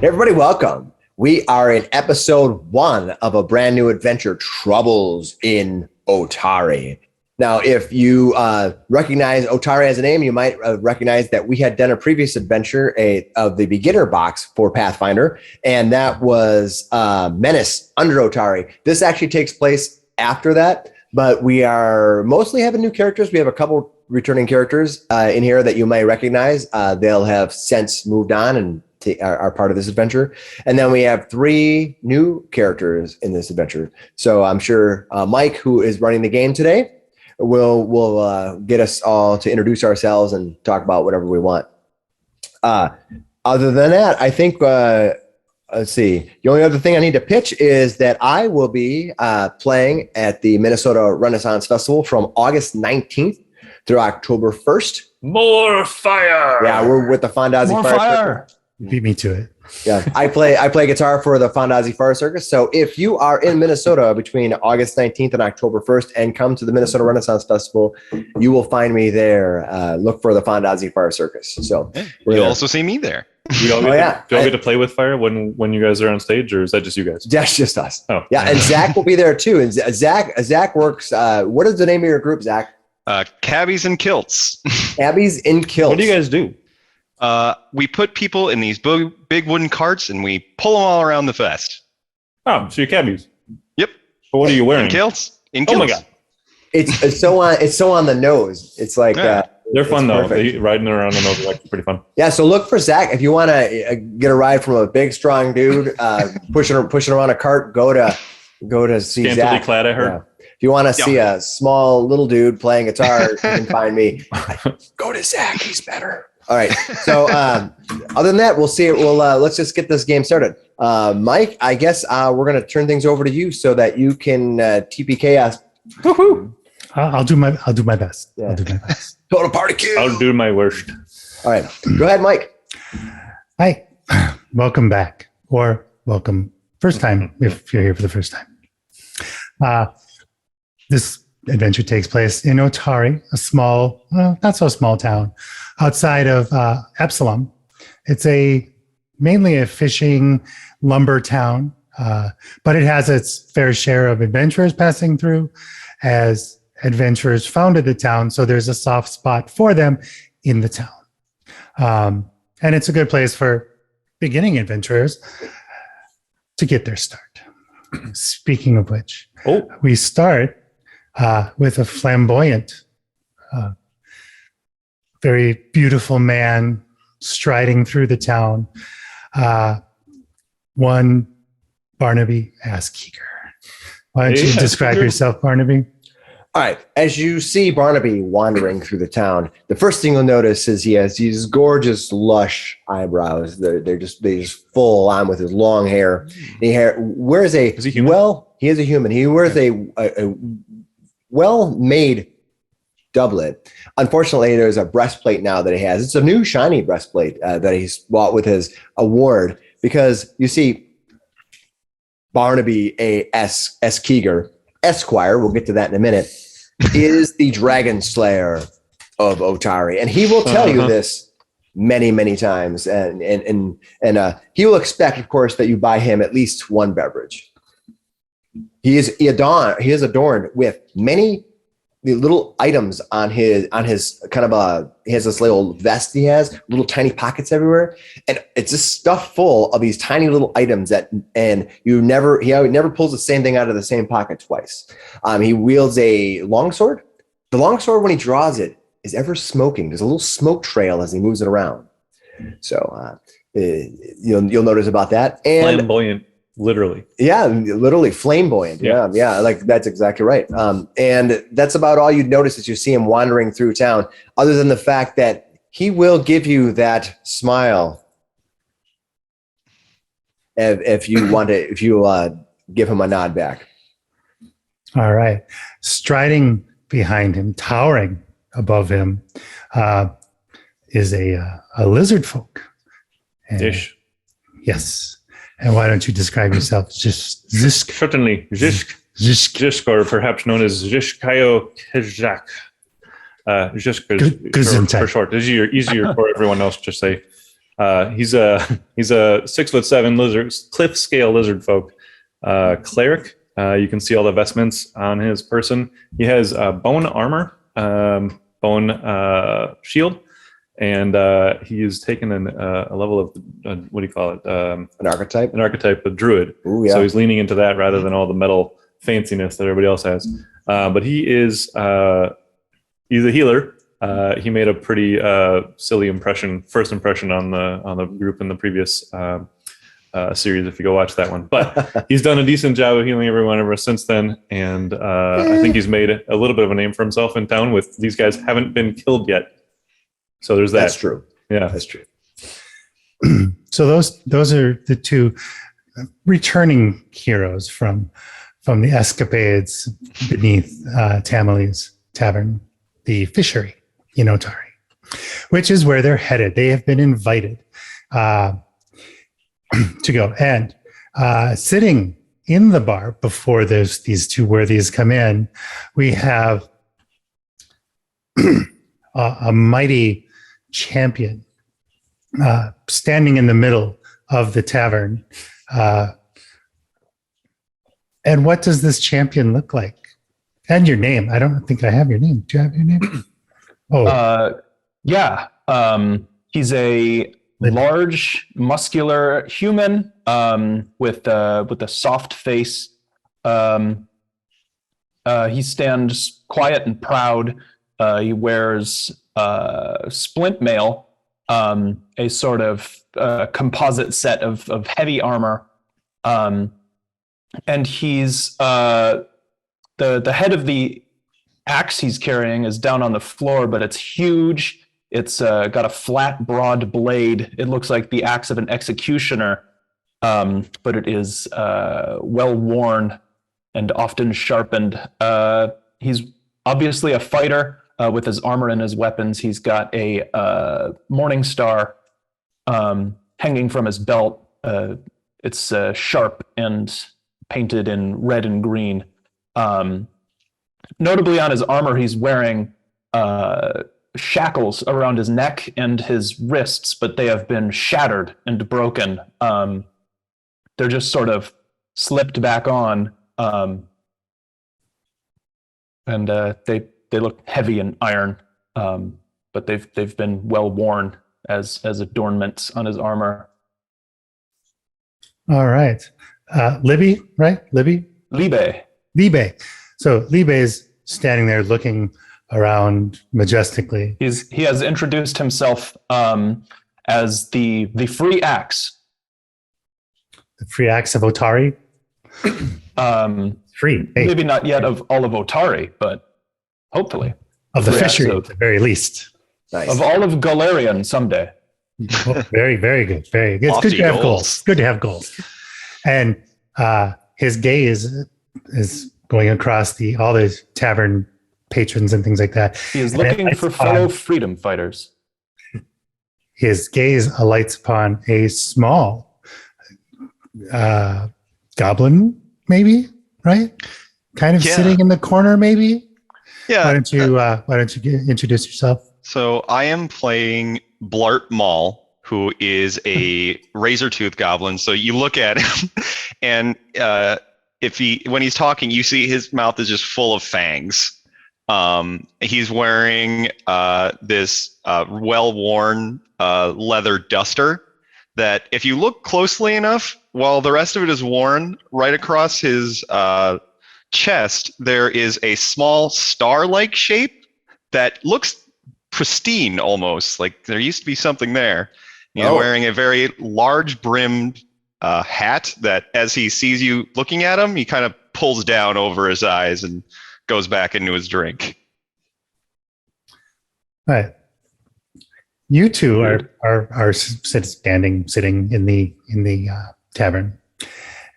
Everybody, welcome. We are in episode 1 of a brand new adventure, Troubles in Otari. Now, if you recognize Otari as a name, you might recognize that we had done a previous adventure of the beginner box for Pathfinder, and that was Menace Under Otari. This actually takes place after that, but we are mostly having new characters. We have a couple returning characters in here that you may recognize. They'll have since moved on and are part of this adventure. And then we have 3 new characters in this adventure. So I'm sure Mike, who is running the game today, will get us all to introduce ourselves and talk about whatever we want. Other than that, I think, let's see. The only other thing I need to pitch is that I will be playing at the Minnesota Renaissance Festival from August 19th through October 1st. More fire! Yeah, we're with the Fondazzi Fire. Beat me to it. Yeah, I play guitar for the Fondazzi Fire Circus. So if you are in Minnesota between August 19th and October 1st and come to the Minnesota Renaissance Festival, you will find me there. Look for the Fondazzi Fire Circus. So you'll also see me there. Do you all get to play with fire when you guys are on stage, or is that just you guys? That's just us. Oh, yeah, and Zach will be there too. And Zach works. What is the name of your group, Zach? Cabbies and Kilts. Cabbies in Kilts. What do you guys do? We put people in these big wooden carts and we pull them all around the fest. Oh, so you're cabbies. Yep. But what are you wearing? In kilts. Oh my god. It's so on the nose. It's like they're fun though. Perfect. Riding around the nose is actually pretty fun. Yeah. So look for Zach if you want to get a ride from a big strong dude pushing around a cart. Go to see Scantily Zach. clad, I heard. Yeah. If you want to see a small little dude playing guitar, you can find me. Go to Zach. He's better. All right. So other than that, we'll see it. Let's just get this game started. Mike, I guess we're going to turn things over to you so that you can TPK us. Woohoo! I'll do my best. Yeah. I'll do my best. Total party kill. I'll do my worst. All right. Go ahead, Mike. Hi. Welcome back, or welcome first time if you're here for the first time. This adventure takes place in Otari, a small, not so small town outside of Epsilon. It's mainly a fishing lumber town, but it has its fair share of adventurers passing through as adventurers founded the town. So there's a soft spot for them in the town. And it's a good place for beginning adventurers to get their start. Speaking of which, we start with a flamboyant, very beautiful man striding through the town. One Barnaby Askeegar. Why don't you describe yourself, Barnaby? All right. As you see Barnaby wandering through the town, the first thing you'll notice is he has these gorgeous, lush eyebrows. They're just full on with his long hair. He wears a Is he human? Well, he is a human. He wears a well-made doublet. Unfortunately, there's a breastplate now that he has. It's a new shiny breastplate that he's bought with his award, because you see Barnaby Askeegar, Esquire, we'll get to that in a minute, is the Dragonslayer of Otari. And he will tell you this many, many times. And he will expect, of course, that you buy him at least one beverage. He is adorned with many little items on his kind of he has this little vest. He has little tiny pockets everywhere, and it's just stuffed full of these tiny little items he never pulls the same thing out of the same pocket twice. He wields a longsword. The longsword, when he draws it, is ever smoking. There's a little smoke trail as he moves it around. So you'll notice about that. And Flamboyant. Literally. Yeah, literally flamboyant. Yeah, like that's exactly right. And that's about all you'd notice as you see him wandering through town, other than the fact that he will give you that smile if you give him a nod back. All right. Striding behind him, towering above him, is a lizard folk. Dish. Yes. And why don't you describe yourself? Just Zishk. Certainly. Zishk, or perhaps known as Zishkayo Kizak. Zishk is for short. It's easier for everyone else to say. He's a 6'7" lizard, cliff scale lizard folk cleric. You can see all the vestments on his person. He has bone armor, bone shield, and he has taken a level of what do you call it? An archetype. An archetype of druid. Ooh, yeah. So he's leaning into that rather than all the metal fanciness that everybody else has. But he is he's a healer. He made a pretty silly first impression on the group in the previous series. If you go watch that one, but he's done a decent job of healing everyone ever since then, and I think he's made a little bit of a name for himself in town. With these guys haven't been killed yet, so there's that. That's true. Yeah, that's true. So those are the two returning heroes from the escapades beneath Tamily's tavern, the fishery in Otari, which is where they're headed. They have been invited to go. And sitting in the bar before these two worthies come in, we have a mighty champion standing in the middle of the tavern. And what does this champion look like? And your name. I don't think I have your name. Do you have your name? Yeah. He's a large, muscular human with a soft face. He stands quiet and proud. He wears splint mail, a sort of composite set of heavy armor. And he's the head of the axe he's carrying is down on the floor, but it's huge. It's got a flat, broad blade. It looks like the axe of an executioner, but it is well worn and often sharpened. He's obviously a fighter with his armor and his weapons. He's got a morning star hanging from his belt. It's sharp and painted in red and green. Notably on his armor, he's wearing shackles around his neck and his wrists, but they have been shattered and broken. They're just sort of slipped back on, and they look heavy and iron, but they've been well worn as adornments on his armor. All right. Libby, right? Libe. So Libe is standing there looking around majestically. He has introduced himself as the free axe. The free axe of Otari? Free. Hey. Maybe not yet of all of Otari, but hopefully. Of the fishery, at the very least. Nice. Of all of Galarian someday. Oh, very, very good. Very good. It's good to have goals. Good to have goals. And his gaze is going across all the tavern patrons and things like that. He is looking for fellow freedom fighters. His gaze alights upon a small goblin, maybe, right? Kind of sitting in the corner, maybe. Yeah. Why don't you introduce yourself? So I am playing Blart Maul, who is a Razortooth goblin. So you look at him, and when he's talking, you see his mouth is just full of fangs. He's wearing this well-worn leather duster that, if you look closely enough, while the rest of it is worn, right across his chest, there is a small star-like shape that looks pristine, almost like there used to be something there. He's wearing a very large brimmed hat that, as he sees you looking at him, he kind of pulls down over his eyes and goes back into his drink. All right. You two are sitting in the tavern,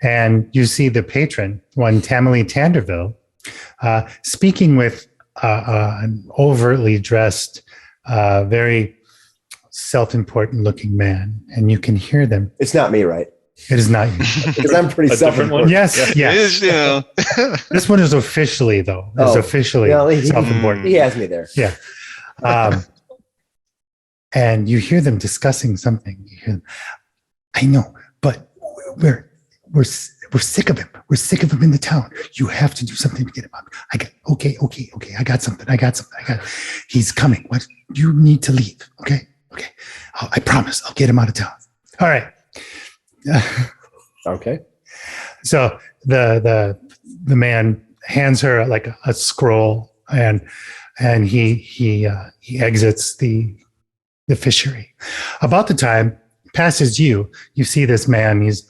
and you see the patron, one Tamily Tanderville, speaking with an overtly dressed, very self-important looking man, and you can hear them. It's not me, right? It is not you. Because I'm pretty self-important. Yes. This one is officially, though. It's officially self-important. He has me there. Yeah. and you hear them discussing something. You hear them, I know, but we're sick of him. We're sick of him in the town. You have to do something to get him out. Okay. I got something. He's coming. What? You need to leave. Okay. I promise. I'll get him out of town. All right. Okay. So the man hands her like a scroll, and he exits the fishery. About the time passes you see this man. He's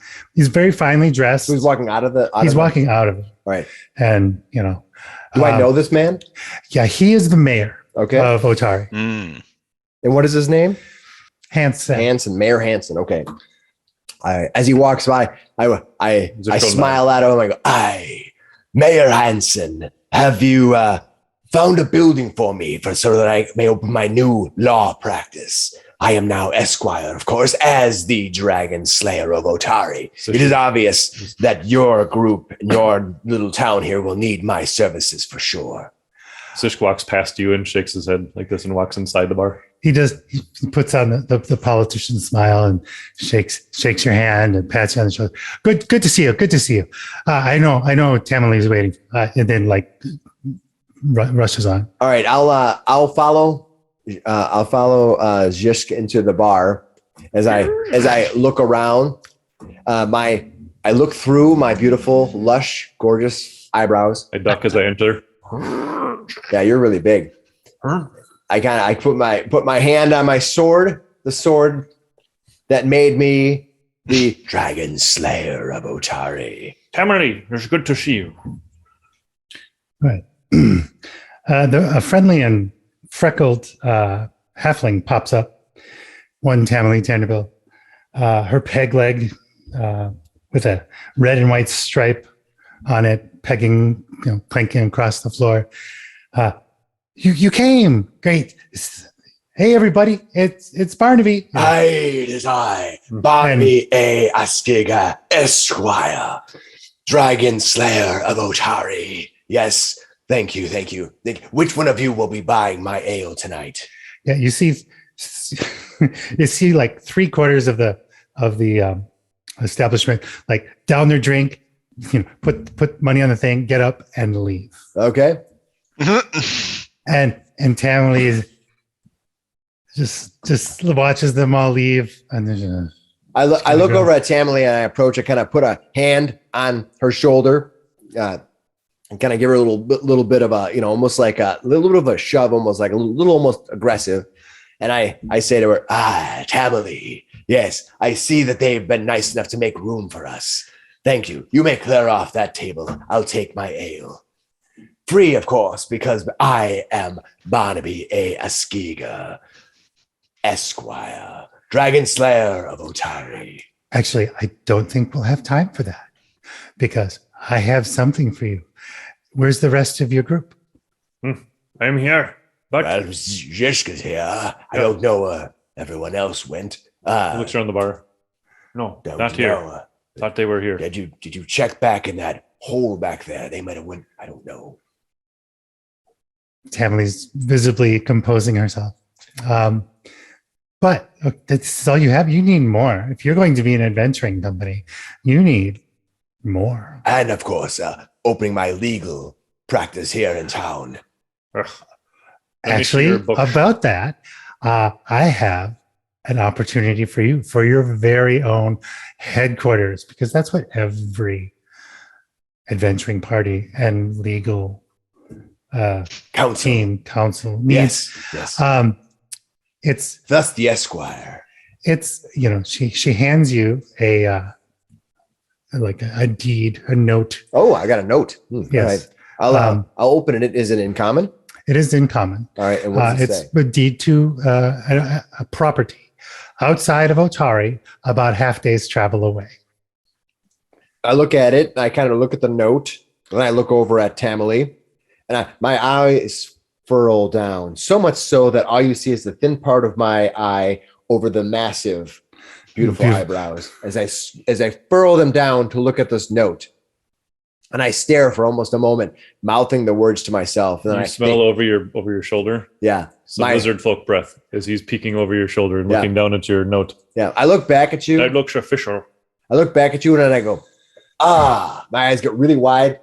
very finely dressed. So he's walking out of He's walking out of it. Right. And Do I know this man? Yeah, he is the mayor of Otari. Mm. And what is his name? Hansen. Mayor Hansen. Okay. As he walks by, I smile at him. I go, "Aye, Mayor Hansen, have you found a building for me so that I may open my new law practice? I am now Esquire, of course, as the Dragonslayer of Otari. It is obvious that your group, your little town here, will need my services for sure." Zishk walks past you and shakes his head like this and walks inside the bar. He puts on the politician smile and shakes your hand and pats you on the shoulder. Good to see you. Good to see you. I know Tamily is waiting, and then rushes on. All right, I'll follow Zishk into the bar as I look around. I look through my beautiful, lush, gorgeous eyebrows. I duck as I enter. Yeah, you're really big. I put my hand on my sword, the sword that made me the Dragon Slayer of Otari. Tamily, it's good to see you. Right. A friendly and freckled halfling pops up. One Tamily Tanderville. Her peg leg with a red and white stripe on it, pegging, clanking across the floor. You came. Great. Hey, everybody. It's Barnaby. Aye, it is I, Barnaby A. Askeegar, Esquire, Dragon Slayer of Otari. Yes, thank you. Which one of you will be buying my ale tonight? Yeah, you see like 3/4 of the establishment like down their drink, put money on the thing, get up and leave. Okay. And Tamily is just watches them all leave, and then I look over at Tamily and I approach. I kind of put a hand on her shoulder, and kind of give her a little bit of a almost like a little bit of a shove, almost like a little almost aggressive. And I say to her, Tamily, yes, I see that they've been nice enough to make room for us. Thank you. You may clear off that table. I'll take my ale. Free, of course, because I am Barnaby A. Askeegar, Esquire, Dragon Slayer of Otari. Actually, I don't think we'll have time for that because I have something for you. Where's the rest of your group? I'm here. But Well, Zishk is here. I don't know where everyone else went. he looks around the bar. No, Don't not here. know. Thought they were here. Did you check back in that hole back there? They might have went. I don't know. Tamily's visibly composing herself. But that's all you have. You need more. If you're going to be an adventuring company, you need more. And of course, opening my legal practice here in town. Ugh. Let me see Actually, your book. about that, I have an opportunity for you for your very own headquarters, because that's what every adventuring party and legal council needs. Yes. It's Thus the Esquire. she hands you a deed, a note. Oh, I got a note. Yes. All right. I'll open it. Is it in common? It is in common. All right. And what does it It's say? a deed to a property outside of Otari, about half day's travel away. I look at it. I kind of look at the note. And I look over at Tamily. And my eyes furrow down, so much so that all you see is the thin part of my eye over the massive, beautiful eyebrows as I furrow them down to look at this note. And I stare for almost a moment, mouthing the words to myself. And then You I smell think, over your shoulder. yeah, Some lizard folk breath as he's peeking over your shoulder and Yeah. looking down at your note. yeah. I look back at you. That looks official. I look back at you and then I go, my eyes get really wide.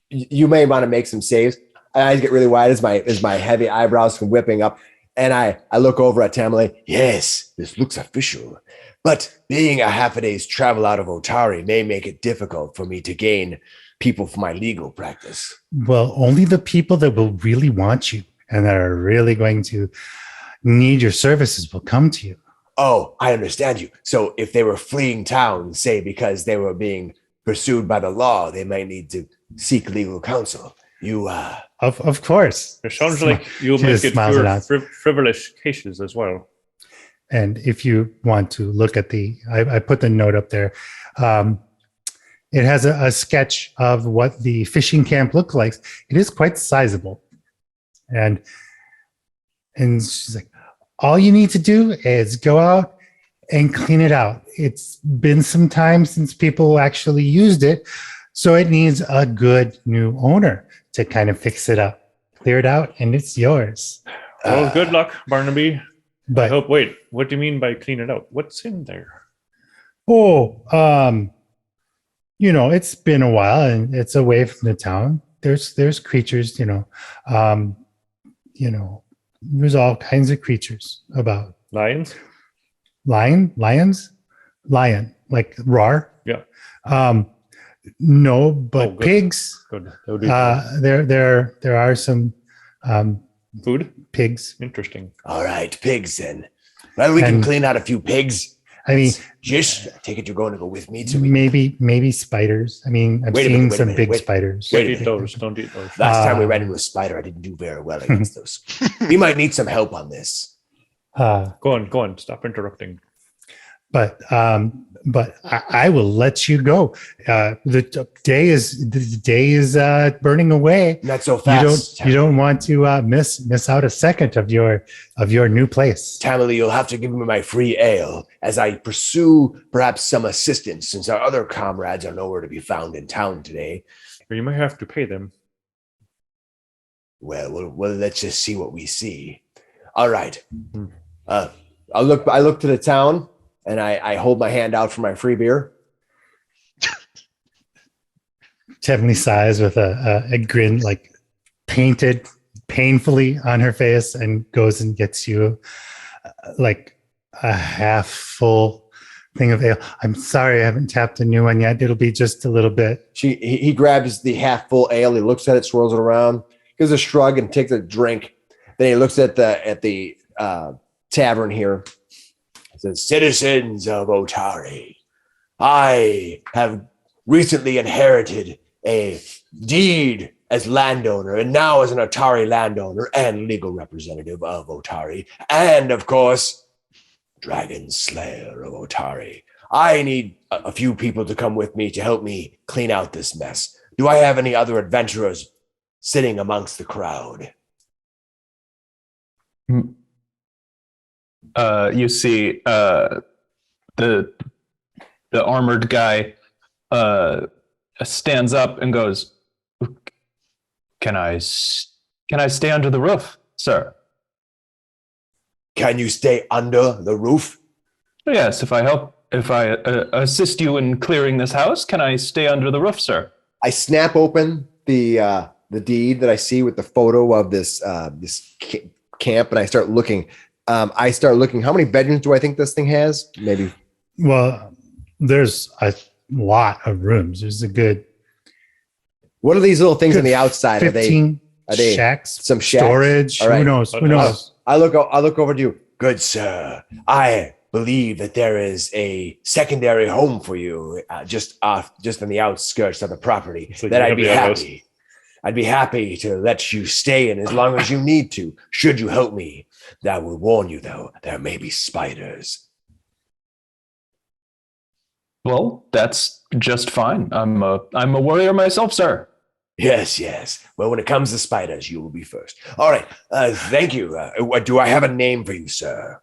You may want to make some saves. My eyes get really wide as my heavy eyebrows come whipping up. And I look over at Tamily. Yes, this looks official. But being a half a day's travel out of Otari may make it difficult for me to gain people for my legal practice. Well, only the people that will really want you and that are really going to need your services will come to you. Oh, I understand you. So if they were fleeing town, say because they were being pursued by the law, they might need to seek legal counsel. You, Of course. It sounds like you'll She make just it smiles and nods. frivolous cases as well. And if you want to look at I put the note up there. It has a sketch of what the fishing camp looked like. It is quite sizable. And she's like, all you need to do is go out and clean it out. It's been some time since people actually used it. So it needs a good new owner to kind of fix it up, clear it out, and it's yours. Well, good luck, Barnaby. I But hope. Wait, what do you mean by clean it out? What's in there? It's been a while and it's away from the town. There's creatures, there's all kinds of creatures about. Lions? Lions, like roar. Yeah. No, but good. pigs. Good. That would be There are some food. pigs. Interesting. all right, pigs then. Well, we can And- clean out a few pigs. I mean, Jish, I take it you're going to go with me to maybe spiders. I mean, I've Wait a seen minute, wait a some minute, big wait. spiders. Wait a Don't eat minute. those. Don't eat those. Last time we Uh, ran into a spider, I didn't do very well against those. We might need some help on this. Go on. Stop interrupting. But I will let you go. The day is burning away. Not so fast. You don't want to miss out a second of your new place. Tamily, you'll have to give me my free ale as I pursue perhaps some assistance since our other comrades are nowhere to be found in town today. Or you might have to pay them. Well, let's just see what we see. All right. Hmm. I look to the town and I hold my hand out for my free beer. Tamily sighs with a grin, like painted painfully on her face, and goes and gets you like a half full thing of ale. I'm sorry, I haven't tapped a new one yet. It'll be just a little bit. He grabs the half full ale. He looks at it, swirls it around, gives a shrug, and takes a drink. Then he looks at the tavern here. He says, "Citizens of Otari, I have recently inherited a deed as landowner, and now as an Otari landowner and legal representative of Otari, and of course, Dragonslayer of Otari. I need a few people to come with me to help me clean out this mess. Do I have any other adventurers sitting amongst the crowd?" You see the armored guy stands up and goes, Can I stay under the roof, sir? Can you stay under the roof? Yes, if I assist you in clearing this house, can I stay under the roof, sir? I snap open the deed that I see with the photo of this camp, and I start looking. How many bedrooms do I think this thing has? Maybe. Well, there's a lot of rooms. There's a good What are these little things on the outside? 15 Are they shacks, some shacks? storage. All right. Who knows? Who knows? I look over to you. Good sir, I believe that there is a secondary home for you just on the outskirts of the property. So that you I'd be have the happy. I'd be happy to let you stay in as long as you need to. Should you help me, I will warn you though, there may be spiders. Well, that's just fine. I'm a warrior myself, sir. Yes. Well, when it comes to spiders, you will be first. All right. Thank you. Do I have a name for you, sir?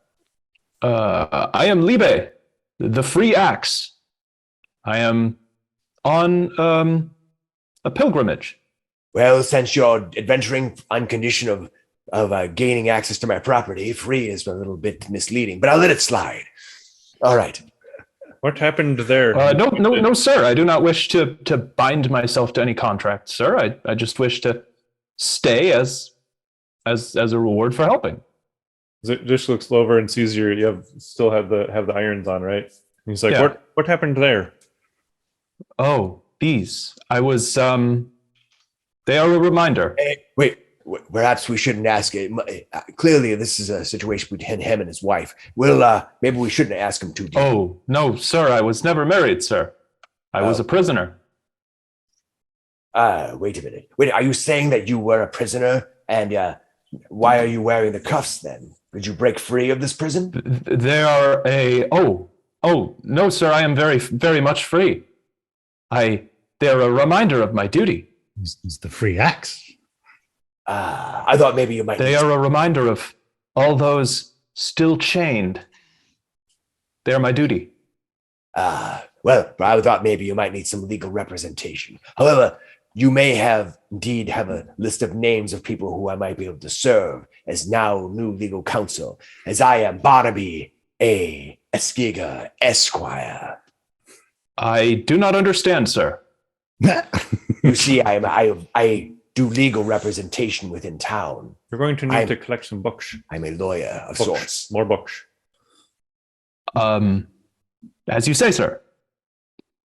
I am Libe, the free axe. I am on a pilgrimage. Well, since you're adventuring on condition of gaining access to my property, free is a little bit misleading, but I'll let it slide. All right. What happened there? No, sir. I do not wish to bind myself to any contract, sir. I just wish to stay as a reward for helping. Zishk looks over and sees you still have the irons on, right? And he's like, Yeah. What happened there? Oh, these. I was they are a reminder. Hey, wait. Perhaps we shouldn't ask it. Clearly, this is a situation between him and his wife. Maybe we shouldn't ask him too deep. Oh, no, sir. I was never married, sir. I was a prisoner. Wait a minute. Wait, are you saying that you were a prisoner? And why are you wearing the cuffs then? Did you break free of this prison? They are no, sir. I am very, very much free. They're a reminder of my duty. It's the free axe. I thought maybe you might. They are a reminder of all those still chained. They are my duty. Well, I thought maybe you might need some legal representation. However, you may indeed have a list of names of people who I might be able to serve as now new legal counsel, as I am Barnaby, Askeegar, Esquire. I do not understand, sir. You see, I do legal representation within town. You're going to need to collect some books. I'm a lawyer of sorts. More books. As you say, sir.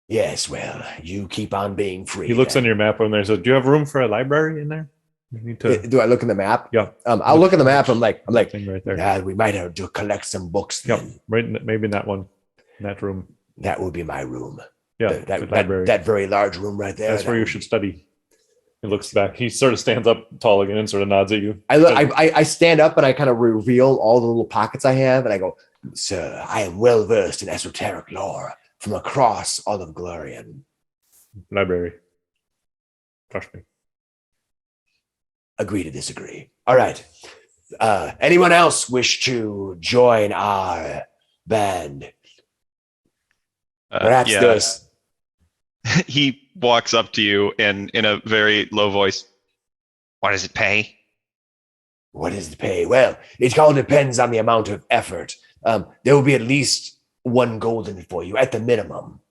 Yes, well, you keep on being free. He looks on your map and there says, "Do you have room for a library in there?" You need to. Do I look in the map? Yeah. I'll look in the map. I'm like, Thing right there. we might have to collect some books. Yep. Then. Right. Maybe in that one, in that room. That would be my room. Yeah. That library. that very large room right there. That's where you should study. He looks back. He sort of stands up tall again and sort of nods at you. I stand up and I kind of reveal all the little pockets I have, and I go, "Sir, I am well versed in esoteric lore from across all of Glorian." Library. Trust me. Agree to disagree. All right. Anyone else wish to join our band? Perhaps there's. He walks up to you and in a very low voice, "What does it pay?" What is the pay? Well, it all depends on the amount of effort. There will be at least 1 golden for you at the minimum.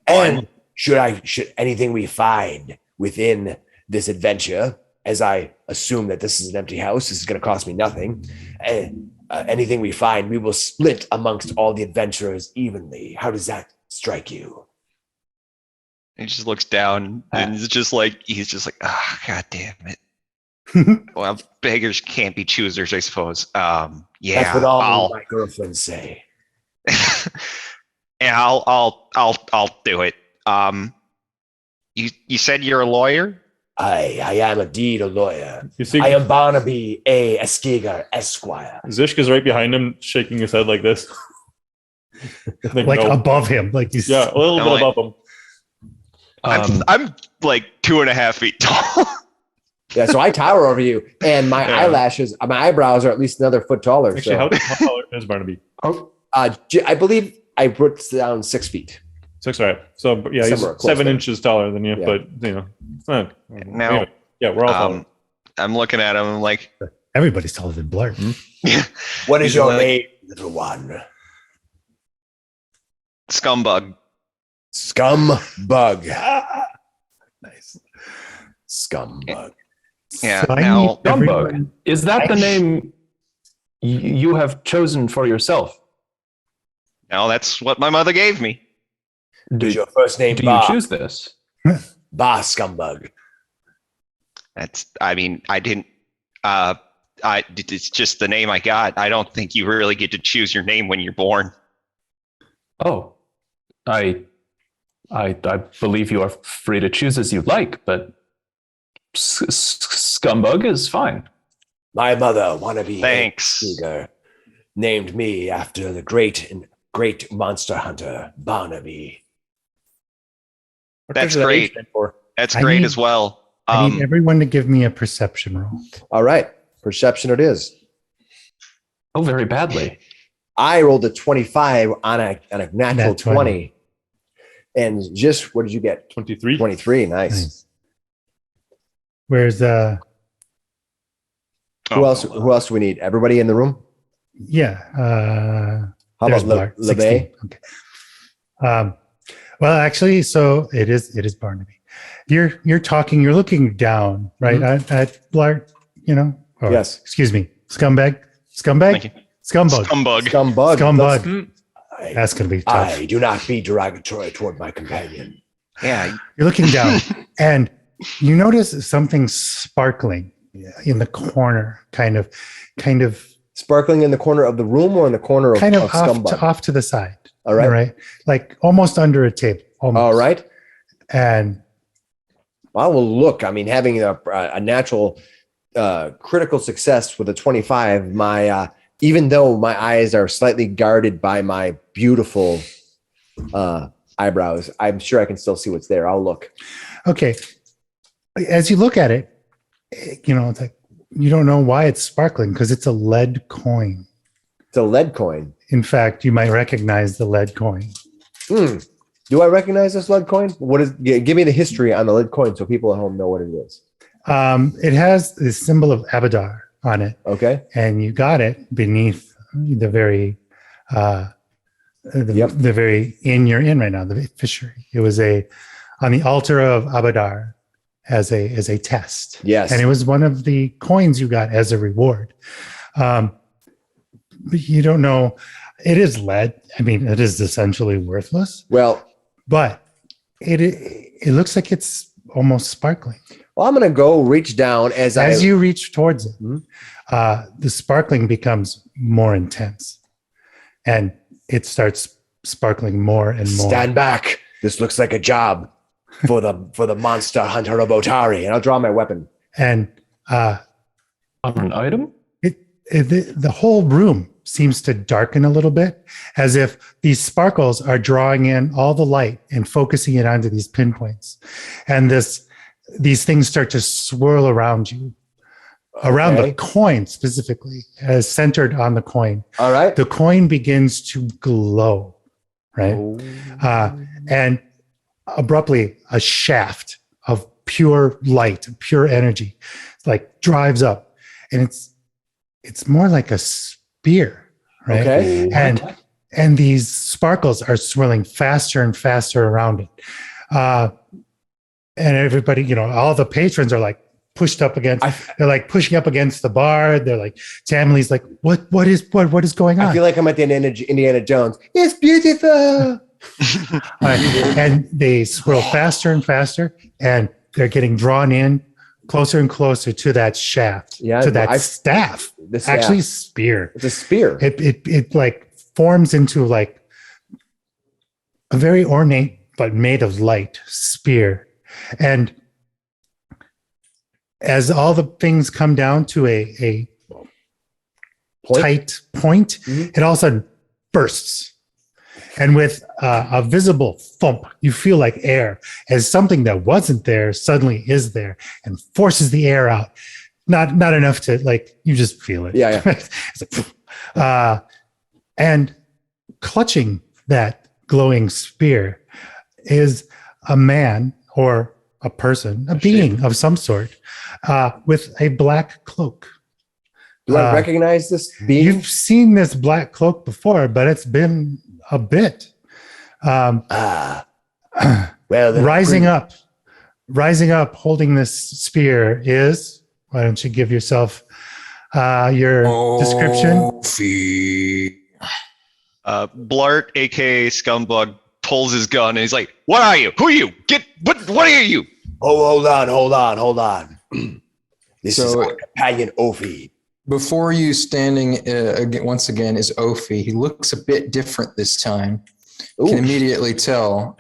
And should anything we find within this adventure, as I assume that this is an empty house, this is going to cost me nothing. Anything we find, we will split amongst all the adventurers evenly. How does that strike you? He just looks down and he's just like, "Ah, God damn it." Well, beggars can't be choosers, I suppose. Yeah, That's what all my girlfriends say. Yeah, I'll do it. You said you're a lawyer? I am indeed a lawyer. You see, I am Barnaby, Askeegar, Esquire. Zishk is right behind him, shaking his head like this. Like above him. Like he's a little bit above him. I'm like 2.5 feet tall. Yeah, so I tower over you, and my eyelashes, my eyebrows are at least another foot taller. Actually, so. how tall is Barnaby? I believe I put down 6 feet. 6, all right. So yeah, he's 7 inches taller than you, Yeah. but it's not. Now, anyway, yeah, we're all taller. I'm looking at him. I'm like, everybody's taller than Blart. What is He's your like- name, little one? Skumbug. Skumbug. Nice. Skumbug. Yeah. So I Now, need Skumbug. everyone- Is that the name you have chosen for yourself? now that's what my mother gave me. Is your first name Do you Ba? choose this? Ba Skumbug. I didn't. It's just the name I got. I don't think you really get to choose your name when you're born. Oh, I believe you are free to choose as you like, but Skumbug is fine. My mother, wannabe Thanks. Askeegar, named me after the great monster hunter Barnaby. What That's does that great. H stand for? That's I great need- as well. I need everyone to give me a perception roll. All right, perception it is. Oh, very badly. I rolled a 25 on a natural Nat 20. 20. And just what did you get? 23. 23. Nice. Where's Who else? Who else do we need? Everybody in the room? yeah. How There's about Blart, 16. LeBay? Okay. Well, actually, so it is Barnaby. You're talking. You're looking down, right, at Blart. Or, Yes. Excuse me, Skumbug. Thank you. Scumbug. Skumbug. That's gonna be tough. I do not be derogatory toward my companion. Yeah. You're looking down, and you notice something sparkling in the corner, kind of Sparkling in the corner of the room or in the corner of Skumbug? off to the side. All right. Right, like almost under a table. Almost. All right. And I will look. I mean, having a natural critical success with a 25, my even though my eyes are slightly guarded by my beautiful eyebrows, I'm sure I can still see what's there. I'll look. okay, as you look at it, it's like you don't know why it's sparkling because it's a lead coin. It's a lead coin. In fact, you might recognize the lead coin. Do I recognize this lead coin? What is? Give me the history on the lead coin so people at home know what it is. It has the symbol of Abadar on it, Okay. and you got it beneath the very, the very inn you're in right now, the fishery. It was on the altar of Abadar as a test. Yes. And it was one of the coins you got as a reward. But you don't know. It is lead. I mean, it is essentially worthless. Well, But it looks like it's almost sparkling. I'm going to go reach down as you reach towards it. The sparkling becomes more intense, and it starts sparkling more and more. Stand back. This looks like a job for the monster hunter of Otari, and I'll draw my weapon. And On an item? the whole room seems to darken a little bit, as if these sparkles are drawing in all the light and focusing it onto these pinpoints. And these things start to swirl around you, around the coin specifically, as centered on the coin. All right. The coin begins to glow, right? And abruptly, a shaft of pure light, pure energy, like drives up, and it's more like a spear, right? Okay. And these sparkles are swirling faster and faster around it. And everybody, all the patrons are like pushed up against, they're like pushing up against the bar. They're like, Tamily's like, what is going on? I feel like I'm at the Indiana Jones. It's beautiful. And they swirl faster and faster, and they're getting drawn in closer and closer to that shaft, to that staff. The staff. Actually, spear. It's a spear. It like forms into like a very ornate but made of light spear. And as all the things come down to a tight point, it all of a sudden bursts. And with a visible thump, you feel like air, as something that wasn't there suddenly is there and forces the air out. Not enough to like, you just feel it. Yeah. It's like, and clutching that glowing spear is a man or a person, a being of some sort, with a black cloak. Do I recognize this being? You've seen this black cloak before, but it's been a bit. Well, Rising up, holding this spear is. Why don't you give yourself your description? Blart, aka Skumbug, pulls his gun and he's like, "What are you? Who are you? What are you?" Oh, hold on. This is our companion Oofie. Before you standing once again is Oofie. He looks a bit different this time. Ooh. Can immediately tell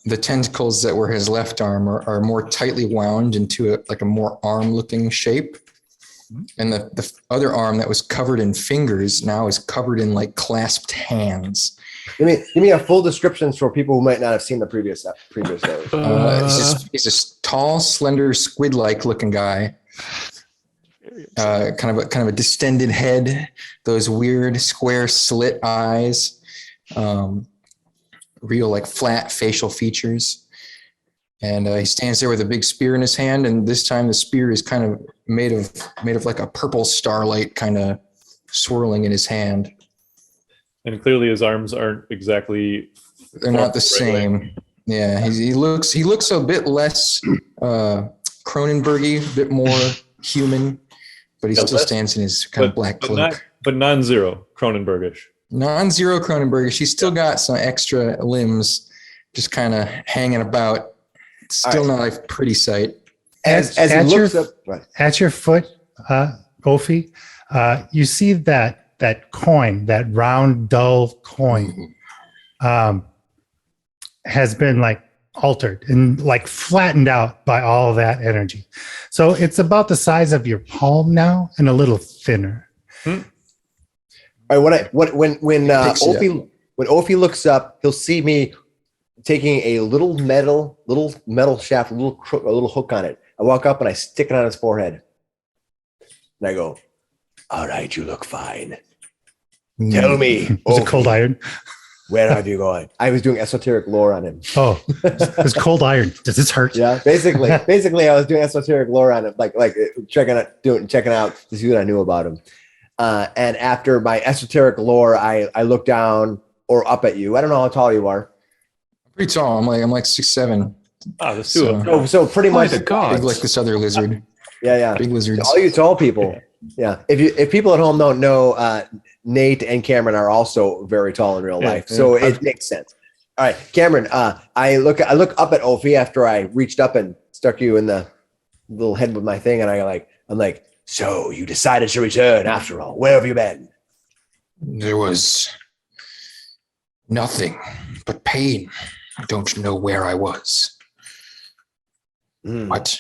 the tentacles that were his left arm are more tightly wound into a more arm-looking shape. And the other arm that was covered in fingers now is covered in like clasped hands. Give me a full description for people who might not have seen the previous shows. He's a tall, slender, squid-like looking guy. Kind of a distended head, those weird square slit eyes, real like flat facial features. And he stands there with a big spear in his hand, and this time the spear is kind of made of like a purple starlight kind of swirling in his hand. And clearly his arms aren't exactly. They're not the same. Yeah, he looks a bit less Cronenbergy, a bit more human, but he still stands in his kind of black cloak. But non-zero Cronenbergish. Non-zero Cronenbergish. He's still got some extra limbs just kind of hanging about. Still not a pretty sight. As he looks up, at your foot, Oofie, you see that coin, that round, dull coin, has been like altered and like flattened out by all of that energy. So it's about the size of your palm now and a little thinner. All right, when Oofie looks up, he'll see me taking a little metal shaft, a little hook on it. I walk up and I stick it on his forehead. And I go, "All right, you look fine. Tell me, Was it cold iron? Where are you going?" I was doing esoteric lore on him. Oh, it's cold iron. Does this hurt? Yeah, basically, I was doing esoteric lore on him, like checking out to see what I knew about him. And after my esoteric lore, I look down or up at you. I don't know how tall you are. Pretty tall. I'm like 6'7". Ah, that's two of them. So pretty much Big like this other lizard. Yeah. Big lizards. All you tall people. Yeah. If people at home don't know, Nate and Cameron are also very tall in real life, so it makes sense. All right, Cameron. I look up at Oofie after I reached up and stuck you in the little head with my thing, and I'm like, so you decided to return after all. Where have you been? There was nothing but pain. I don't know where I was. But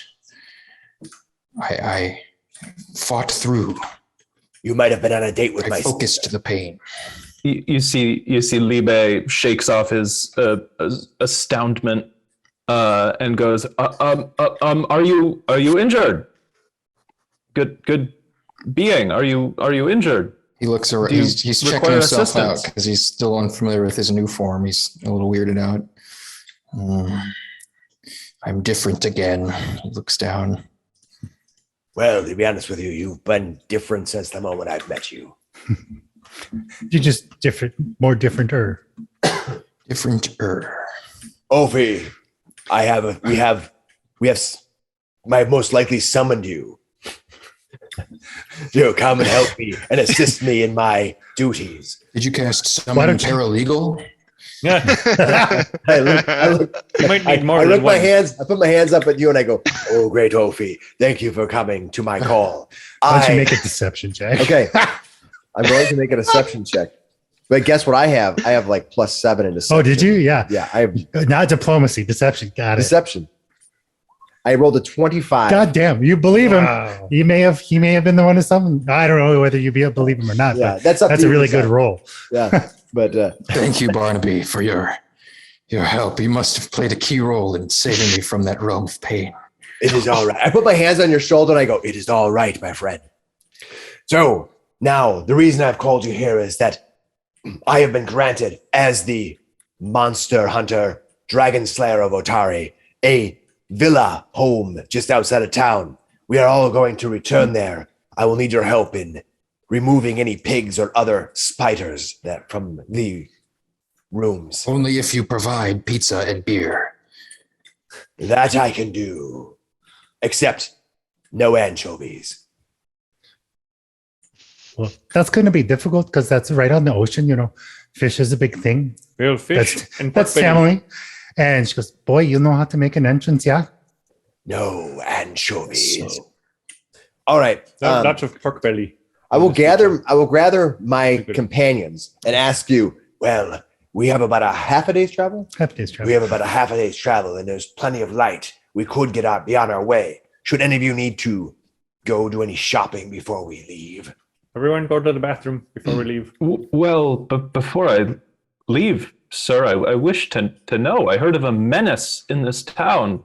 I fought through. You might have been on a date with I focused the pain. You see Libe shakes off his astoundment and goes, are you injured? Good being. Are you injured? He looks around. He's checking himself out because he's still unfamiliar with his new form. He's a little weirded out. I'm different again. He looks down. Well, to be honest with you, you've been different since the moment I've met you. You're just different, more different-er. Different-er. Oofie, we have most likely summoned you. You come and help me and assist me in my duties. Did you cast summon paralegal? Yeah. I put my hands up at you and I go, "Oh, great Oofie, thank you for coming to my call." Why don't you make a deception check? Okay. I'm going to make a deception check. But guess what I have? I have like +7 in deception. Oh, did you? Yeah. Yeah, I have not diplomacy, deception. Got it. deception. I rolled a 25. God damn, you believe him. Wow. He may have been the one to summon. I don't know whether you believe him or not. Yeah, but that's a really good roll. Yeah. But Thank you, Barnaby, for your help. You must have played a key role in saving me from that realm of pain. it is all right. I put my hands on your shoulder and I go, "It is all right, my friend." So now the reason I've called you here is that I have been granted as the monster hunter, Dragonslayer of Otari, a villa home just outside of town. We are all going to return there. I will need your help in removing any pigs or other spiders from the rooms. Only if you provide pizza and beer. That I can do. Except no anchovies. Well, that's going to be difficult because that's right on the ocean. You know, fish is a big thing. Real fish. That's Tamily. And she goes, "Boy, you know how to make an entrance, yeah?" No anchovies. All right. Lots of pork belly. I will gather my companions and ask you, well, we have about a half a day's travel? Half a day's travel. We have about a half a day's travel, and there's plenty of light. We could be on our way. Should any of you need to go do any shopping before we leave? Everyone go to the bathroom before we leave. Well, but before I leave, sir, I wish to know. I heard of a menace in this town.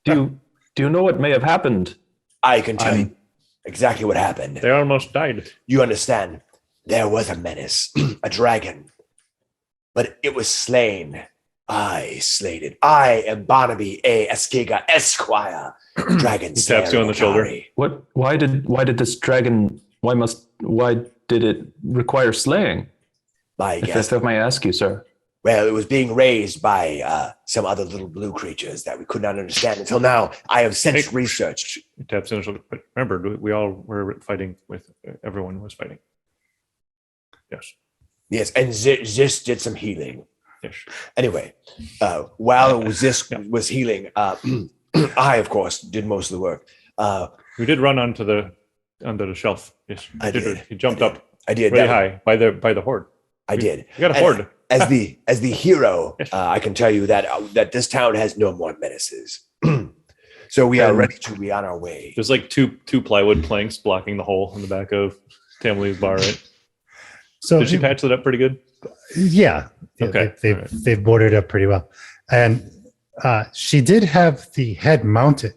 Do you know what may have happened? I can tell you exactly what happened. They almost died. You understand, there was a menace, a dragon. but it was slain. I slayed it. I am Barnaby A. Askeegar, Esquire, Dragonslayer. He taps you on the shoulder. Otari. What? Why did this dragon? Why did it require slaying? My guess. If I may ask you, sir. Well, it was being raised by some other little blue creatures that we could not understand until now. I have since researched. He taps you on the shoulder. But remember, we all were fighting with everyone was fighting. Yes. Yes, and Zishk did some healing. Yes. Anyway, while Zishk was healing, I, of course, did most of the work. We did run onto the shelf. Yes, I did. He jumped up I did. very high by the horde. I did. We got a And horde. As the hero, Yes. I can tell you that this town has no more menaces. So we are ready to be on our way. There's like two plywood planks blocking the hole in the back of Tamily's bar. Right? So Did she patch it up pretty good? Yeah. Okay. They've boarded up pretty well. And she did have the head mounted.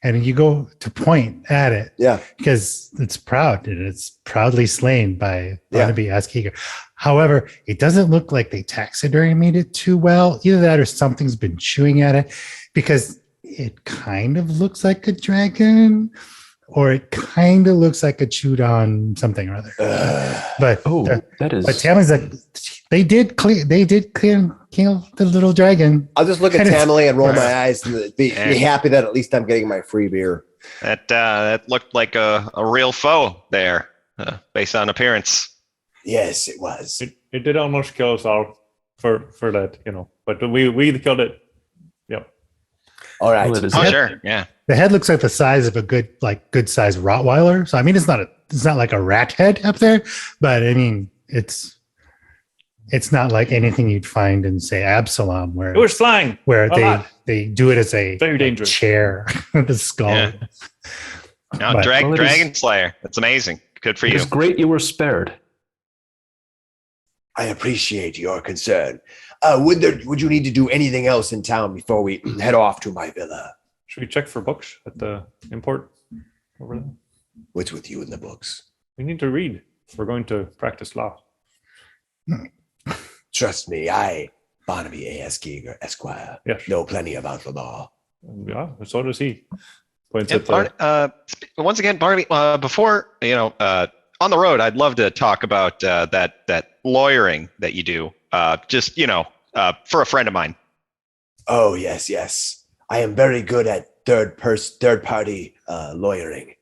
And you go to point at it Yeah. because it's proud and it's proudly slain by Yeah. Barnaby Askeegar. However, it doesn't look like they taxidermied it too well. Either that or something's been chewing at it because it kind of looks like a dragon or it kind of looks like a chewed on something or other. But that is. but Tammy's like, they did kill the little dragon. I'll just look at And it's- Tamily and roll my eyes and be happy that at least I'm getting my free beer. That looked like a real foe there, based on appearance. Yes, it was. It did almost kill us all for that, but we killed it. Yep. All right. Well, it is- Oh, Yeah. sure, yeah. The head looks like the size of a good size Rottweiler. So I mean, it's not like a rat head up there, but I mean, it's not like anything you'd find in say Absalom, where It was flying. where a lot. they do it as a Very dangerous. chair, the skull. Yeah. No, But- Well, it is- Dragonslayer. That's amazing. Good for It you. was great you were spared. I appreciate your concern. Would you need to do anything else in town before we head off to my villa? Should we check for books at the import over there? What's with you in the books? We need to read if we're going to practice law. Trust me, I, Barnaby A. Askeegar, Esquire, Yes. know plenty about the law. Yeah, so does he. Points Yeah, at once again, Barnaby, before, on the road, I'd love to talk about that lawyering that you do, for a friend of mine. Oh, yes. I am very good at third party lawyering.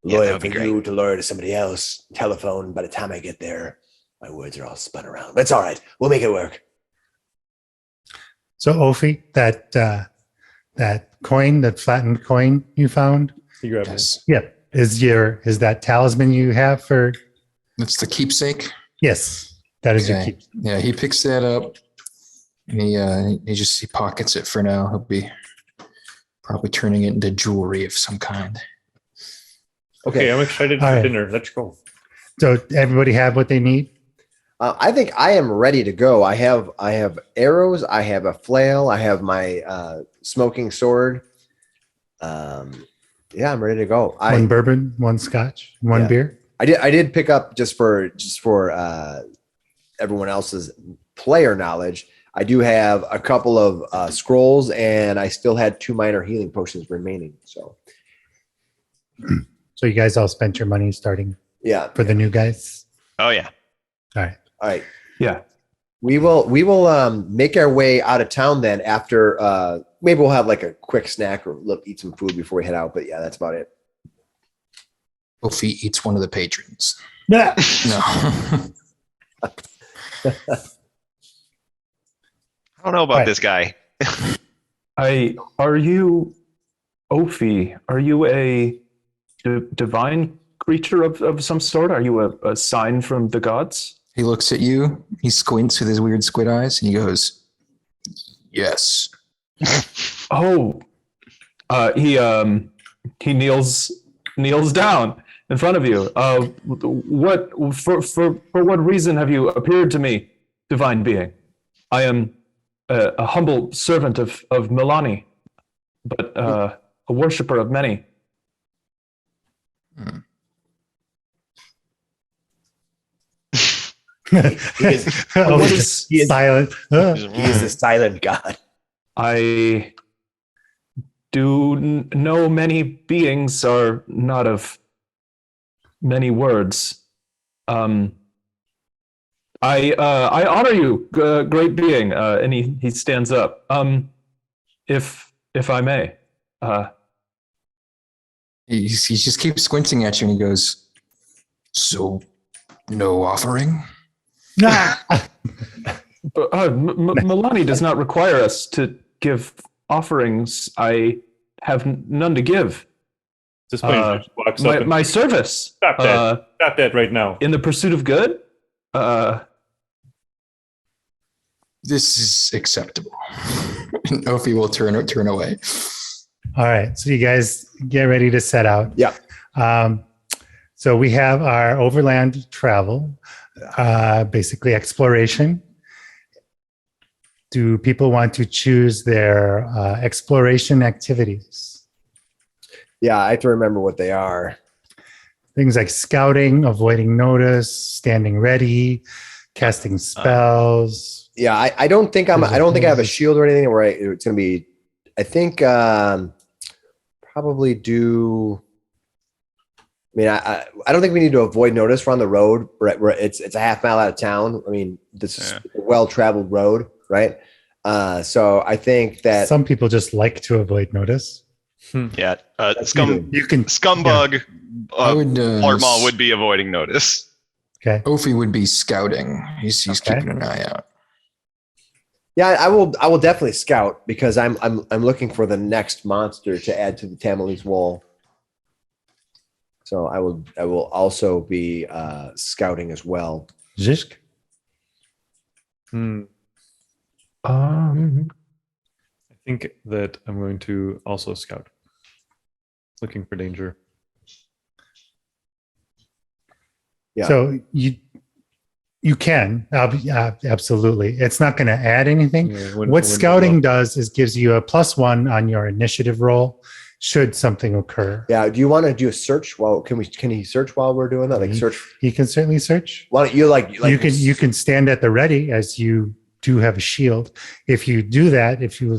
Yeah, that Lawyer would for be great. you to lawyer to somebody else. Telephone. By the time I get there, my words are all spun around. But it's all right. We'll make it work. So Oofie, that coin, that flattened coin you found, he grabbed Yes. is that talisman you have for? That's the keepsake. Yes, that is your Okay. keep. Yeah, he picks that up and he pockets it for now. He'll be probably turning it into jewelry of some kind. Okay, I'm excited for All right. dinner. Let's go. So everybody have what they need. I think I am ready to go. I have arrows. I have a flail. I have my smoking sword. I'm ready to go. One bourbon, one scotch, one Yeah. beer. I did pick up just for everyone else's player knowledge. I do have a couple of scrolls, and I still had 2 minor healing potions remaining. So So you guys all spent your money starting yeah, for the new guys. Oh, yeah. All right. all right. Yeah. We will make our way out of town then. After maybe we'll have like a quick snack or eat some food before we head out. But yeah, that's about it. Sophie eats one of the patrons. Yeah. No. I don't know about Right. this guy. Are you, Oofie, are you a divine creature of some sort? Are you a sign from the gods? He looks at you. He squints with his weird squid eyes, and he goes, "Yes." Oh, he kneels down in front of you. What for what reason have you appeared to me, divine being? I am a humble servant of Milani, but a worshipper of many. Oh, what just he is- silent. He is the silent god. I do know many beings are not of many words. I honor you, great being. And he stands up. If I may. He just keeps squinting at you and he goes, "So, no offering?" Ah! But Milani does not require us to give offerings. I have none to give. This plane just walks up and My service. stop that. Stop that right now. In the pursuit of good. This is acceptable. And Oofie will turn away. All right, so you guys get ready to set out. Yeah. So we have our overland travel, basically exploration. Do people want to choose their exploration activities? Yeah, I have to remember what they are. Things like scouting, avoiding notice, standing ready, casting spells. Yeah, I don't think I have a shield or anything where it's going to be. I think probably do. I mean, I don't think we need to avoid notice. We're on the road. It's a half mile out of town. I mean, this is a well-traveled road, right? So I think that Some people just like to avoid notice. Yeah. You can Skumbug. I would. Blart Maul would be avoiding notice. Okay. Oofie would be scouting. He's Okay. keeping an eye out. Yeah, I will definitely scout because I'm looking for the next monster to add to the Tamily's wall. So I will also be scouting as well. Zishk. I think that I'm going to also scout, looking for danger. Yeah. So you can absolutely. It's not going to add anything. Yeah, What scouting does is gives you a +1 on your initiative roll should something occur. Yeah. Do you want to do a search? Can he search while we're doing that? Like search. You can certainly search. Why don't you You can stand at the ready as you do have a shield. If you do that, if you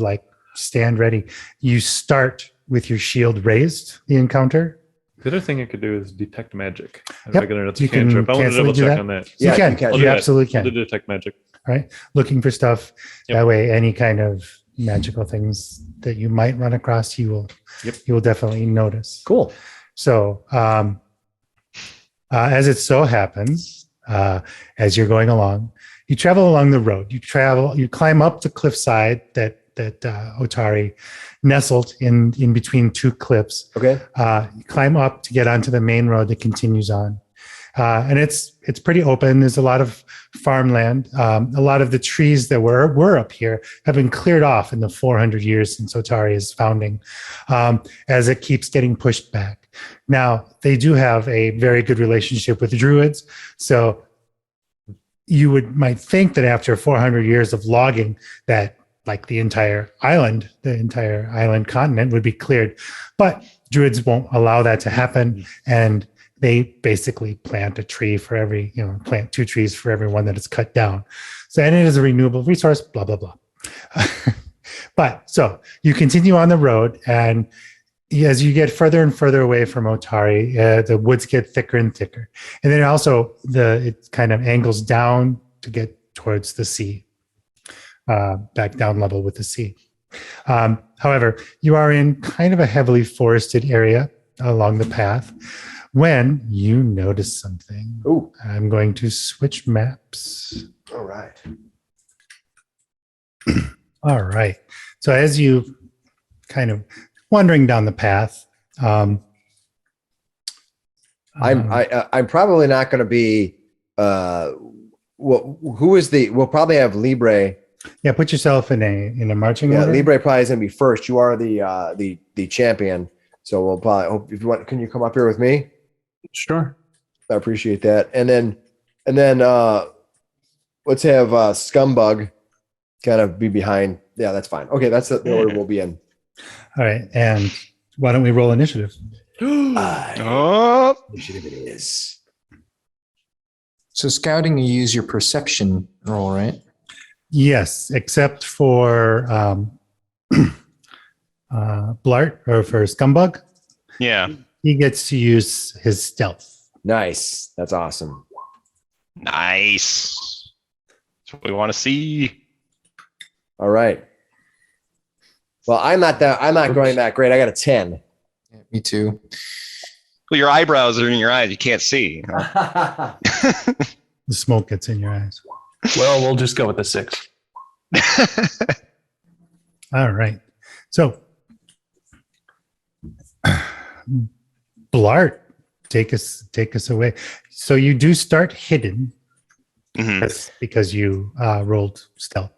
stand ready, you start with your shield raised. The encounter. The other thing I could do is detect magic. Yep, Regular, that's you a can cantrip. I want to cancel double do check that. on that. You Yeah, can. you can. I'll You do that. absolutely I'll can. do detect magic. Right? Looking for stuff. Yep. That way, any kind of magical things that you might run across, you will definitely notice. Cool. So, as it so happens, as you're going along, you travel along the road. You climb up the cliffside that Otari nestled in between two cliffs. Okay. You climb up to get onto the main road that continues on. And it's pretty open. There's a lot of farmland. A lot of the trees that were up here have been cleared off in the 400 years since Otari's founding, as it keeps getting pushed back. Now, they do have a very good relationship with druids. So you might think that after 400 years of logging that the entire island continent would be cleared. But druids won't allow that to happen. And they basically plant a tree for plant 2 trees for every one that is cut down. So, and it is a renewable resource, blah, blah, blah. But so you continue on the road, and as you get further and further away from Otari, the woods get thicker and thicker. And then also it kind of angles down to get towards the sea, back down level with the sea. However, you are in kind of a heavily forested area along the path when you notice something. Ooh. I'm going to switch maps. All right. All right. So as you kind of wandering down the path, I'm probably not going to be. We'll probably have Libre. Yeah, put yourself in a marching Yeah, order. Libre probably is going to be first. You are the champion, so we'll probably hope if you want. Can you come up here with me? Sure. I appreciate that. And then let's have Skumbug kind of be behind. Yeah, that's fine. Okay, that's the order we'll be in. All right, and why don't we roll initiative? Initiative it is. So scouting, you use your perception roll, right? Yes, except for Blart or for Skumbug. Yeah. He gets to use his stealth. Nice. That's awesome. Nice. That's what we want to see. All right. Well, I'm not going that great. I got a 10. Yeah, me too. Well, your eyebrows are in your eyes. You can't see. The smoke gets in your eyes. Well, we'll just go with the 6. All right. So, Blart, take us away. So you do start hidden Mhm. because you rolled stealth.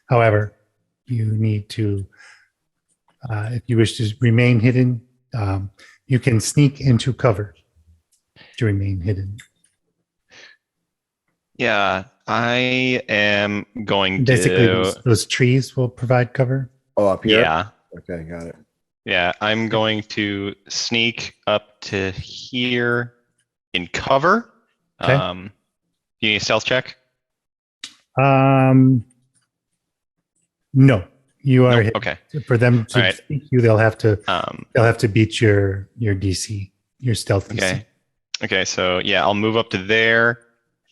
However, you need to, if you wish to remain hidden, you can sneak into cover to remain hidden. Yeah, I am going Basically, to. those trees will provide cover. Oh, up here? Yeah, Okay, got it. yeah. I'm going to sneak up to here in cover. Okay. You need a stealth check? No, you are Nope, hidden. okay. For them to All right. speak you, they'll have to beat your DC, your stealth DC. Okay. Okay. So yeah, I'll move up to there,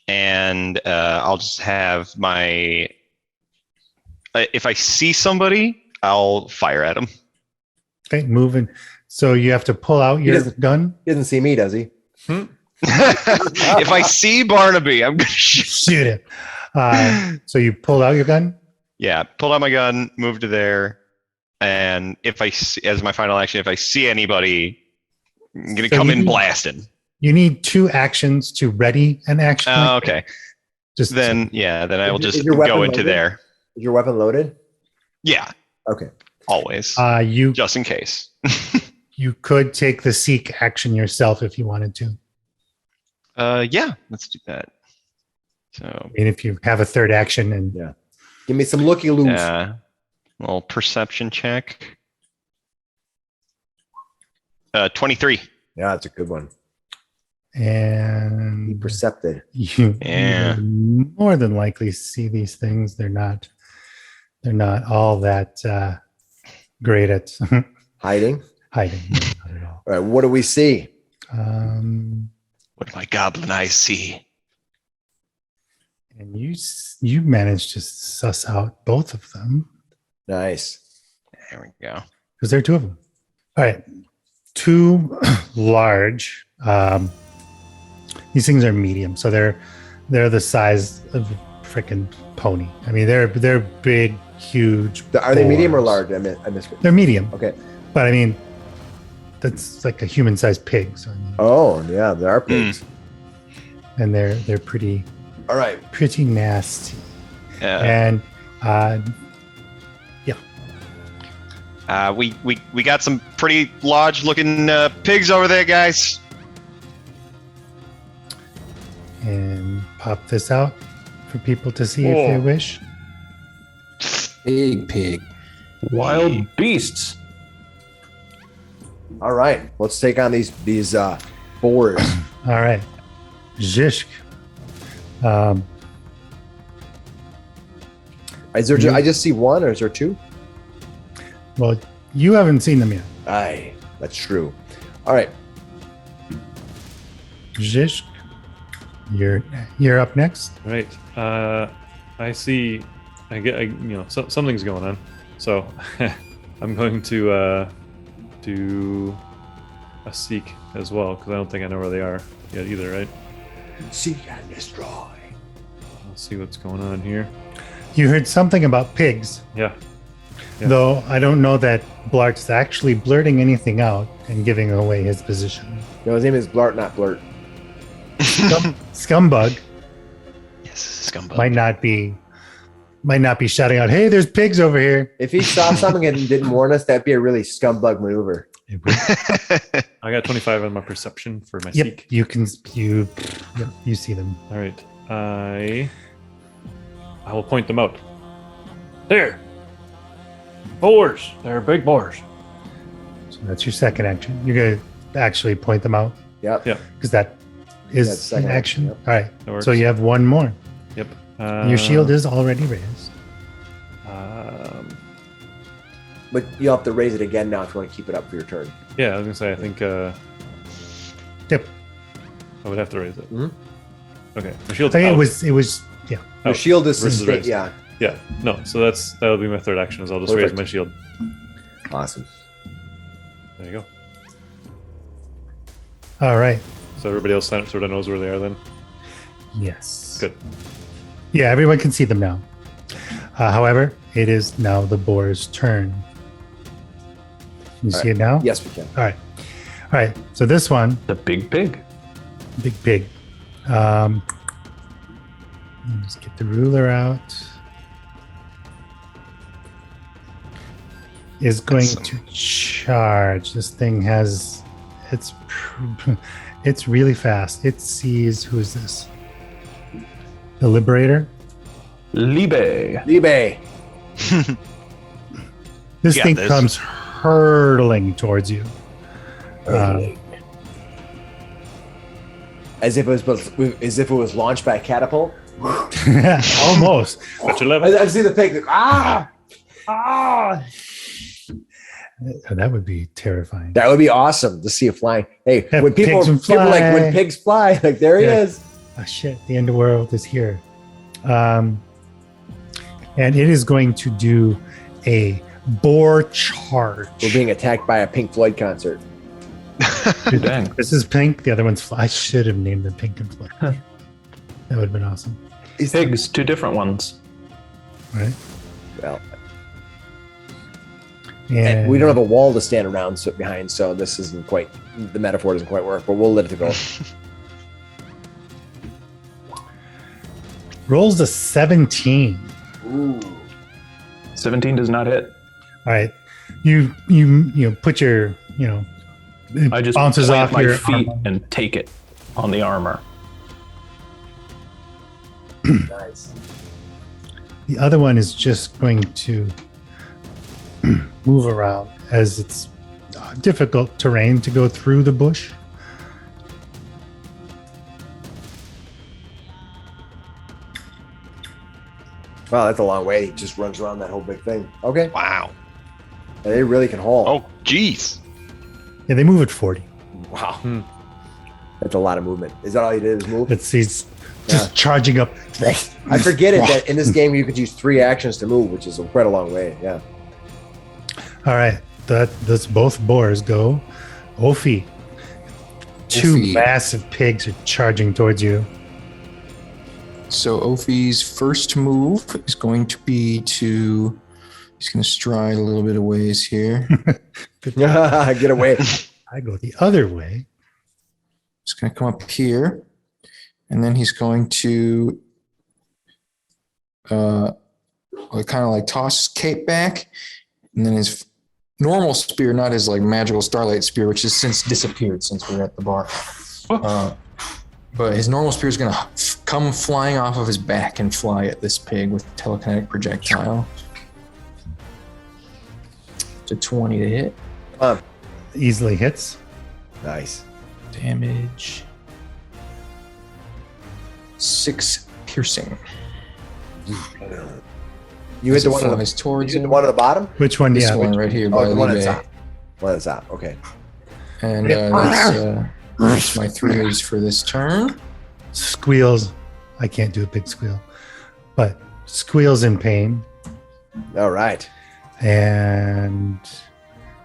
and I'll just have my. If I see somebody, I'll fire at them. Okay, moving. So you have to pull out your doesn't- gun. He doesn't see me, does he? If I see Barnaby, I'm gonna shoot. Shoot it. So you pull out your gun. Yeah, pull out my gun, move to there, and if I see, as my final action, if I see anybody, I'm gonna So come you in need- blasting. You need 2 actions to ready an action. Oh, like that. okay. Just Then yeah, then I will Is your- just is your weapon go into loaded? there. Is your weapon loaded? Yeah, Okay. always, you just in case. you could take the seek action yourself if you wanted to. Yeah, let's do that. So And if you have a third action and Give me some looky loos. little perception check. 23. Yeah, that's a good one. He and percepted. you Yeah. will more than likely see these things. They're not all that great at Hiding. hiding. No, not at all. All right, what do we see? What do my goblin eyes see? And you managed to suss out both of them Nice. There we go. because there are 2 of them. All right, 2 large. These things are medium, so they're the size of a freaking pony. I mean, they're big, huge. Are they medium or boars. large? I missed it. They're medium. Okay. But I mean, that's like a human-sized pig. So I mean, Oh, yeah, there are pigs. and they're pretty All right. nasty. Yeah. And We got some pretty large looking pigs over there, guys. and pop this out for people to see if they wish. Big pig. Wild beasts. All right. Let's take on these boars. All right, Zishk. Is there? I just see one, or is there 2? Well, you haven't seen them yet. Aye, that's true. All right. Zishk, you're up next. Right. I see. Something's going on. So I'm going to do a seek as well because I don't think I know where they are yet either. Right. Seek and destroy. I'll see what's going on here. You heard something about pigs, Yeah. Yeah. though I don't know that Blart's actually blurting anything out and giving away his position. No, his name is Blart, not Blurt. Skumbug Yes, scumbag. might not be shouting out, "Hey, there's pigs over here." If he saw something and didn't warn us, that'd be a really scumbug maneuver. I got 25 on my perception for my Yep, seek. you see them. All right. I will point them out. There. Boars. They're big boars. So that's your second action. You're gonna actually point them out Yep. Yeah. because that That's is second an action. yep. All right. That works. So you have one more. Yep. Your shield is already raised. But you'll have to raise it again now if you want to keep it up for your turn. Yeah, I was gonna say I think Yep. I would have to raise it. Mhm. Okay. My shield's Okay, out. it was. Yeah. Your shield is versus sustain- raised. Yeah. Yeah. No. So that'll be my third action. Is I'll just raise Perfect. my shield. Awesome. There you go. All right. So everybody else sort of knows where they are then. Yes. Good. Yeah, everyone can see them now. However, it is now the boar's turn. You see it now? Yes, we can. All right. All right. So this one, The big pig. big pig. Let's get the ruler out. Is going to charge. This thing has it's really fast. It sees who's this? The Liberator. Libe. Libe. This Yeah, thing this- comes hurtling towards you. As if it was launched by a catapult. Almost. Got your level. I see the pig. Like, ah! That would be terrifying. That would be awesome to see it flying. Hey, Have when people pigs are like, when fly. pigs fly, like there he Yeah. is. Oh shit, the underworld is here. And it is going to do a boar charge. We're being attacked by a Pink Floyd concert. Dang. This is pink, the other one's I should have named them Pink and Floyd. That would have been awesome. Pigs, two different ones. Right? Well, And we don't have a wall to stand around behind, so this isn't quite, the metaphor doesn't quite work, but we'll let it go. rolls a 17. Ooh. 17 does not hit. All right. You put your, it I just bounces plant off my your feet armor. and take it on the armor. Nice. The other one is just going to move around as it's difficult terrain to go through the bush. Wow, that's a long way. He just runs around that whole big thing. Okay. Wow. Yeah, they really can haul. Oh, jeez. Yeah, they move at 40. Wow. That's a lot of movement. Is that all you did is move? He's just charging up. I forget it that in this game you could use 3 actions to move, which is quite a long way. Yeah. All right, that's both boars go. Oofie. Two Oofie. massive pigs are charging towards you. So Ophie's first move is going to be to. He's going to stride a little bit of ways here. Get away. I go the other way. He's going to come up here, and then he's going to kind of like toss his cape back, and then his normal spear, not his like magical starlight spear, which has since disappeared since we were at the bar. But his normal spear is going to come flying off of his back and fly at this pig with telekinetic projectile. It's a 20 to hit. Easily hits. Nice. Damage. 6 piercing. You hit the one on the, flies towards you hit the him. one at the bottom? Which one? This Yeah. one right here Oh, by the one at the Libe. top. One at the top. Okay. And that's my 3 moves for this turn. Squeals. I can't do a big squeal, but squeals in pain. All right. And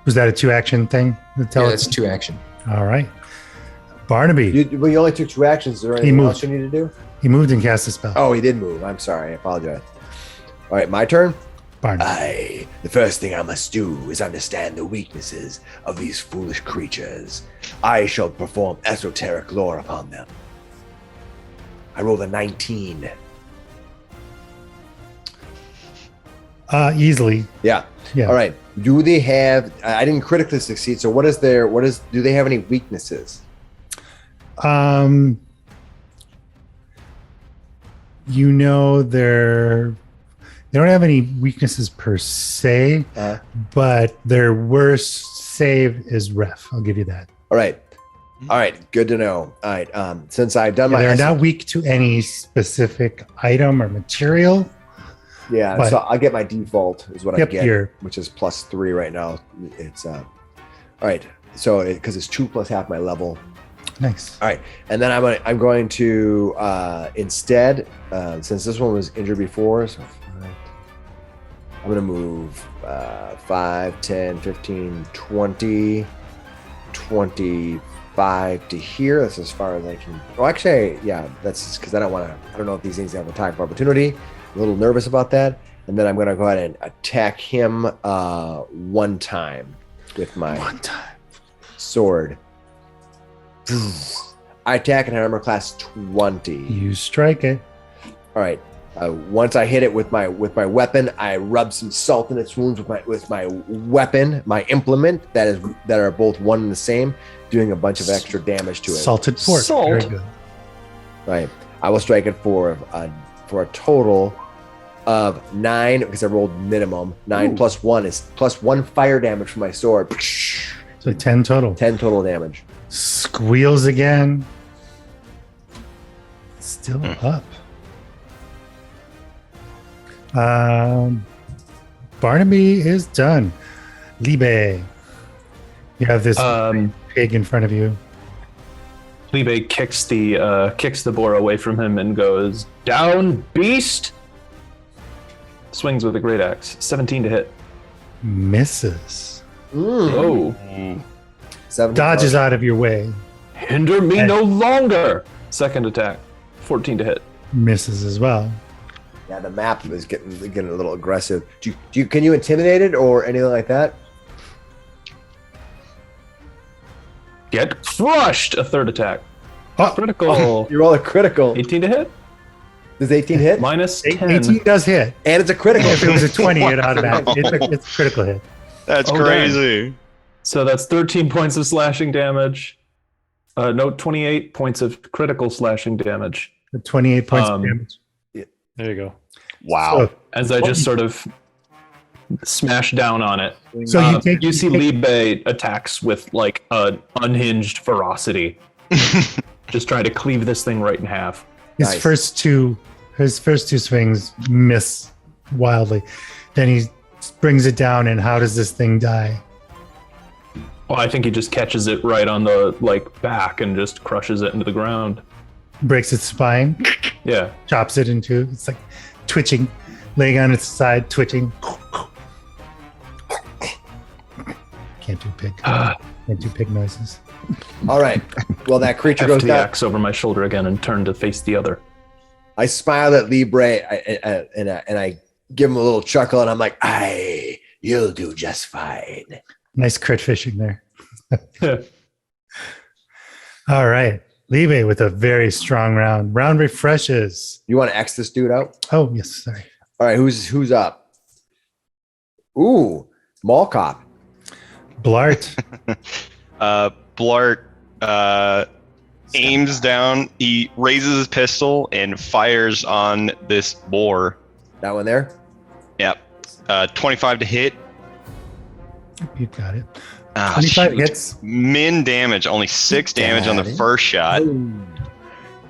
was that a 2-action thing? Yeah, that's 2 action. All right. Barnaby. You only took 2 actions. Is there anything else you need to do? He moved and cast a spell. Oh, he did move. I'm sorry. I apologize. All right, my turn. Barnaby. The first thing I must do is understand the weaknesses of these foolish creatures. I shall perform esoteric lore upon them. I rolled a 19. Easily. Yeah. Yeah. All right. Do they have? I didn't critically succeed. So do they have any weaknesses? They don't have any weaknesses per se, but their worst save is ref. I'll give you that. All right. All right, good to know. All right, since I've done my They're not weak to any specific item or material. yeah, but- so I'll get my default is what Yep, I get, you're- which is +3 right now. It's all right. So because it's 2 plus half my level. Nice. All right, and then I'm going to instead, since this one was injured before, so I'm going to move 5, 10, 15, 20, 25 to here. That's as far as I can. Oh, actually, yeah, that's because I don't know if these things have attack of opportunity. I'm a little nervous about that. And then I'm going to go ahead and attack him one time with my sword. I attack an armor class 20. You strike it. All right. Once I hit it with my weapon, I rub some salt in its wounds with my weapon, my implement that are both one and the same, doing a bunch of extra damage to it. Salted pork. Salt. Very good. Right. I will strike it for a total of 9 because I rolled minimum. 9 plus 1 is +1 fire damage from my sword. So 10 total. 10 total damage. Squeals again. Still up. Barnaby is done. Libe, you have this pig in front of you. Libe kicks the boar away from him and goes, "Down, beast!" Swings with a great axe. 17 to hit. Misses. Oh, 7 Dodges out of your way. hinder me no longer. Second attack. 14 to hit. Misses as well. Yeah, the map is getting a little aggressive. Can you intimidate it or anything like that? Get crushed. A third attack. Oh, Critical. You roll a critical. 18 to hit. Does 18 hit? Minus 10. 18 does hit. And it's a critical. If it was a 20, it automatically. It's a critical hit. That's Oh, crazy. So that's 13 points of slashing damage. No, 28 points of critical slashing damage. 28 points of damage. There you go. Wow. As I just sort of smash down on it. So you see Libe attacks with like an unhinged ferocity. Just trying to cleave this thing right in half. His Nice. first two swings miss wildly. Then he brings it down, and how does this thing die? Well, I think he just catches it right on the back and just crushes it into the ground. Breaks its spine, Yeah. chops it in two. It's like twitching, laying on its side, twitching. Can't do pig. Can't do pig noises. All right. Well, that creature Heft goes the down. axe over my shoulder again and turn to face the other. I smile at Libre and I give him a little chuckle, and I'm like, "Aye, you'll do just fine." Nice crit fishing there. All right. Libe with a very strong round. Round refreshes. You want to X this dude out? Oh, yes. Sorry. All right. Who's up? Ooh, Mall Cop. Blart. Blart aims down. He raises his pistol and fires on this boar. That one there. Yep. 25 to hit. You got it. 25 shoot. hits. Min damage. Only 6 damage on the first shot. Do you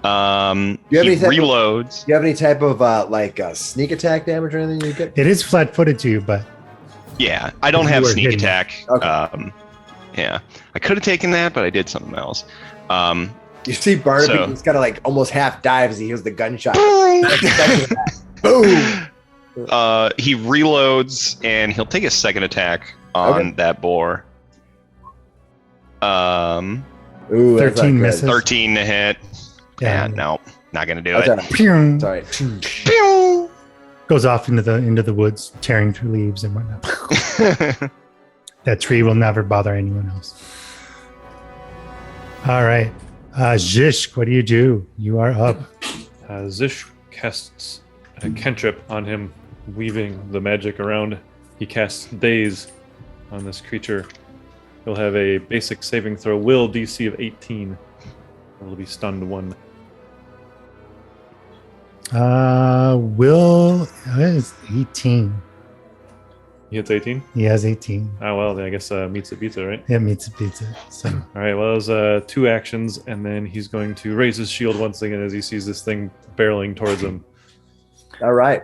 have He any type of- reloads. Do you have any type of sneak attack damage or anything you get? It is flat-footed to you, but Yeah, I don't You have were sneak hitting. attack. Okay. Yeah, I could have taken that, but I did something else. You see Barnaby, So- he's kind of almost half dives as he hears the gunshot. Boom! He reloads and he'll take a second attack on Okay. that boar. Ooh, that's 13 not good. misses. 13 to hit. Yeah, and no, not gonna do That's it. all right. pew, Sorry. goes off into the woods, tearing through leaves and whatnot. That tree will never bother anyone else. All right. Zishk, what do? You are up. Zishk casts a cantrip on him, weaving the magic around. He casts Daze on this creature. He'll have a basic saving throw, will DC of 18. He'll be stunned 1. Will is 18. He hits 18. He has 18. Oh well, then I guess meets it beats it, right? Yeah, meets a pizza. So All right. Well, it was 2 actions, and then he's going to raise his shield once again as he sees this thing barreling towards him. All right.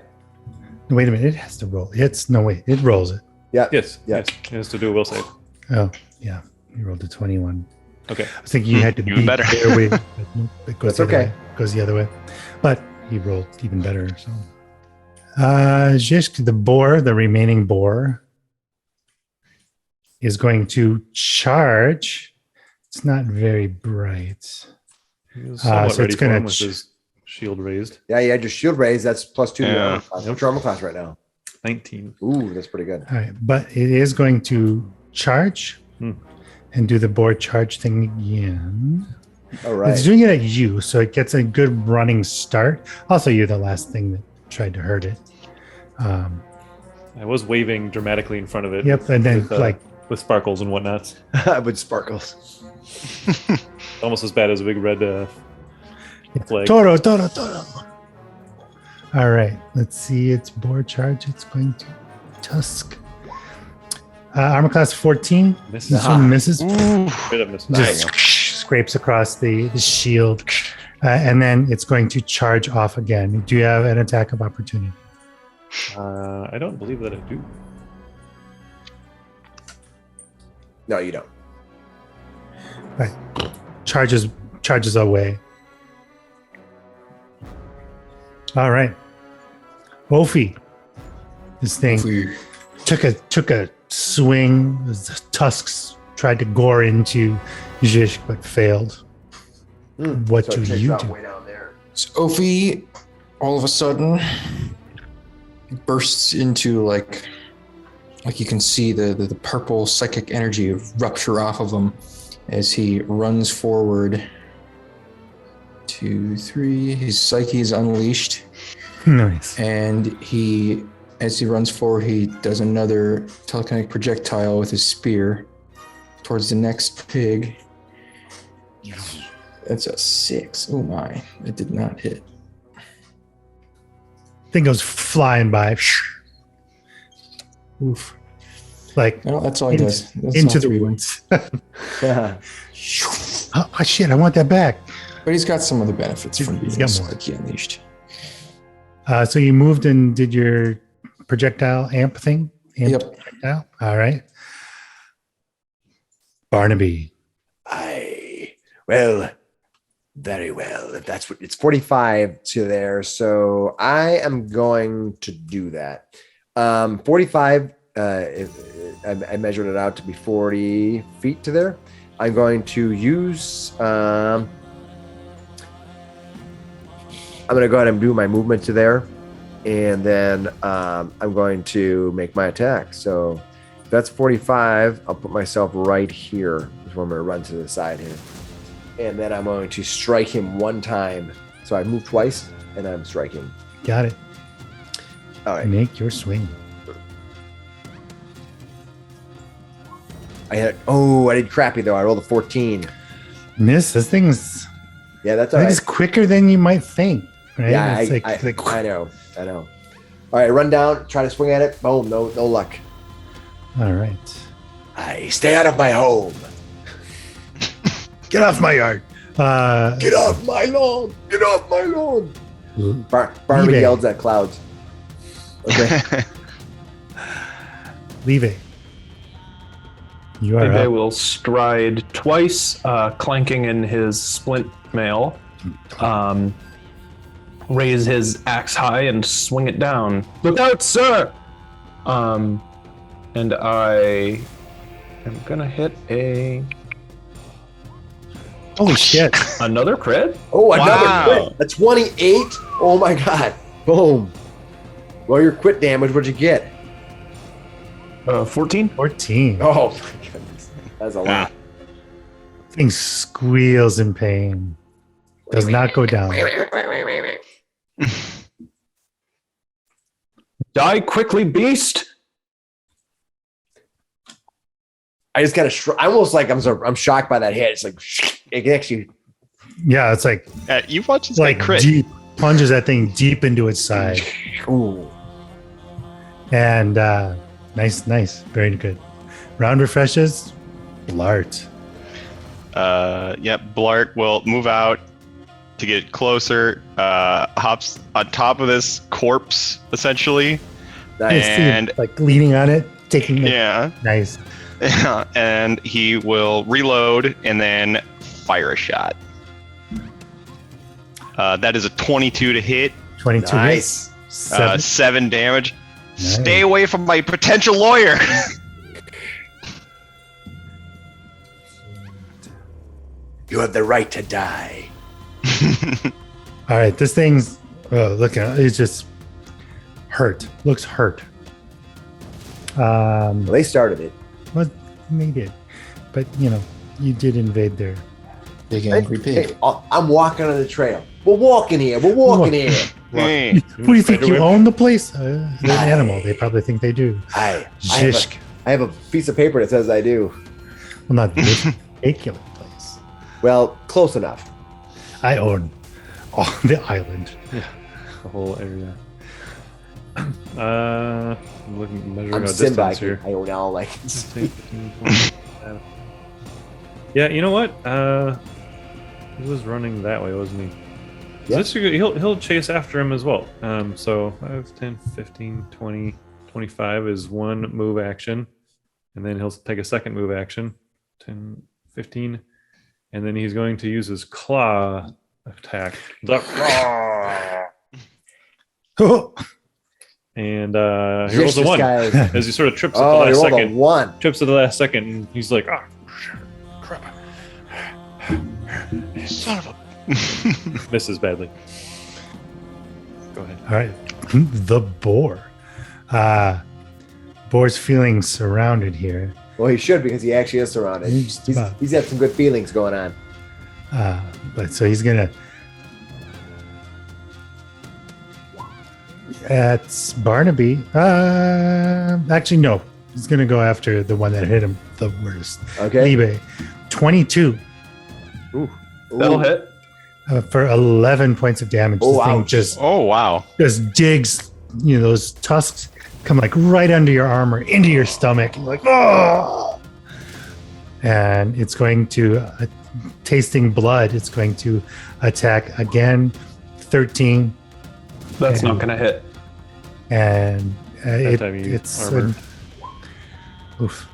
wait a minute, it has to roll. It rolls it. Yeah. Yes. Yeah. Yes. It has to do a will save. Oh, yeah. You rolled a 21. Okay. I was thinking you had to Even be better. their way, but nope, it goes That's the other okay. way. Goes the other way. But he rolled even better. So Zishk, the boar, the remaining boar, is going to charge. It's not very bright. He was somewhat so ready it's for gonna him with his shield raised. Yeah, you had your shield raised. That's +2 to your Yeah. armor class. What's your armor class right now? 19. Ooh, that's pretty good. All right, but it is going to charge and do the boar charge thing again. All right. It's doing it at you, so it gets a good running start. Also, you're the last thing that tried to hurt it. I was waving dramatically in front of it. Yep, and then with, with sparkles and whatnot. With sparkles. Almost as bad as a big red flag. Toro. All right, let's see. It's boar charge. It's going to tusk. Armor class 14. Misses. This one misses. Bit of miss. Just scrapes across the shield, and then it's going to charge off again. Do you have an attack of opportunity? I don't believe that I do. No, you don't. Right, charges away. All right, Oofie. This thing took a swing. The tusks tried to gore into Zishk, but failed. What So it do takes you out do? way down there. So Oofie, all of a sudden, bursts into like you can see the purple psychic energy rupture off of him as he runs forward. 2, 3. His psyche is unleashed, Nice. and as he runs forward, he does another telekinetic projectile with his spear towards the next pig. That's a 6. Oh my! It did not hit. Thing goes flying by. Oof. Like No, that's all he does. That's into all the 3 woods. Yeah. Oh shit! I want that back. But he's got some other benefits from He's being got more. psyche unleashed. So you moved and did your projectile amp thing. Yep. Projectile. All right. Barnaby. Well, very well. If that's what it's 45 to there. So I am going to do that. 45. I measured it out to be 40 feet to there. I'm going to use. I'm going to go ahead and do my movement to there, and then I'm going to make my attack. So if that's 45. I'll put myself right here. Is where I'm going to run to the side here, and then I'm going to strike him one time. So I move twice, and I'm striking. Got it. All right. Make your swing. I did crappy though. I rolled a 14. Miss. This thing's. Yeah, that's I all think right. it's quicker than you might think. Right? Yeah, It's I know. All right, run down, try to swing at it. Boom, no luck. All right. I stay out of my home. Get off my yard. Get off my lawn. Get off my lawn. Barnaby eBay. yells at clouds. Okay. Leave it. You are Maybe up. will stride twice, clanking in his splint mail. Raise his axe high and swing it down. Look out, sir! And I am gonna hit Holy shit. another crit. Oh, another Wow. crit. A 28. Oh my god. Boom. Well, your quit damage, what'd you get? 14. 14. Oh my goodness. That's a lot. Thing squeals in pain. Does not go down. Die quickly, beast! I just got to. I almost like I'm shocked by that hit. It's like it can actually. Yeah, it's like You watch this guy like crit. deep plunges that thing deep into its side. Ooh. And Nice. Very good. Round refreshes. Blart. Blart will move out to get closer, hops on top of this corpse, essentially. Nice. And like leaning on it, taking it. yeah. Nice. And he will reload and then fire a shot. That is a 22 to hit, 22 Nice. hits. 7. 7 damage. Nice. Stay away from my potential lawyer. You have the right to die. All right, this thing's it's just hurt. Looks hurt. Well, they started it. Well, they did, but you did invade their. Big angry pig. Hey, I'm walking on the trail. We're walking here. We're walking here. Hey, What do you think? You Spiderweb? own the place? They're an animal. They probably think they do. I Zishk. have a piece of paper that says I do. Well, not this particular place. Well, close enough. I own the island. The whole area. I'm measuring I'm a distance Simba. here. I own all like. 15, 20, 25. Yeah, you know what? He was running that way, wasn't he? Yeah. He'll chase after him as well. So 5, 10, 15, 20, 25 is one move action. And then he'll take a second move action. 10, 15. And then he's going to use his claw attack. And he rolls a 1 as he sort of trips at the Oh, you last rolled a second. 1. Trips at the last second, and he's like, "Ah, crap!" son of a. Misses badly. Go ahead. All right, the boar. Boar's feeling surrounded here. Well, he should because he actually is surrounded. Just about. He's got some good feelings going on. But so he's gonna. That's Barnaby. Actually, no. He's gonna go after the one that hit him the worst. Okay. Libe, 22 That'll hit. for 11 points of damage. Oh, the thing ouch. just Oh wow. digs. Those tusks come like right under your armor, into your stomach. You're like, oh! And it's going to, tasting blood, it's going to attack again. 13. That's Okay. not gonna hit. And time you it's armor. oof.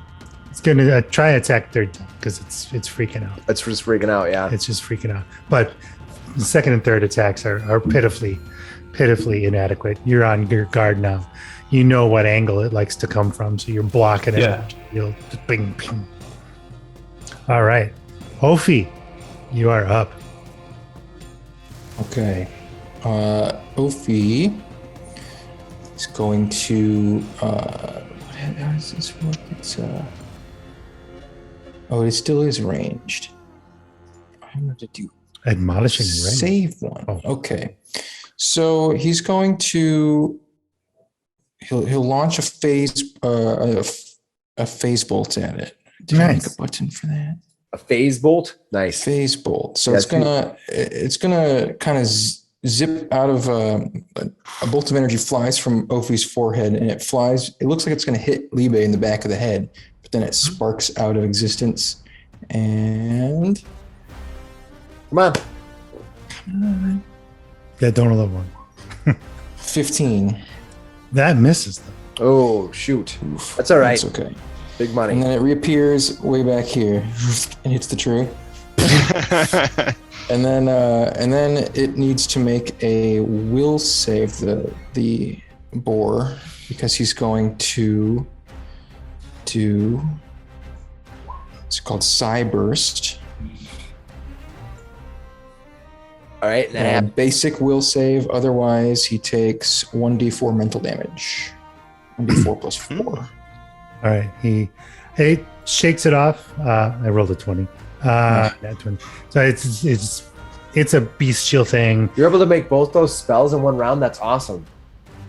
It's going to try attack third time because it's freaking out. That's just freaking out. Yeah. It's just freaking out. But the second and third attacks are pitifully inadequate. You're on your guard now. You know what angle it likes to come from, so you're blocking it. Yeah. You'll bing, ping. All right, Oofie, you are up. Okay. Oofie is going to. How does this work? It's. Oh, it still is ranged. I'm going to do Admonishing ring. save one. Oh. Okay. So he's going to. He'll launch a phase bolt at it. Did I make Nice. a button for that? A phase bolt. Nice. Phase bolt. So Yeah, it's gonna kind of zip out of a bolt of energy flies from Oofie's forehead, and it flies. It looks like it's gonna hit Libe in the back of the head, but then it sparks out of existence. And Come on. Yeah, don't roll one. 15. That misses them. Oh shoot. Oof, That's all right. That's okay. Big And money. then it reappears way back here and hits the tree. And then it needs to make a will save the boar because he's going to do. It's called Psy Burst. All right. And Basic will save. Otherwise, he takes 1d4 mental damage. 1d4 plus 4. All right, he shakes it off. I rolled a 20. That 20. So it's a bestial thing. you're able to make both those spells in one round. That's awesome.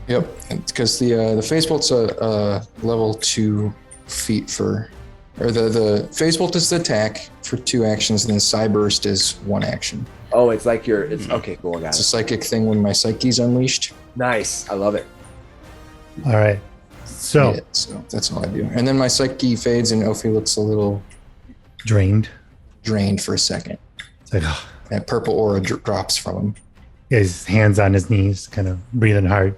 Yep, because the phase bolt's a level 2 feat the phase bolt is the attack for 2 actions, and then Psy Burst is 1 action. Oh, it's like it's okay. Cool. I got It's a it. psychic thing when my psyche's unleashed. Nice. I love it. All right, So Yeah, so that's all I do. And then my psyche fades and Oofie looks a little drained. drained for a second. It's like, oh, That purple aura drops from him. his hands on his knees, kind of breathing hard.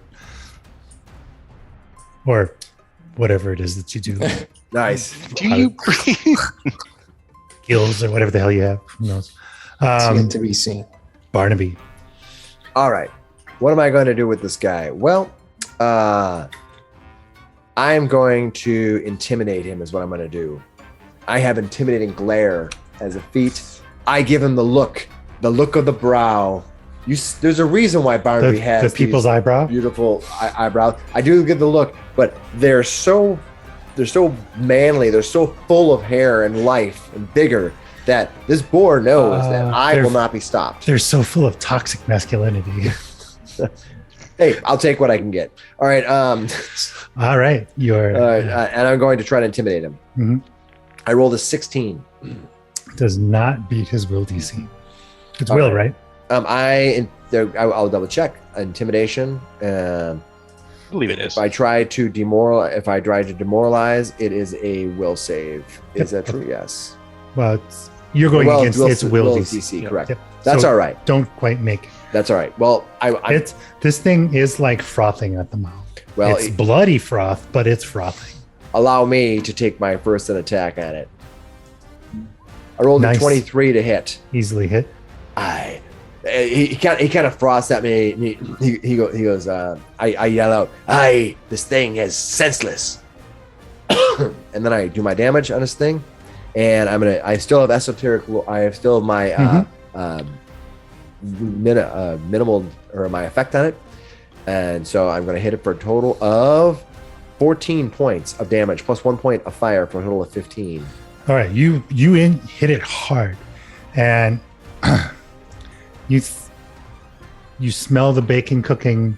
Or whatever it is that you do. Nice. Do you breathe? Gills or whatever the hell you have. Who knows? It's yet to be seen. Barnaby. All right. What am I going to do with this guy? Well, I'm going to intimidate him is what I'm going to do. I have intimidating glare as a feat. I give him the look of the brow. There's a reason why Barnaby has The people's these eyebrow. beautiful eyebrows. I do give the look, but they're so manly. They're so full of hair and life and vigor that this boar knows that I will not be stopped. They're so full of toxic masculinity. Hey, I'll take what I can get. All right. All right. You're And I'm going to try to intimidate him. Mhm. I rolled a 16. does not beat his will DC. It's All will, right. right? I'll double check intimidation. I believe it is. If I try to demoralize, it is a will save. Is that true? Yes. Well, you're going against its will DC. DC. Yep, Correct. yep. That's So all right. Don't quite make it. That's all right. Well, This thing is like frothing at the mouth. well, It's bloody froth, but it's frothing. allow me to take my first attack at it. I rolled Nice. a 23 to hit. Easily hit. He kind of frosts at me. And he goes. I yell out, "Aye, this thing is senseless." And then I do my damage on this thing, and I still have esoteric. I still have my minimal or my effect on it, and so I'm gonna hit it for a total of 14 points of damage plus 1 point of fire for a total of 15. All right, you hit it hard, and you smell the bacon cooking,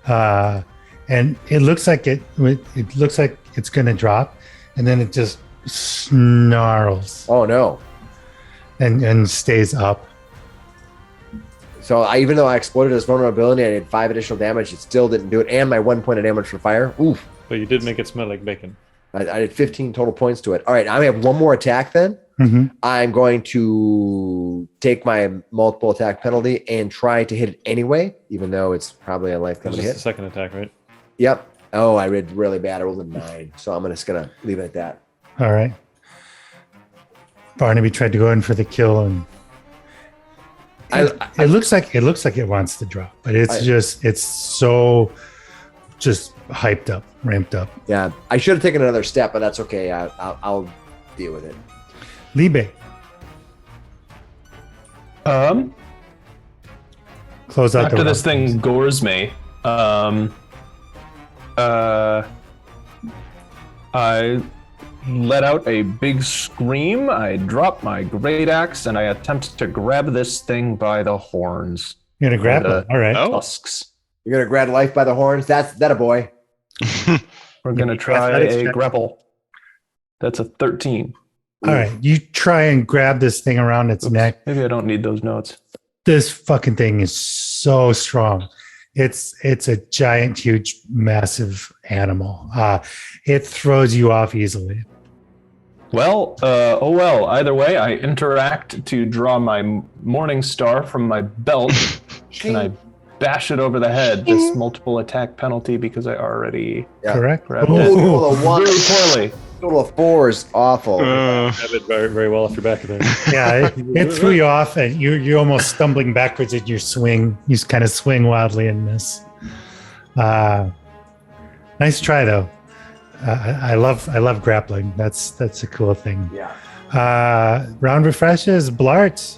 and it looks like it's gonna drop, and then it just snarls Oh no! and stays up. So even though I exploded his vulnerability, I did 5 additional damage. It still didn't do it, and my 1 point of damage for fire. Oof! But you did make it smell like bacon. I did 15 total points to it. All right, I have one more attack then. Mm-hmm. I'm going to take my multiple attack penalty and try to hit it anyway, even though it's probably a It's lifetime just hit. the second attack, right? Yep. Oh, I did really bad. I rolled a 9, so I'm just gonna leave it at that. All right. Barnaby tried to go in for the kill, and it looks like it wants to drop, but it's so hyped up, ramped up. Yeah, I should have taken another step, but that's okay. I'll deal with it. Libe, close out after the this thing gores me, I let out a big scream. I drop my great axe and I attempt to grab this thing by the horns. You're gonna grab the it. All right. tusks. You're gonna grab life by the horns. That's a boy. We're gonna try Athletics a check. grapple. That's a 13. All right. You try and grab this thing around its neck. Maybe I don't need those notes. This fucking thing is so strong. It's a giant, huge, massive animal. It throws you off easily. Well, either way, I interact to draw my Morning Star from my belt and I bash it over the head. This multiple attack penalty because I already Yeah. Correct? grabbed Ooh. it. Total of 1, Very poorly. total of 4 is awful. Have it very, very well off your back there. Yeah, it threw you off, and you're almost stumbling backwards in your swing. You just kind of swing wildly and miss. Nice try though. I love grappling. That's a cool thing. Yeah. Round refreshes. Blart.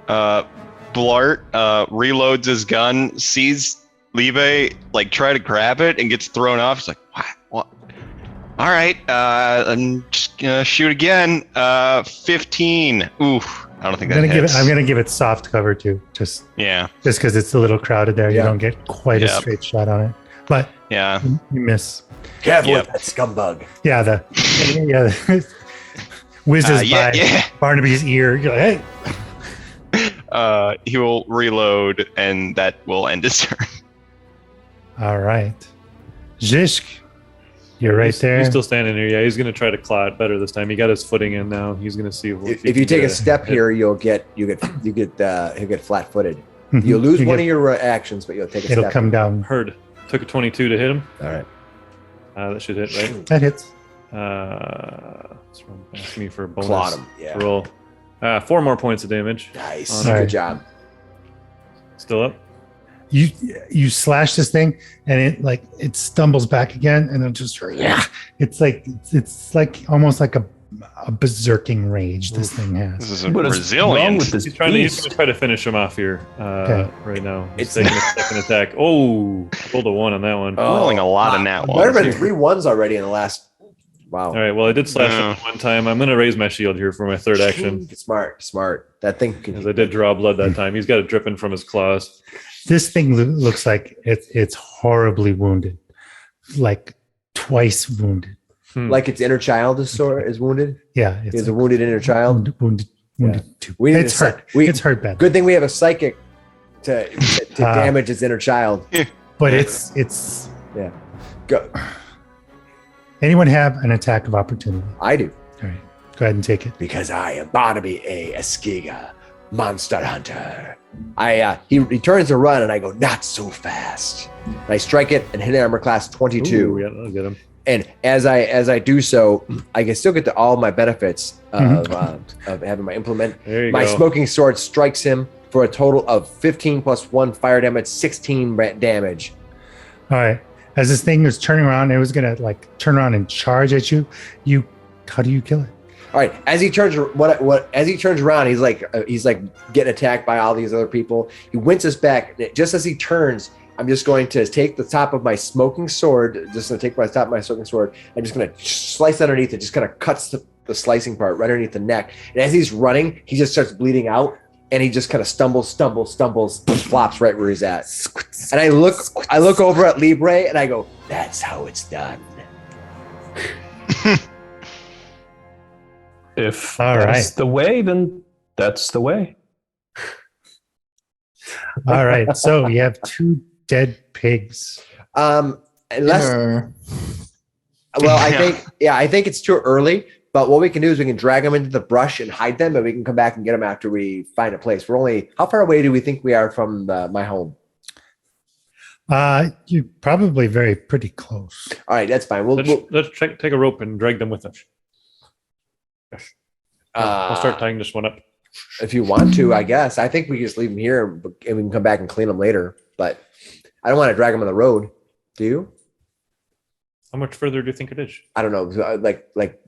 Blart reloads his gun, sees Libe try to grab it and gets thrown off. He's like, what? All right, I'm just gonna shoot again. 15. Oof. I don't think that hits. I'm gonna give it soft cover too. Just because it's a little crowded there. You Yeah. don't get quite a straight shot on it. But Yeah. you miss. Careful Yep. with that scumbug. Yeah, whizzes by yeah. Barnaby's ear. You're like, hey. He will reload, and that will end his turn. All right. Zishk. You're right there. He's still standing here. Yeah, he's going to try to claw it better this time. He got his footing in now. He's going to see If you take a step here, he'll get flat-footed. You'll lose one of your actions, but you'll take a step. It'll come down. Heard. Took a 22 to hit him. All right. That should hit, right? That hits. It's asking me for a bonus Clawed him. Yeah. roll. 4 more points of damage. Nice. All right. Good job. Still up. You slash this thing and it stumbles back again and it just it's like almost like a berserking rage this thing has. This is What is wrong resilient. with this He's going beast? to try to finish him off here right now. It's- He's taking a second attack. Oh, rolled a 1 on that one. Rolling a lot of nat Might have ones. been 3 1s already in the last. Wow. All right. Well, I did slash him one time. I'm going to raise my shield here for my third action Smart. That thing because I did draw blood that time. He's got it dripping from his claws. This thing looks like it's horribly wounded, like twice wounded. like its inner child is wounded. Yeah, It's a wounded inner child. wounded too. We need It's a hurt. we- It's hurt bad. Good thing we have a psychic to damage its inner child. But it's. Go. Anyone have an attack of opportunity? I do. All right, go ahead and take it. Because I am Barnaby a Askeegar, monster hunter. He turns to run and I go, not so fast. And I strike it and hit armor class 22. Ooh, yeah, I'll get him. And as I do so, I can still get to all my benefits of having my implement. There you My go. smoking sword strikes him for a total of 15 plus 1 fire damage, 16 damage. All right. As this thing was turning around, it was gonna turn around and charge at you. How do you kill it? All right, as he turns around, he's like getting attacked by all these other people. He winces back. Just as he turns, I'm just going to take the top of my smoking sword. I'm just going to slice underneath it. Just kind of cuts the slicing part right underneath the neck. And as he's running, he just starts bleeding out, and he just kind of stumbles, flops right where he's at. And I look over at Libre, and I go, "That's how it's done." If All that's the way, then that's the way. All right. So you have 2 dead pigs. Unless. Well, I think it's too early. But what we can do is we can drag them into the brush and hide them, and we can come back and get them after we find a place. How far away do we think we are from my home? You're probably pretty close. All right, that's fine. Let's take a rope and drag them with us. I'll start tying this one up. If you want to, I guess. I think we can just leave them here and we can come back and clean them later. But I don't want to drag them on the road. Do you? How much further do you think it is? I don't know, like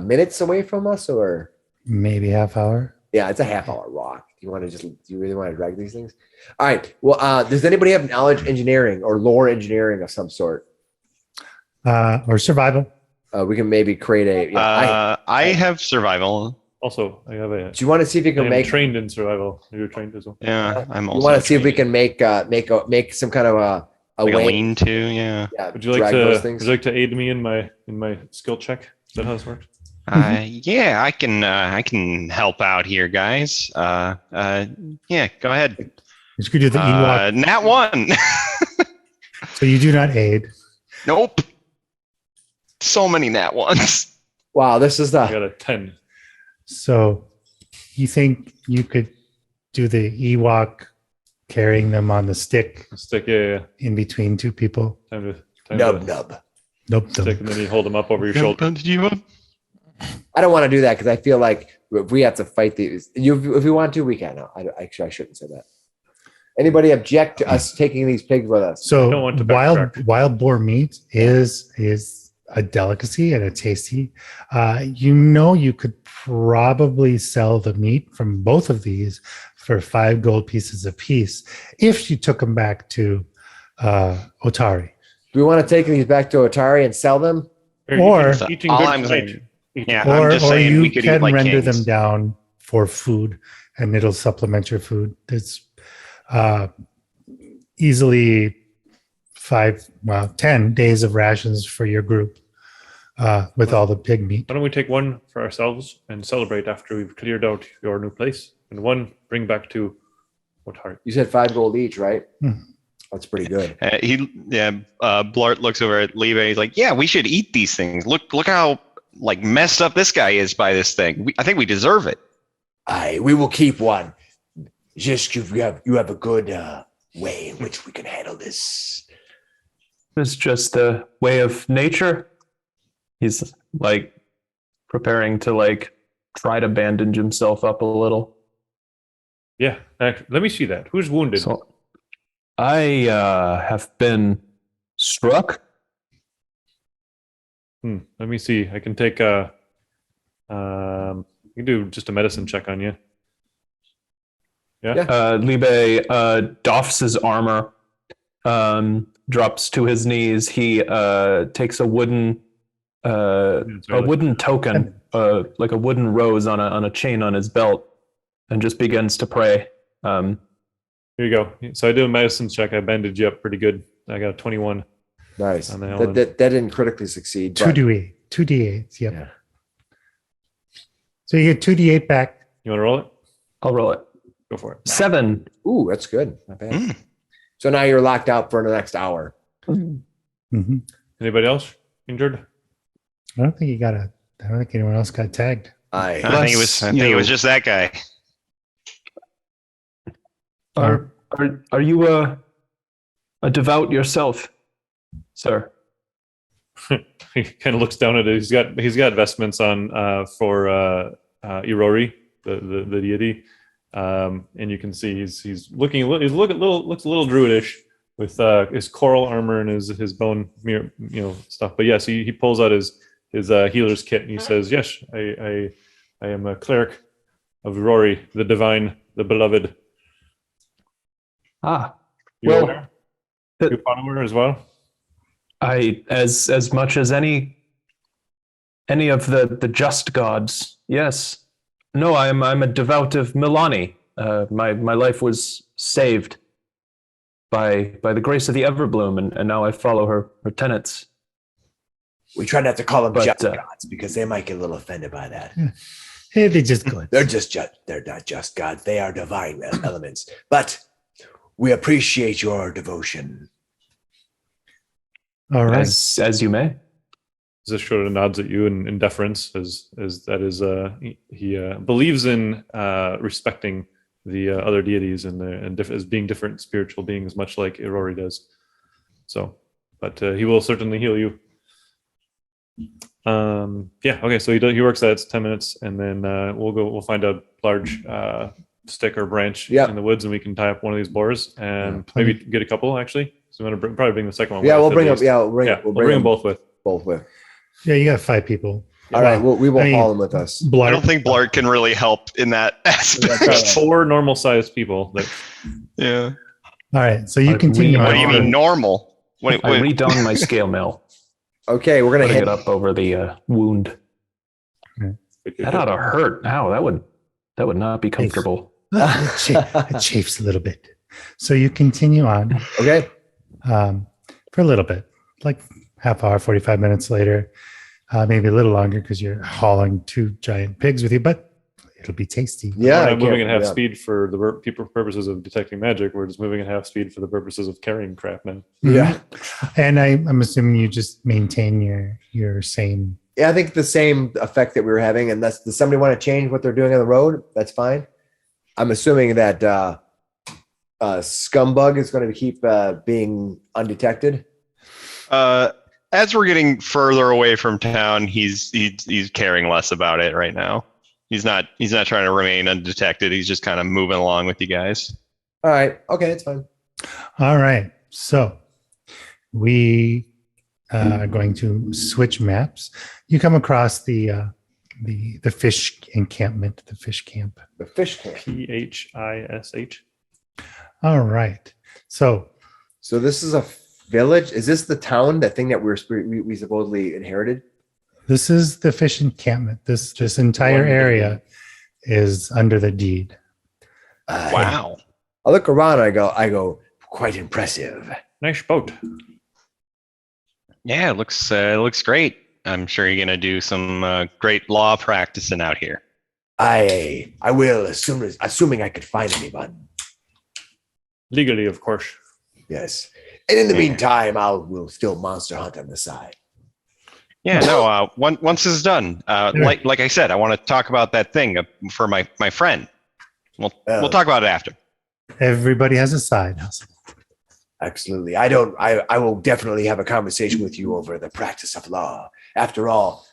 minutes away from us, or Maybe half hour. yeah, it's a half-hour walk. Do you really want to drag these things? All right. Well, does anybody have knowledge engineering or lore engineering of some sort? Or survival. We can maybe create a. I have survival. Also, I have a. Do you want to see if you I can am make? trained in survival. You're trained as well. Yeah, I'm You also. want to see if we trained. can make some kind of a Like a way? lean-to, yeah. Yeah, Would you like drag to? those Would things. you like to aid me in my skill check? Is that how this works? Yeah, I can help out here, guys. Yeah, go ahead. You could do the Ewok. Nat 1. So you do not aid. Nope. So many nat 1s. Wow, this is I the got a 10. So you think you could do the Ewok carrying them on the stick Stick, yeah. in between 2 people? Time nub. Nope. stick, and then you hold them up over your shoulder. I don't want to do that because I feel like if we have to fight these, if we want to, we can. No, I shouldn't say that. Anybody object to us taking these pigs with us? I don't So want to backtrack. wild boar meat is a delicacy and a tasty. You could probably sell the meat from both of these for 5 gold pieces apiece if you took them back to Otari. Do we want to take these back to Otari and sell them? Or- eating All good I'm tonight. saying- Eating- Yeah, I'm just saying you we could eat can like render kings. them down for food, and it'll supplement your food. It's easily 10 days of rations for your group with all the pig meat. Why don't we take one for ourselves and celebrate after we've cleared out your new place, and one bring back to Otari. You said 5 gold each, right? That's pretty good. Blart looks over at Liebe. He's like, "Yeah, we should eat these things. Look how like messed up this guy is by this thing. I think we deserve it." We will keep one. Zishk, you have a good way in which we can handle this. It's just the way of nature. He's like preparing to like try to bandage himself up a little. Yeah, actually, let me see that. Who's wounded? So I have been struck. Let me see. I can take a. You can do just a medicine check on you. Yeah. Libe doffs his armor, drops to his knees. He takes a wooden token, like a wooden rose on a chain on his belt, and just begins to pray. Here you go. So I do a medicine check. I bandage you up pretty good. I got a 21. Nice. On the That didn't critically succeed. 2d8s. Yep. Yeah. So you get 2d8 back. You want to roll it? I'll roll it. Go for it. 7. Ooh, that's good. Not bad. So now you're locked out for the next hour. Mm-hmm. Anybody else injured? I don't think anyone else got tagged. I think it was just that guy. Are you a devout yourself, sir? He kind of looks down at it. He's got vestments on for Irori, the deity, and you can see he's looks a little druidish with his coral armor and his bone stuff. But yes, he pulls out his healer's kit and he says, "Yes, I am a cleric of Irori, the divine, the beloved." You follower as well. I as much as any of the just gods. Yes. No, I'm a devout of Milani. My life was saved by the grace of the Everbloom, and now I follow her tenets. We try not to call them just gods because they might get a little offended by that. Hey, they're just good. They're not just gods. They are divine elements. But we appreciate your devotion. All right. As you may. Zish sort of nods at you in deference, as that is he believes in respecting the other deities and as being different spiritual beings, much like Irori does. So, but he will certainly heal you. Okay. So he works that. It's 10 minutes, and then we'll find a large stick or branch in the woods, and we can tie up one of these boars and maybe get a couple actually. So we want to probably bring the second one. Yeah, with we'll bring them. Yeah, we'll bring them both with. Yeah, you got 5 people. All right, we will haul them with us. I don't think Blart can really help in that aspect. 4 normal-sized people. Yeah. All right, so you continue. What do you mean normal? I redone my scale mail. Okay, we're gonna hit it up over the wound. Okay. That ought to hurt. Ow, that would not be comfortable. It chafes a little bit. So you continue on. Okay. For a little bit, like half hour, 45 minutes later, maybe a little longer because you're hauling 2 giant pigs with you, but it'll be tasty. Yeah, we're not moving at half speed for the purposes of detecting magic. We're just moving at half speed for the purposes of carrying crap now. Yeah, and I'm assuming you just maintain your same. Yeah, I think the same effect that we were having. And does somebody want to change what they're doing on the road? That's fine. I'm assuming that Skumbug is going to keep being undetected. As we're getting further away from town, he's caring less about it right now. He's not trying to remain undetected. He's just kind of moving along with you guys. All right. Okay, it's fine. All right. So we are going to switch maps. You come across the fish encampment, the fish camp. The fish camp. Phish. All right. So this is a village. Is this the town? That thing that we supposedly inherited? This is the fish encampment. This entire area is under the deed. Wow. I look around. I go. Quite impressive. Nice boat. Yeah, it looks great. I'm sure you're gonna do some great law practicing out here. I will, assuming I could find anyone. Legally, of course. Yes. And in the meantime, we'll still monster hunt on the side. Yeah, no. Once this is done, like I said, I want to talk about that thing for my friend. We'll talk about it after. Everybody has a side hustle. Absolutely. I will definitely have a conversation with you over the practice of law. After all,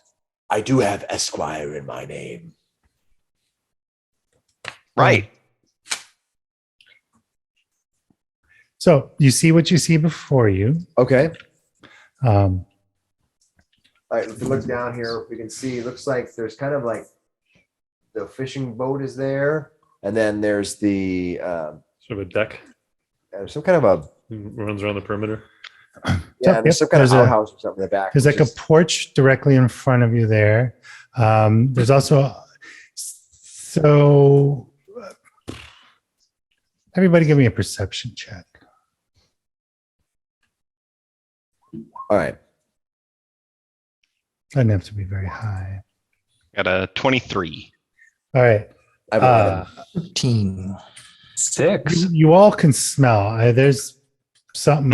I do have Esquire in my name. Right. So you see what you see before you. Okay. Um, All right, if we look down here, we can see, it looks like there's kind of like the fishing boat is there. And then there's the, Sort of a deck some kind of a, runs around the perimeter. yeah, there's some kind of there's a- outhouse or something in the back. There's like a porch directly in front of you there. There's also, so everybody give me a perception check. All right. Doesn't have to be very high. Got a 23. All right. I have 13. 6. You all can smell. There's something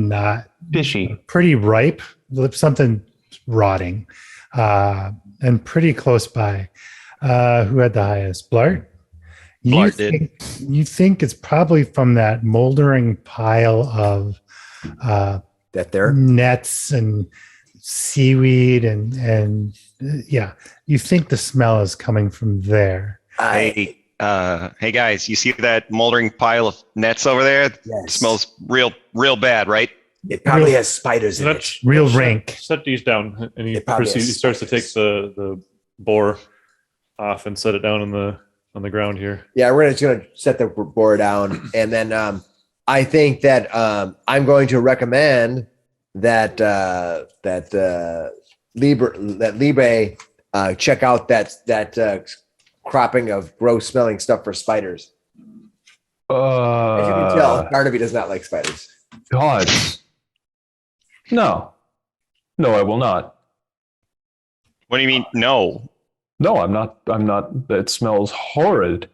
not Fishy. pretty ripe, something rotting, and pretty close by. Who had the highest? Blart? Blart did. You think it's probably from that moldering pile of that there. nets and seaweed and yeah, you think the smell is coming from there. Hey guys, you see that moldering pile of nets over there? It Yes. smells real bad, right? It probably has spiders in it. Real rank. Set these down, and he It probably proceeds. He has starts to take spiders. the boar off and set it down on the ground here. Yeah, we're just gonna set the board down, and then I think that I'm going to recommend that Libre check out that cropping of gross smelling stuff for spiders. As you can tell, Barnaby does not like spiders. Gods. No, I will not. What do you mean? No. No, I'm not. It smells horrid.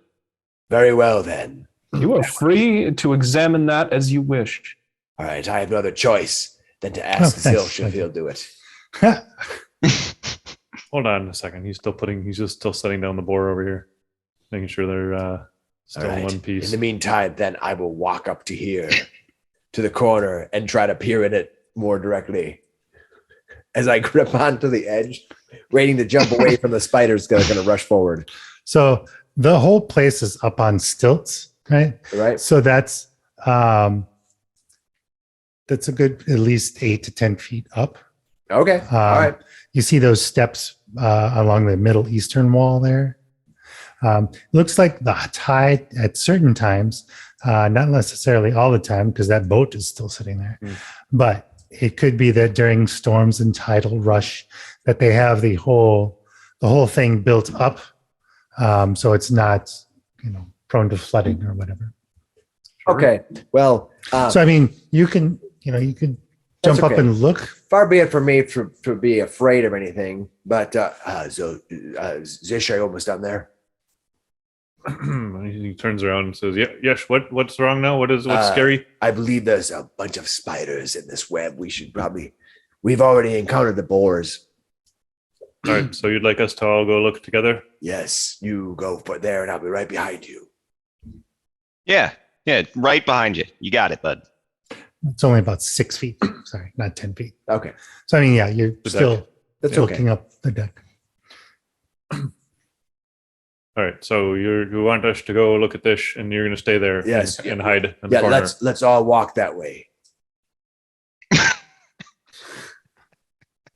Very well then. You are free to examine that as you wish. All right, I have no other choice than to ask thanks. Zilch if he'll do it. Hold on a second. He's just still setting down the boar over here, making sure they're still All in right. one piece. In the meantime, then I will walk up to here, to the corner, and try to peer in it more directly. As I grip onto the edge, waiting to jump away from the spiders that are going to rush forward. So the whole place is up on stilts, right? Right? So that's a good at least 8 to 10 feet up. Okay. All right. You see those steps along the Middle Eastern wall there. Looks like the tide at certain times, not necessarily all the time, because that boat is still sitting there. But it could be that during storms and tidal rush, that they have the whole thing built up, so it's not prone to flooding or whatever. Okay. Well, So I mean, you could That's jump up okay. and look. far be it from me to be afraid of anything, but Zish, are almost done there? He turns around and says, "Yeah, yes. What's wrong now? What's scary?" I believe there's a bunch of spiders in this web. We've already encountered the boars. All right. So you'd like us to all go look together? Yes, you go for there and I'll be right behind you. Yeah, right behind you. You got it, bud. It's only about 6 feet. Sorry, not 10 feet. Okay. So I mean, yeah, you're The still deck. That's looking okay. up the deck. All right. So you want us to go look at this, and you're going to stay there, Yes. and hide in the Yeah, corner. let's all walk that way.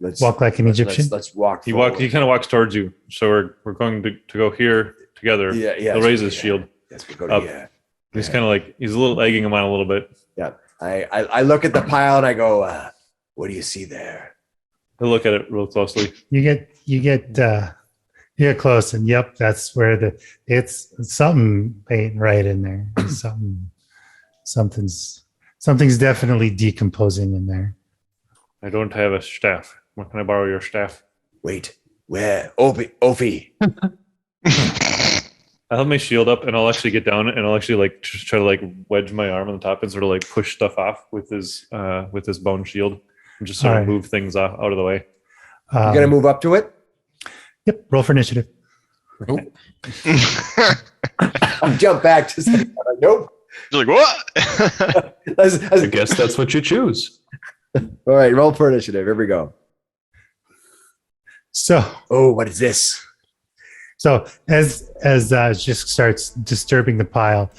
Let's Walk like an Egyptian. Let's walk. He forward. kind of walks towards you. So we're going to go here together. Yeah, yeah. He'll raise his shield. Yes, we go to Up. here. He's kind of like he's a little egging him on a little bit. Yeah. I look at the pile and I go, what do you see there? He'll look at it real closely. You get close, and yep, that's where it's something ain't right in there. It's something's definitely decomposing in there. I don't have a staff. When can I borrow your staff? Wait, where? Oofie. I have my shield up, and I'll actually get down, and I'll actually like just try to like wedge my arm on the top and sort of like push stuff off with his bone shield, and just sort of Alright. move things out of the way. You gonna move up to it? Yep. Roll for initiative. Oh, I'll jump back to say, nope. You're like, what? I guess that's what you choose. All right, roll for initiative. Here we go. So Oh, what is this? So as Zishk starts disturbing the pile,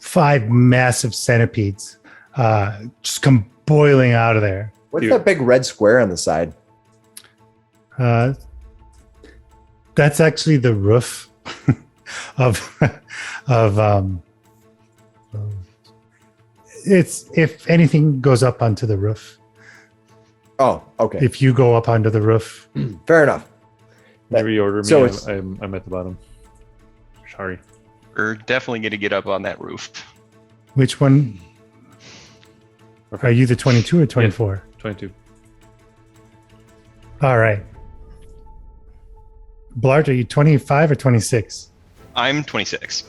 5 massive centipedes just come boiling out of there. What's that big red square on the side? That's actually the roof of it's if anything goes up onto the roof. Oh, okay. If you go up onto the roof, Fair enough. Reorder me. So I'm at the bottom. Sorry. We're definitely going to get up on that roof. which one are you? The 22 or 24? 22. All right. Blart, are you 25 or 26? I'm 26.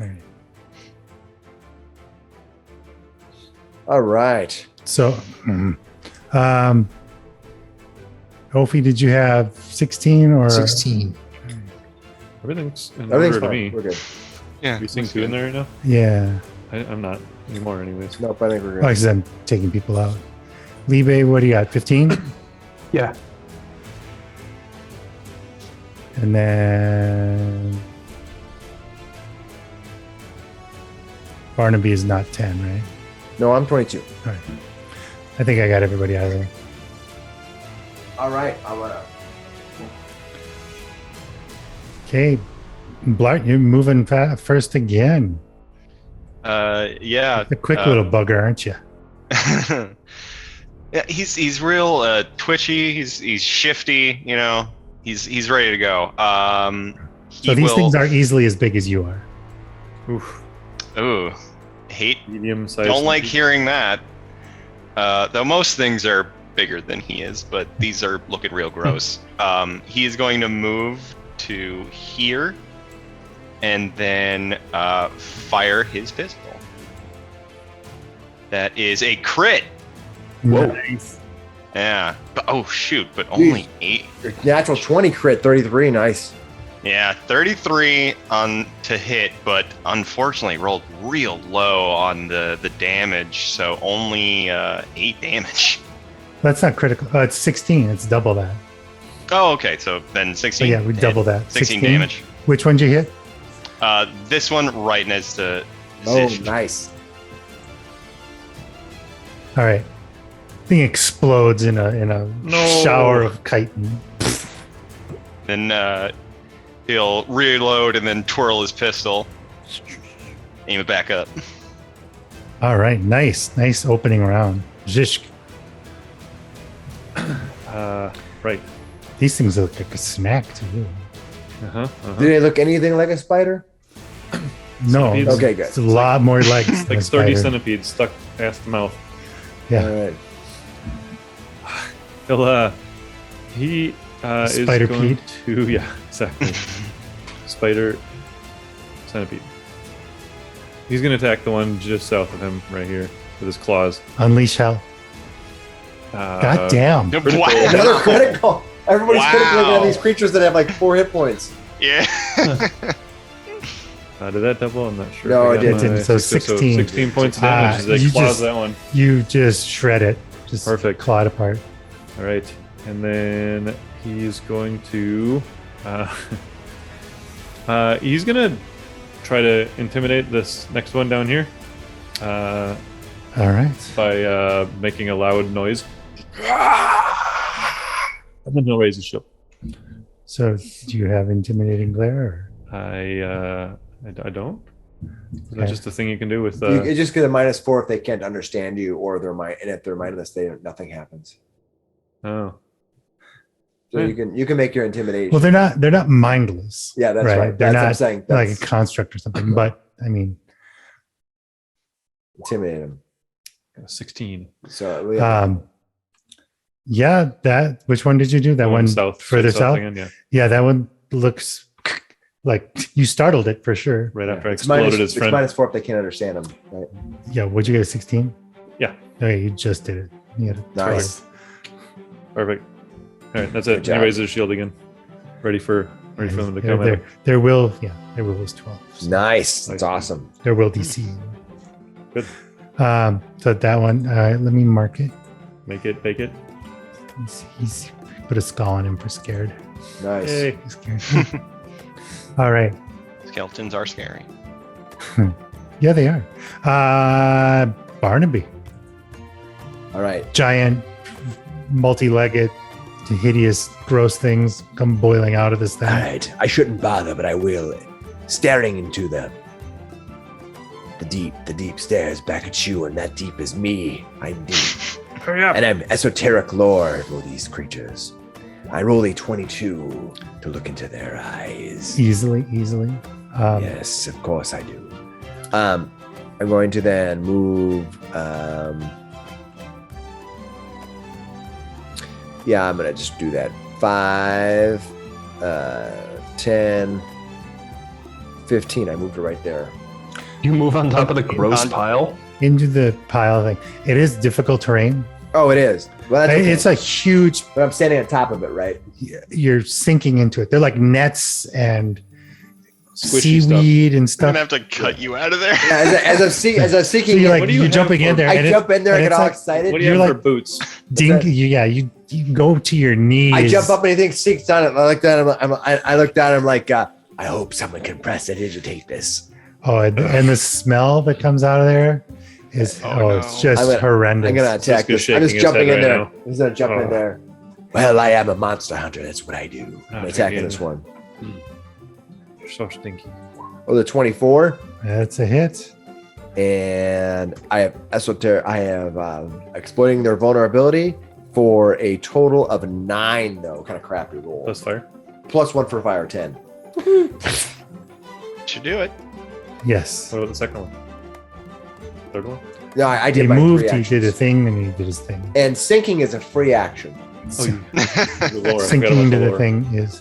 All right. All right. So, Oofie, did you have 16 or 16. Everything's in Everything's order to fine. me. We're good. Yeah. You seeing 2 in there right now? Yeah. I'm not anymore, anyways. Nope, I think we're Oh, good. because I'm taking people out. Libe, what do you got? 15? Yeah. And then Barnaby is not 10, right? No, I'm 22. All right. I think I got everybody out of there. All right. I'm gonna. Okay. Blart, you're moving first again. Yeah. A quick little bugger, aren't you? Yeah, he's real twitchy. He's shifty. You know, he's ready to go. So these things are easily as big as you are. Oof. Ooh, hate. Medium sized. Don't like hearing that. Though most things are bigger than he is, but these are looking real gross. He is going to move to here, and then fire his pistol. That is a crit. Whoa. Nice. Yeah. But, oh shoot! But only 8. Your natural 20 crit, 33. Nice. Yeah, 33 on to hit, but unfortunately rolled real low on the damage, so only 8 damage. That's not critical. It's 16. It's double that. Oh, okay. So then So 16. yeah, we double that. 16 damage. Which one did you hit? This one right next to Oh, Zishk. nice. All right. Thing explodes in a No. shower of chitin. Then he'll reload and then twirl his pistol, aim it back up. All right. Nice opening round. Zishk. Right. These things look like a snack to you. Do they look anything like a spider? No. Centipedes. Okay, good. It's a lot more legs. than Like a 30 spider. centipedes stuck past the mouth. Yeah. All right. He'll he is Spider going pede. to exactly. Spider centipede. He's gonna attack the one just south of him right here with his claws. Unleash hell. God damn. Wow. Another critical. Everybody's Wow. critical on these creatures that have like 4 hit points. Yeah. Did that double? I'm not sure. No, I it got didn't. my- So 16. 16 points of damage. He you claws just- that one. You just shred it. Just Perfect. claw it apart. All right, and then he's going to he's gonna try to intimidate this next one down here All right. by making a loud noise, and then he'll raise his shield. So do you have intimidating glare? I don't. Is that Okay. just a thing you can do with? You just get a -4 if they can't understand you, or they're and if they're mindless, nothing happens. Oh, So Yeah. you can make your intimidation. Well, they're not mindless. yeah, that's right. They're That's what I'm not saying. like a That's construct or something. But I mean, intimidate them. 16. So yeah. yeah. That which one did you do? That The one south, further south. again, yeah. Yeah, that one looks like you startled it for sure. Right after I It's exploded minus, his it's friend. -4 if they can't understand him. Right? Yeah, would you get a 16? Yeah. Okay, you just did it. You got a Nice. Perfect. All right, that's Good it. job. He raises his shield again. Ready for them to come in. Their will, their will is 12. So Nice. That's awesome. their will DC. Good. So that one, let me mark it. Make it, bake it. He's put a skull on him for scared. Nice. Hey. He's scared. All right. Skeletons are scary. Yeah, they are. Barnaby, All right. giant, multi-legged, hideous, gross things come boiling out of this thing. All right. I shouldn't bother, but I will. Staring into the deep stares back at you, and that deep is me. I'm deep. Hurry up. And I'm esoteric lore for these creatures. I roll a 22 to look into their eyes. Easily. Yes, of course I do. I'm going to then move. I'm going to just do that. 5, 10, 15. I moved it right there. You move on top of the gross pile. Into the pile thing. It is difficult terrain. Oh, it is. Well, that's okay. It's a huge. But I'm standing on top of it, right? You're sinking into it. They're like nets and Squishy seaweed and I'm stuff. gonna have to cut you out of there. Yeah, as I'm So sinking, you're in, like do you you're have jumping in for- there. I and jump in there, I and get it's all like excited. What do you You're have for like- boots? dink. that? You go to your knees. I jump up and anything sinks on it. I look down. I look down. I'm like, I hope someone can press it to take this. Oh, and the smell that comes out of there is it's just horrendous. I'm gonna attack Cisco's this. I'm just shaking his jumping head in right there. now. I'm just gonna jump in Oh. there. Well, I am a monster hunter. That's what I do. I'm Oh, attacking again. this one. You're so stinky. Oh, the 24, That's a hit. and I have esoteric. I have exploiting their vulnerability for a total of 9. Though, kind of crappy roll. Plus fire. +1 for fire, 10. Should do it. Yes. What about the second one? Third one? No, I He did my moved. 3 He actions. did a thing, and he did his thing. And sinking is a free action. Oh, the lore. I forgot Sinking about into the lore. thing is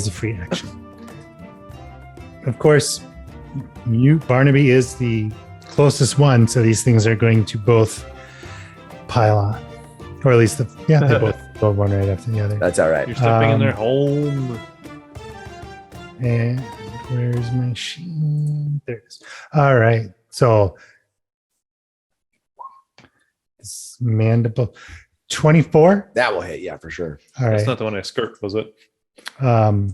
a free action. Of course, Barnaby is the closest one, so these things are going to both pile on, or at least they both go one right after the other. That's all right. You're stepping in their home. And where's my sheet? There it is. All right, so this mandible 24. That will hit, yeah, for sure. All That's right. not the one I skirt, was it? No,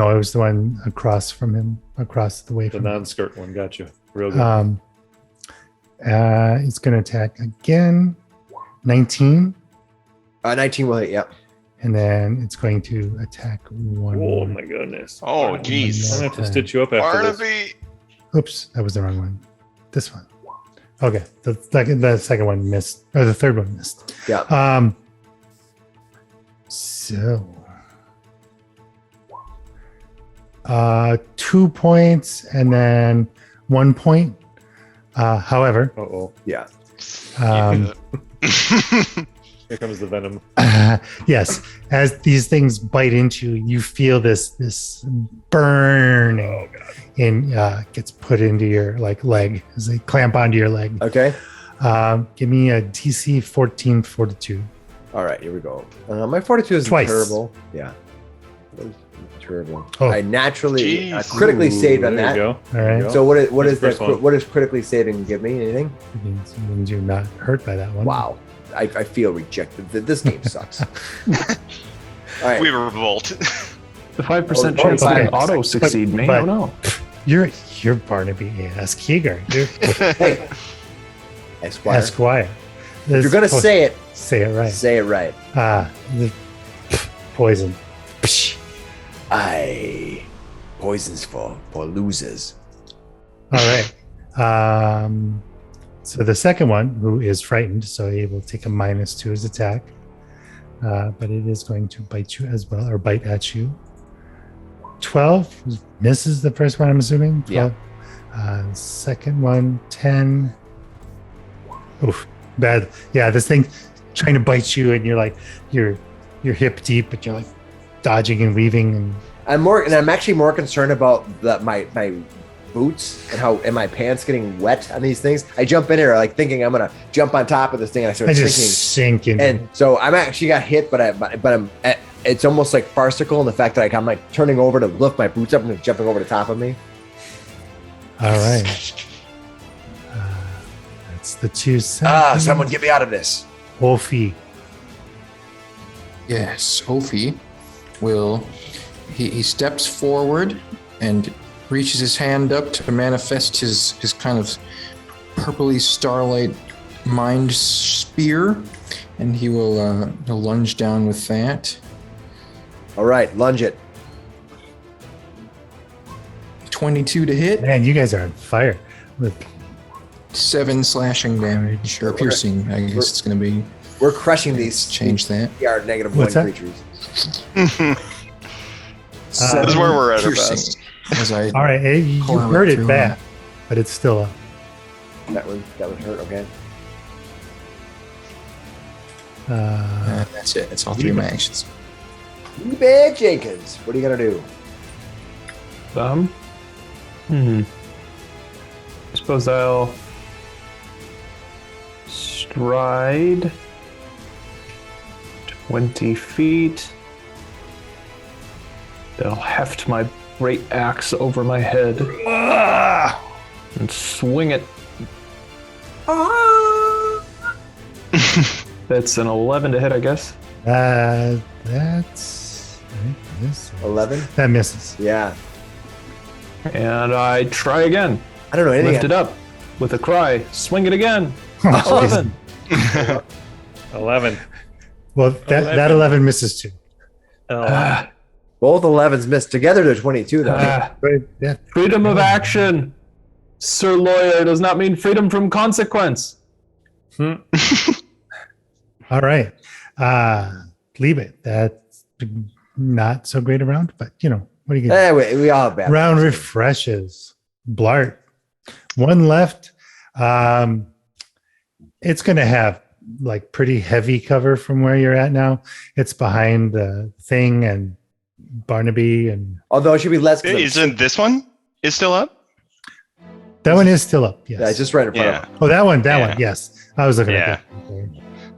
it was the one across from him, across the way The from him. non-skirt one. Got you. Real good. It's going to attack again. 19, 19 will hit, yeah. and then it's going to attack one. Oh more. my goodness. Oh, I'm jeez. gonna have to stitch you up after this. Barnaby. Oops, that was the wrong one. This one. Okay, the second one missed, or the third one missed. Yeah. So 2 points and then 1 point. However, Uh-oh. Yeah. Here comes the venom. yes, as these things bite into you, you feel this burning and gets put into your leg as they clamp onto your leg. Okay. Give me a DC 14 fortitude. All right, here we go. My fortitude is Twice. terrible. Yeah. That was terrible. Oh. I naturally Jeez. critically saved on There you that. go. All There right. you go. So what is That's the that? first one. What does critically saving give me? Anything? It means you're not hurt by that one. Wow. I feel rejected. This game sucks. All right. We revolt. The 5% Oh, chance I can 5%. auto succeed me. but- Oh no. You're Barnaby Askeegar. You're Hey, Esquire. Esquire. If you're gonna say it, say it right. say it right. The poison. Poisons for losers. All right. So the second one, who is frightened, so he will take a minus to his attack, but it is going to bite you as well, or bite at you. 12 misses the first one, I'm assuming. 12. Second one, 10. Oof, bad. Yeah, this thing trying to bite you, and you're like, you're hip deep, but you're like dodging and weaving, and I'm actually more concerned about my boots and my pants getting wet on these things. I jump in here like thinking I'm gonna jump on top of this thing, and I start I sinking. just sink in. And so I'm actually got hit, but I'm. It's almost like farcical in the fact that I'm like turning over to lift my boots up and they're jumping over the top of me. All right. That's the 2 seconds. Someone get me out of this. Oofie. Yes, Oofie will. He steps forward and reaches his hand up to manifest his kind of purpley starlight mind spear, and he'll lunge down with that. All right, lunge it. 22 to hit, Man, you guys are on fire. With 7 slashing damage, or piercing, I guess it's going to be. We're crushing these Change that. yard -1 What's that? creatures. This is where we're at our Piercing. best. As I all right, you Pull him heard up it through bad, but it's still up. That would hurt. Okay. that's it. That's all 3 of my actions. eBay Jenkins, what are you gonna do? I suppose I'll stride 20 feet. Then I'll heft my great axe over my head and swing it. That's an 11 to hit, I guess. That's I think this 11. that misses. Yeah. And I try again. I don't know anything. Lift it up with a cry. Swing it again. Oh, 11. 11. well, that 11 misses too. Ah, Both 11s missed together. They're 22 though. But yeah, freedom of action, Sir Lawyer, does not mean freedom from consequence. all right. Leave it. That's not so great a round, but what are you gonna do? We all have bad. Round ones. refreshes. Blart. 1 left. It's going to have like pretty heavy cover from where you're at now. It's behind the thing and Barnaby, and Although it should be less. 'cause I'm- Isn't this one is still up? that one is still up. Yes. Yeah, it's just right in front Yeah. of him. Oh, that one. Yeah. Yes. I was looking Yeah. at that.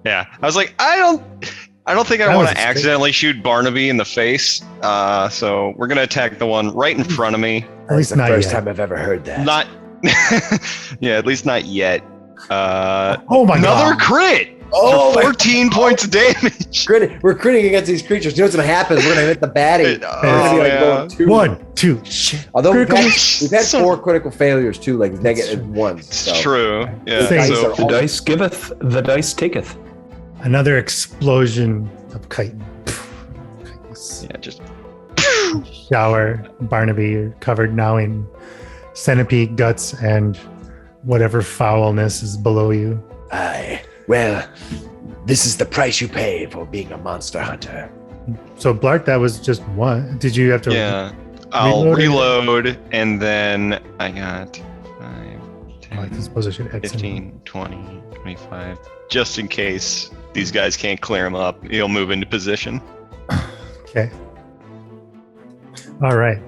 Yeah. I was like, I don't think I That want was to a straight- accidentally shoot Barnaby in the face. So we're gonna attack the one right in front of me. At least That's the not first yet. time I've ever heard that. Not. Yeah, at least not yet. Oh my Another god. crit. Oh, For my 14 points of damage. We're critting against these creatures. You know what's gonna happen? Is we're gonna hit the baddie. Oh, We're gonna be like yeah. going 2. 1, 2. Shit. Although we've Critical- had So- 4 critical failures too, like negative ones. It's So. true. Yeah. Say- So The dice giveth, the dice taketh. Another explosion of chitin. yeah, just Shower. Barnaby, you're covered now in centipede guts and whatever foulness is below you. Aye. Well, this is the price you pay for being a monster hunter. So Blart, that was just one. Did you have to? yeah. I'll Reload reload and then I got 5, Oh, I 10, suppose I should X 15, 20, 25. Just in case these guys can't clear him up, he'll move into position. Okay. All right.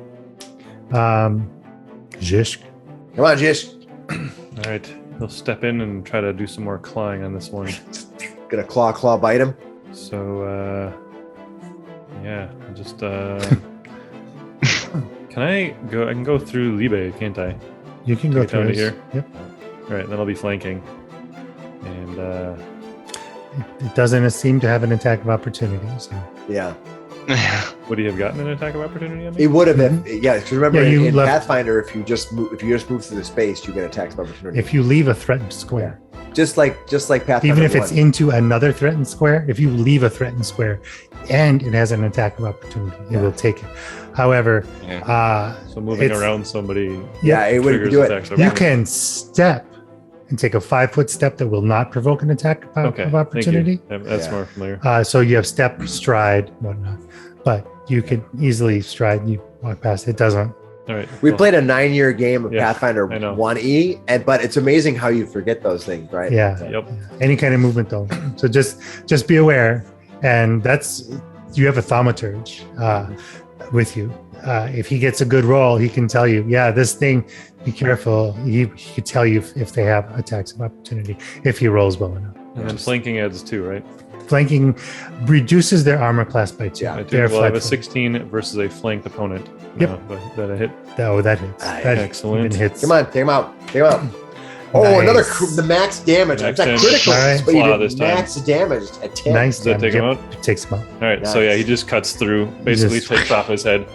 Zishk. Come on, Jish. All right. He'll step in and try to do some more clawing on this one. Gonna claw bite him. So, yeah, I'll just can I go? I can go through Libe, can't I? You can go Get down through to this. here? Yep. All right, then I'll be flanking. And It doesn't seem to have an attack of opportunity. So Yeah. would he have gotten an attack of opportunity on me? He would have if because remember Yeah, you in left- Pathfinder if you just move through the space you get attacks of opportunity. if you leave a threatened square, just like Pathfinder. even if it's 1. into another threatened square, if you leave a threatened square and it has an attack of opportunity, it will take it. However, Yeah. So moving it's- around somebody Yeah, it would triggers do it. attacks of you opportunity. can step and take a 5-foot step that will not provoke an attack of Okay, opportunity. thank you. That's Yeah. more familiar. So you have step, stride, whatnot, but you could easily stride. You walk past. It doesn't. All right. We well, played a 9-year game of Yeah, Pathfinder I know. 1E, but it's amazing how you forget those things, right? Yeah. Yep. Any kind of movement though. So just be aware, and that's you have a thaumaturge with you. If he gets a good roll, he can tell you, yeah, this thing, be careful. He could tell you if they have attacks of opportunity if he rolls well enough. And then flanking adds 2, right? Flanking reduces their armor class by 2. Yeah, I They're do. Well, I have a flat-footed. 16 versus a flanked opponent. Yep. That a hit. Oh, that hits. That Excellent. even hits. Come on, take him out. Take him out. Oh, Nice. another the max damage. Max It's not damage. critical, All right. but you Flaw did this time. max damage at 10. Nice. Does that take him damage. out? It takes him out. All right. So yeah, Nice. he just cuts through. Basically, Just- takes off his head.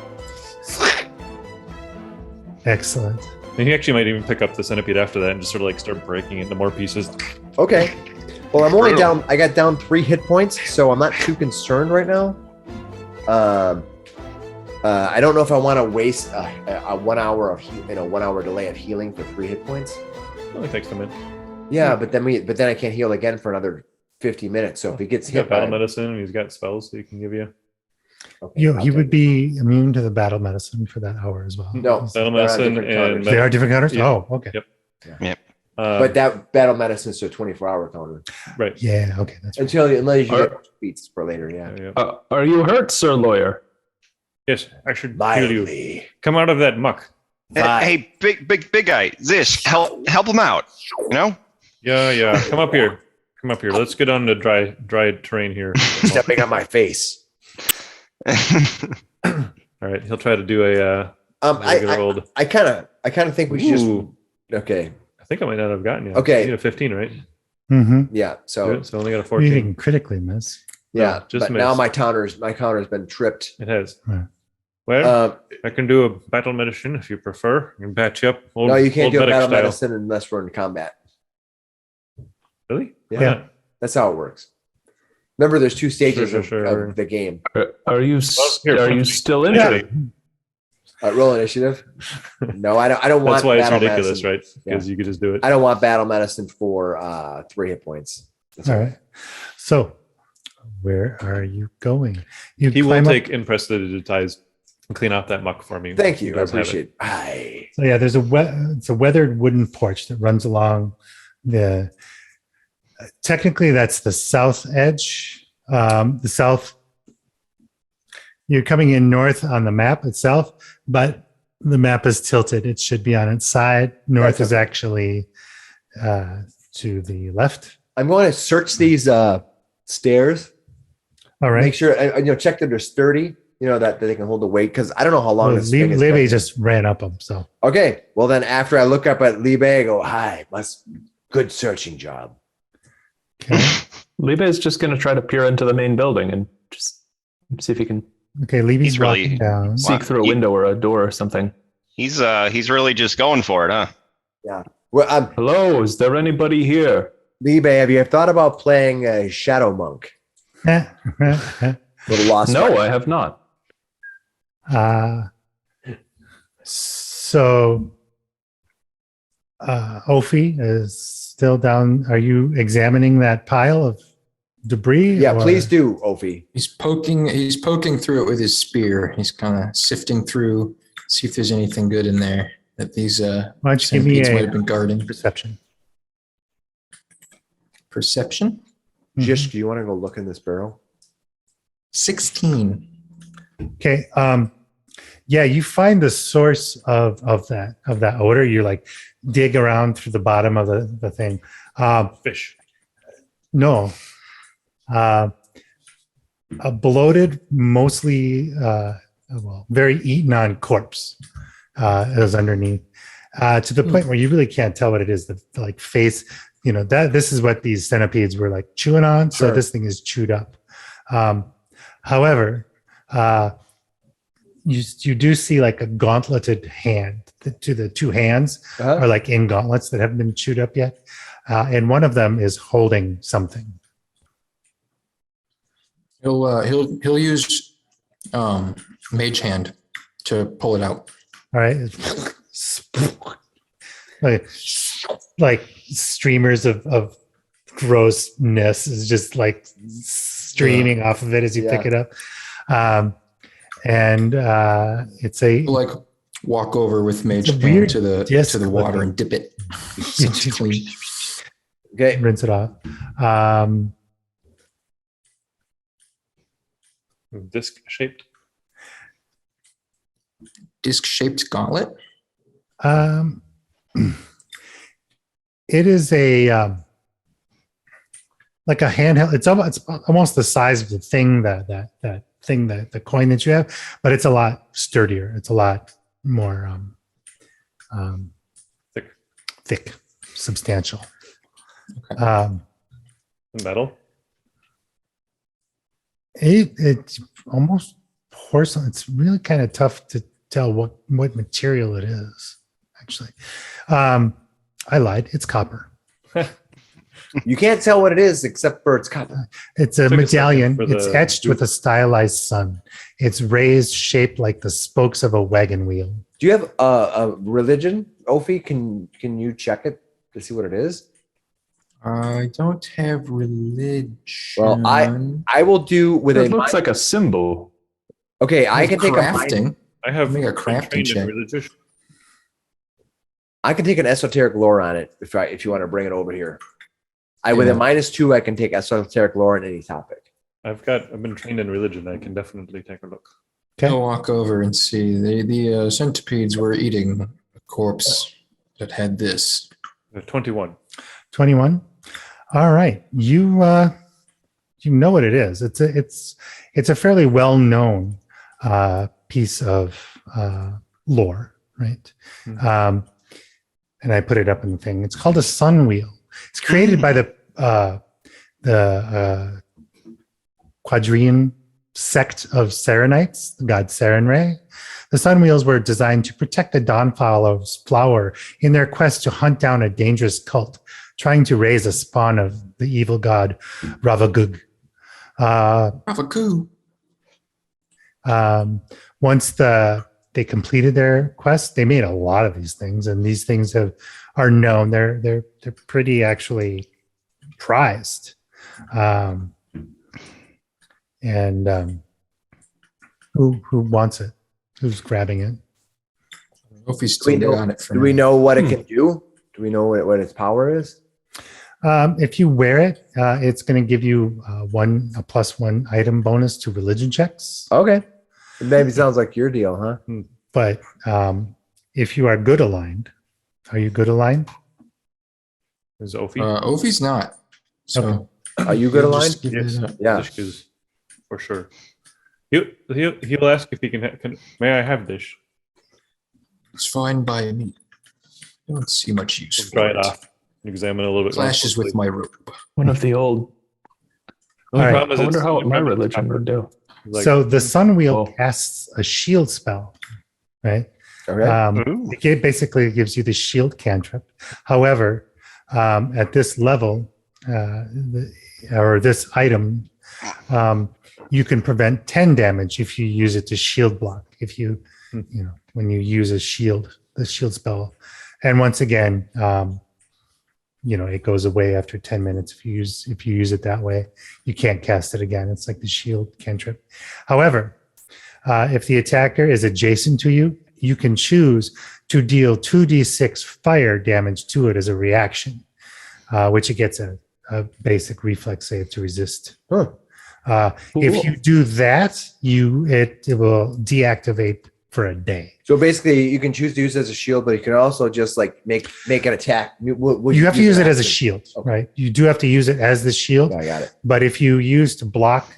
Excellent. And he actually might even pick up the centipede after that and just sort of like start breaking it into more pieces. Okay. Well, I'm only Brutal. down. I got down 3 hit points, so I'm not too concerned right now. I don't know if I want to waste a 1 hour of 1 hour delay of healing for 3 hit points. It only takes a minute. Yeah, but then I can't heal again for another 50 minutes. So if he gets He's got hit battle by, medicine and he's got spells that he can give you. okay, He I'll would take it. be immune to the battle medicine for that hour as well. No. Battle They're on medicine different and counters. They are different counters? Yeah. Oh, okay. Yep. But that battle medicine is a 24-hour counter right. Yeah, okay. That's right. unless you Are- get beats for later. Yeah. Yeah. Are you hurt, Sir Lawyer? Yes, I should heal you. Mildly. Come out of that muck. Hey, big guy, Zishk, help him out. You know? Yeah. Come up here. Come up here. Let's get on the dry terrain here. Stepping on my face. All right. He'll try to do a regular old. I kind of think we should just. Ooh, Okay. I think I might not have gotten you. Okay. You need a 15, right? Mm-hmm. Yeah. So Good. So I only got a You 14. didn't critically miss. yeah. just But now missed. my counter's been tripped. It has. Right. Well, I can do a battle medicine if you prefer. I can patch you up. Old, No, you can't old do a medic battle style. medicine unless we're in combat. Really? Yeah. Why not? That's how it works. Remember, the's 2 stages Sure. of the game. Are you here, are punch you me. still Yeah. injured? Roll initiative. No, I don't want. That's why it's battle ridiculous, medicine. right? Because you could just do it. I don't want battle medicine for 3 hit points. That's All right. So, where are you going? You He will climb up- take imprestidigize and clean off that muck for me. Thank He you. I does have it. appreciate it. Aye. So yeah, there's it's a weathered wooden porch that runs along the. Technically, that's the south edge. The south. You're coming in north on the map itself, but the map is tilted. It should be on its side. North That's is actually to the left. I'm going to search these stairs. All right. Make sure check that they're sturdy. That they can hold the weight because I don't know how long Well, this thing is. Levy just ran up them. So Okay. Well, then after I look up at Libe, I go, "Hi, good searching job." okay. Libe is just going to try to peer into the main building and just see if he can Okay, Levy's He's really- walking down. seek through a window or a door or something. He's really just going for it, huh? Well, Hello, is there anybody here? Libe, have you thought about playing a Shadow Monk? Little lost. No, I have not. So Oofie is still down. Are you examining that pile of debris? Yeah, or- please do, Ophie. He's poking through it with his spear. He's kind of sifting through, see if there's anything good in there that these Why don't you give me centipedes might have a been guarding. perception? Perception? Zishk, do you want to go look in this barrel? 16. Okay. Yeah, you find the source of that odor. You like dig around through the bottom of the thing. Fish. No. A bloated, mostly very eaten on corpse is underneath. To the point where you really can't tell what it is. The like face, this is what these centipedes were like chewing on. So Sure. this thing is chewed up. However, you do see like a gauntleted hand. The 2 hands are like in gauntlets that haven't been chewed up yet, and one of them is holding something. He'll use mage hand to pull it out. All right, like streamers of grossness is just like streaming off of it as you pick it up, and it's a He'll like walk over with mage It's a hand weird to the disc water with- and dip it. So it's clean. Okay. rinse it off. Disc shaped. Disc-shaped gauntlet. Um, it is a like a handheld. It's almost the size of the thing the coin that you have, but it's a lot sturdier. It's a lot more thick, substantial. Okay. Metal. It's almost porcelain. It's really kind of tough to tell what material it is. Actually, I lied. It's copper. You can't tell what it is except for its copper. It's a Took a medallion. second for It's the etched with a stylized sun. It's raised, shaped like the spokes of a wagon wheel. Do you have a religion, Oofie? Can you check it to see what it is? I don't have religion. Well, I will do with It a. looks like a symbol. Okay, I can take crafting. I have Make a been crafting trained in check. religion. I can take an esoteric lore on it if you want to bring it over here. With a Yeah. -2, I can take esoteric lore on any topic. I've been trained in religion. I can definitely take a look. Okay. I'll walk over and see. The centipedes were eating a corpse that had this. 21. 21. All right. You know what it is. It's a fairly well-known piece of lore, right? Mhm. And I put it up in the thing. It's called a sun wheel. It's created by the Quadrian sect of Serenites, the god Serenray. The sun wheels were designed to protect the Dawnfallow's flower in their quest to hunt down a dangerous cult, trying to raise a spawn of the evil god Ravagug. Ravagug. Once they completed their quest, they made a lot of these things, and these things are known. They're pretty actually prized. Who wants it? Who's grabbing it? Oofie's Do we still know, on it for do we now. know what it can do? Do we know what its power is? If you wear it, it's going to give you a +1 item bonus to religion checks. Okay. It maybe sounds like your deal, huh? But if you are good aligned, are you good aligned? Is Oofie? Oofie's not. So Okay. Are you good he'll aligned? just give it up. Yeah. Zishk is for sure. He'll ask if he can. May I have this? It's fine by me. I don't see much use We'll for dry it off. Examine it a little bit. more Clashes with closely. my robe. One of the old. The only All right. problem is I wonder it's how only my private religion copper. would do. Like, So the sun wheel Cool. casts a shield spell, right? Okay. Ooh. It basically gives you the shield cantrip. However, at this level, or this item, you can prevent 10 damage if you use it to shield block. If you when you use the shield spell, and once again, it goes away after 10 minutes if you use it that way. You can't cast it again. It's like the shield cantrip. However, if the attacker is adjacent to you, you can choose to deal 2d6 fire damage to it as a reaction, which it gets a basic reflex save to resist. Huh. If you do that, it will deactivate for a day. So basically, you can choose to use it as a shield, but you can also just like make an attack. You have to use it as a action? shield, Okay. right? You do have to use it as the shield, I got it. but if you use it to block,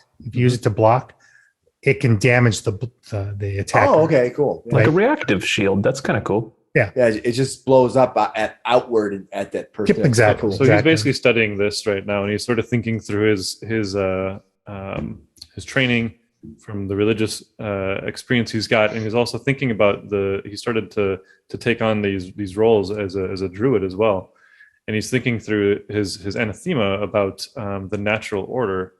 it can damage the attacker. Oh, okay, cool. Yeah. Like a Right. reactive shield. That's kind of cool. Yeah, it just blows up outward at that person. Yep, exactly. So he's basically studying this right now, and he's sort of thinking through his training from the religious experience he's got, and he's also thinking about he started to take on these roles as a druid as well, and he's thinking through his anathema about the natural order.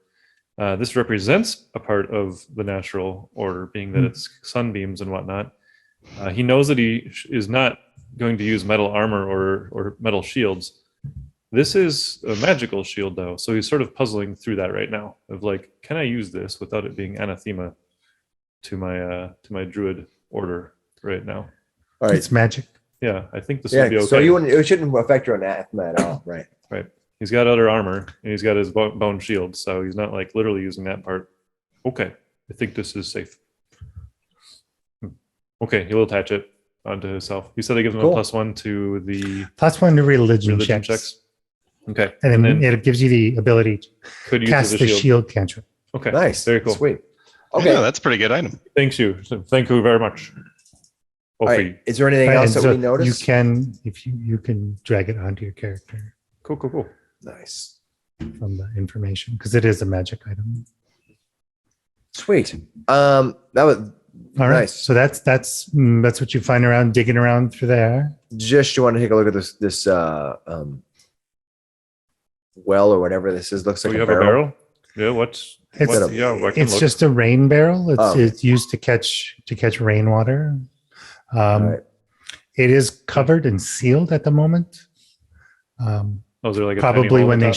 This represents a part of the natural order, being that it's sunbeams and whatnot. He knows that he is not going to use metal armor or metal shields. This is a magical shield, though, so he's sort of puzzling through that right now. Of like, can I use this without it being anathema to my druid order right now? All right. It's magic. Yeah, I think this will be Yeah. okay. So it shouldn't affect your anathema at all, right? Right. He's got other armor and he's got his bone shield, so he's not like literally using that part. Okay. I think this is safe. Okay, he'll attach it onto himself. You said it gives him Cool. a +1 to the +1 to religion, religion checks. checks. Okay, And then it gives you the ability to could use cast as the a shield. shield cantrip. Okay, Nice. very cool. Sweet. Okay, Okay. that's a pretty good item. Thank you very much. All right. Is there anything else And that so we noticed? you can, if you can drag it onto your character Cool. Nice. from the information because it is a magic item. Sweet. That was All right. Nice. So that's what you find around digging around through there. just you want to take a look at this well or whatever this is. Looks Oh, like you a have barrel. a barrel? Yeah, what's It's- what, yeah, I can It's look. just a rain barrel. It's Oh. it's used to catch rainwater. All right. It is covered and sealed at the moment. Oh, is there like a tiny Probably hole when at they the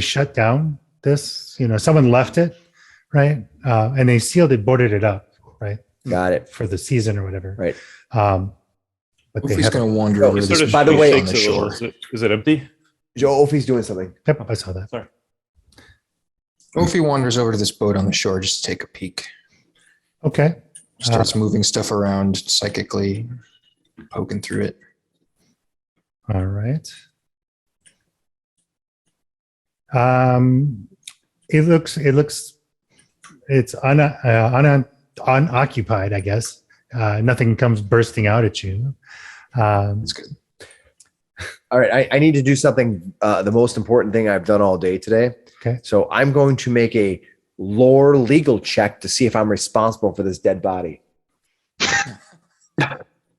shut down this, someone left it, right? And they sealed it, boarded it up, right? Got it. For the season or whatever. Right. But they Oofie's haven't. going to wander Oh, over it to sort this of- by the boat way- on shakes the it a little. shore. Is it empty? Joe Ophie's doing something. Yep, I saw that. Sorry. Oofie wanders over to this boat on the shore just to take a peek. Okay. Starts moving stuff around psychically, poking through it. All right. It's unoccupied, I guess. Nothing comes bursting out at you. It's good. All right. I need to do something. The most important thing I've done all day today. Okay. So I'm going to make a lore legal check to see if I'm responsible for this dead body.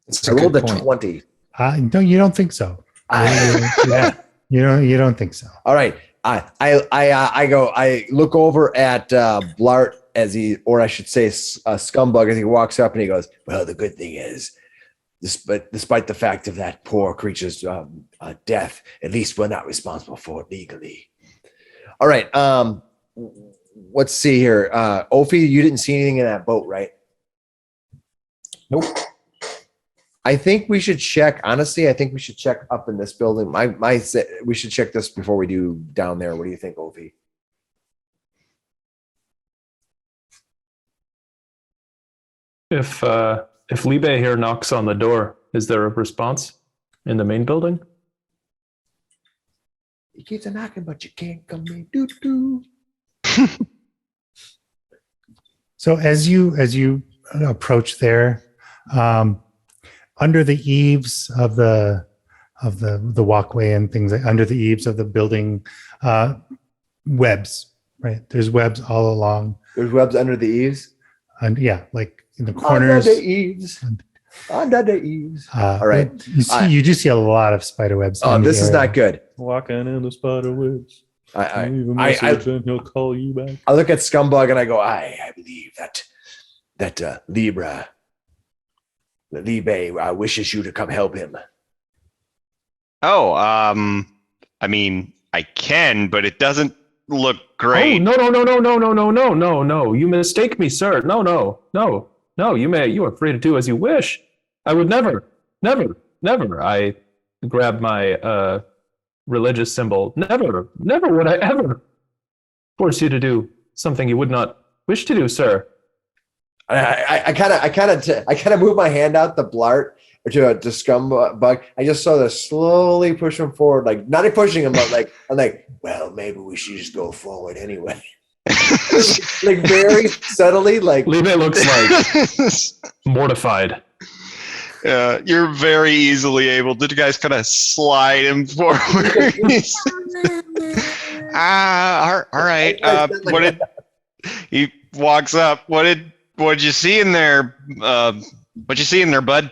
It's I a rolled a good point. 20. No, you don't think so. Yeah, you don't think so. All right. I look over at Blart or I should say Skumbug as he walks up and he goes, well, the good thing is, despite the fact of that poor creature's death, at least we're not responsible for it legally. All right. Let's see here. Ophie, you didn't see anything in that boat, right? Nope. I think we should check. Honestly, I think we should check up in this building. We should check this before we do down there. What do you think, Ophie? If Libe here knocks on the door, is there a response in the main building? He keeps a knocking, but you can't come in. Doo doo. So as you approach there, under the eaves of the walkway and things under the eaves of the building, webs, right? There's webs all along, There's webs under the eaves. and like in the corners. Under the eaves. Under the eves. All right. You do see a lot of spider webs. Oh, in the this is area. not good. Walking in the spider webs. Leave a I message and he'll call you back. I look at Skumbug and I go, I believe that Libe wishes you to come help him. Oh, I mean, I can, but it doesn't look great. Oh, no. You mistake me, sir. No. You are free to do as you wish. I would never. I grab my religious symbol. Never would I ever force you to do something you would not wish to do, sir. I kind of move my hand out to Blart or to Skumbug. I just sort of slowly push him forward, like not pushing him, but I'm like, well, maybe we should just go forward anyway. Like very subtly, like Libe looks like mortified. You're very easily able to guys kind of slide him forward. All right. What did he walks up? What'd you see in there? What'd you see in there, bud?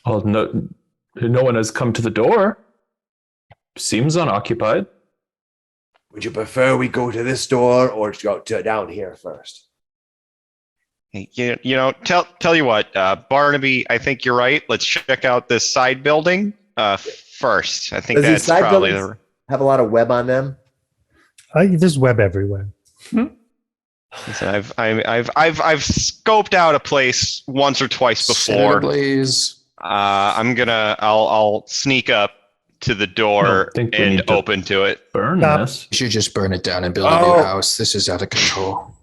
Oh, no one has come to the door. Seems unoccupied. would you prefer we go to this door or go to down here first? Tell you what, Barnaby, I think you're right. Let's check out this side building first. I think Does these that's side probably buildings have a lot of web on them? There's web everywhere. I've scoped out a place once or twice Set it before. ablaze. I'll sneak up to the door think we and need to- open to it. Burn Stop. this. You should just burn it down and build a new house. This is out of control.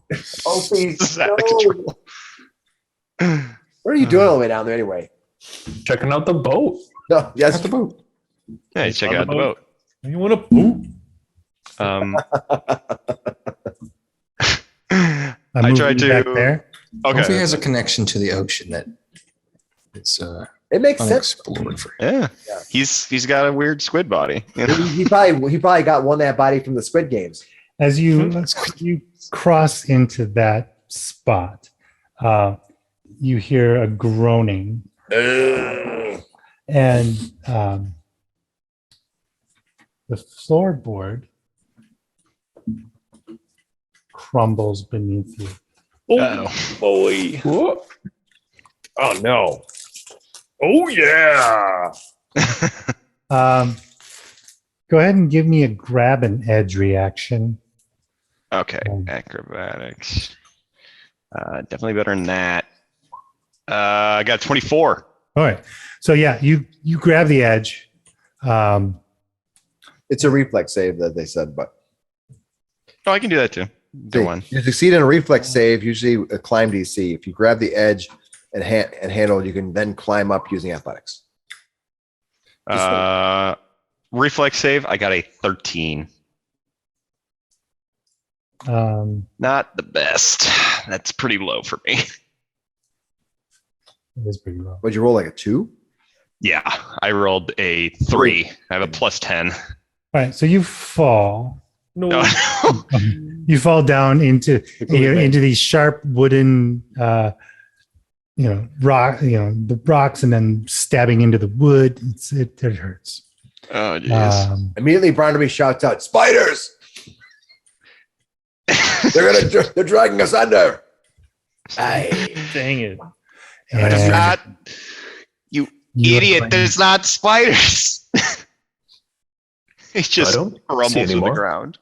Oh, please. This is out of No. control. What are you doing all the way down there anyway? Checking out the boat. No, yes. At the boat. Yeah, check On the out the boat. You want to poop? I'm I moving tried back to. there. Oofie Okay. has a connection to the ocean that it's It makes sense. unexplored for him. Yeah. Yeah. He's got a weird squid body. You know? He probably got one that body from the Squid Games. As you cross into that spot, you hear a groaning, and the floorboard crumbles beneath you. Oh boy! Whoa. Oh no! Oh yeah! Go ahead and give me a grab and edge reaction. Okay. Acrobatics. Definitely better than that. I got 24. All right. So yeah, you grab the edge. It's a reflex save that they said, but Oh, I can do that too. Do one. you succeed in a reflex save, usually a climb DC. If you grab the edge and handle, you can then climb up using athletics. Reflex save. I got a 13. Not the best. That's pretty low for me. It is pretty low. Would you roll like a 2? Yeah, I rolled a 3. I have a plus 10. All right. So you fall. No. You fall down into Including me. into these sharp wooden, rock. The rocks, and then stabbing into the wood. It hurts. Oh, jeez. Immediately, Barnaby shouts out, "Spiders! They're dragging us under!" Aye. Dang it! And There's not, you you idiot. are- There's not spiders. He I just don't see rumbles to the anymore. ground.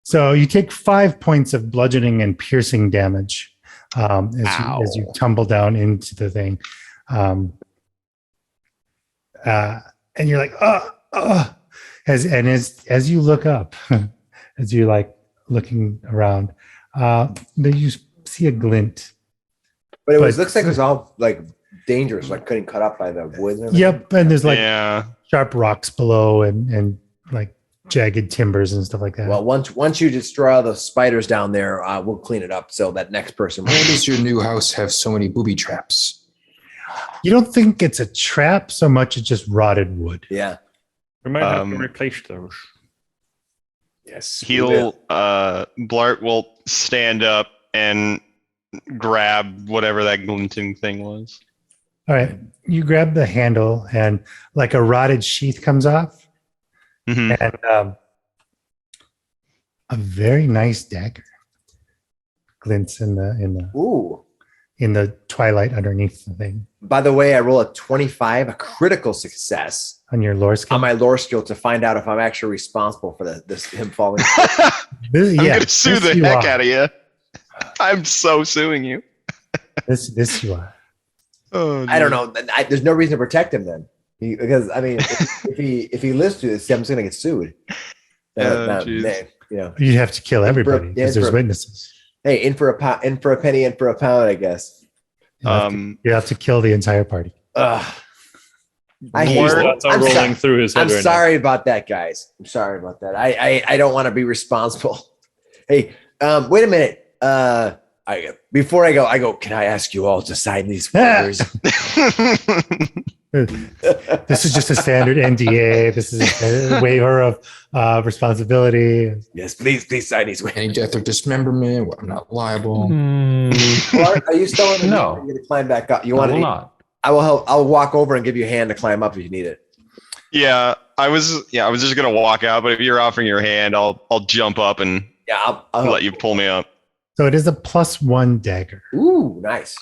So you take 5 points of bludgeoning and piercing damage as you tumble down into the thing, and you're like, as you look up, as you like looking around, then you see a glint. But it But- looks like it was all like dangerous, like couldn't cut up by the wood. And everything. Yep, and there's like Yeah. sharp rocks below and like jagged timbers and stuff like that. Well, once you destroy all the spiders down there, we'll clean it up so that next person. Why does your new house have so many booby traps? You don't think it's a trap so much as just rotted wood. Yeah. We might have to Um, replace those. Yes. Blart will stand up and grab whatever that glinting thing was. All right, you grab the handle and like a rotted sheath comes off, Mhm. and a very nice dagger glints in Ooh. the twilight underneath the thing By the way, I roll a 25, a critical success on your lore skill. on my lore skill to find out if I'm actually responsible for him falling. This- I'm yeah, gonna sue this the you heck are. out of you. I'm so suing you. This you are. Oh, I don't know. There's no reason to protect him then, because I mean, if he lives through this, I'm just gonna get sued. Jeez. You have to kill everybody because there's witnesses. Hey, in for a penny, in for a pound, I guess. You have to kill the entire party. Ugh. I His hate Blart- thoughts are I'm rolling sorry. through his head I'm right sorry about that, guys. I'm sorry about that. I don't want to be responsible. Hey, wait a minute. Before I go, can I ask you all to sign these waivers? This is just a standard NDA. This is a waiver of responsibility. Yes, please sign these waivers. Any death or dismemberment? Well, I'm not liable. Bart, are you still in the No. You're going to climb back up. You I want will to? not. I will help. I'll walk over and give you a hand to climb up if you need it. Yeah, I was just gonna walk out, but if you're offering your hand, I'll jump up and Yeah, I'll let you pull me up. So it is a +1 dagger. Ooh, nice.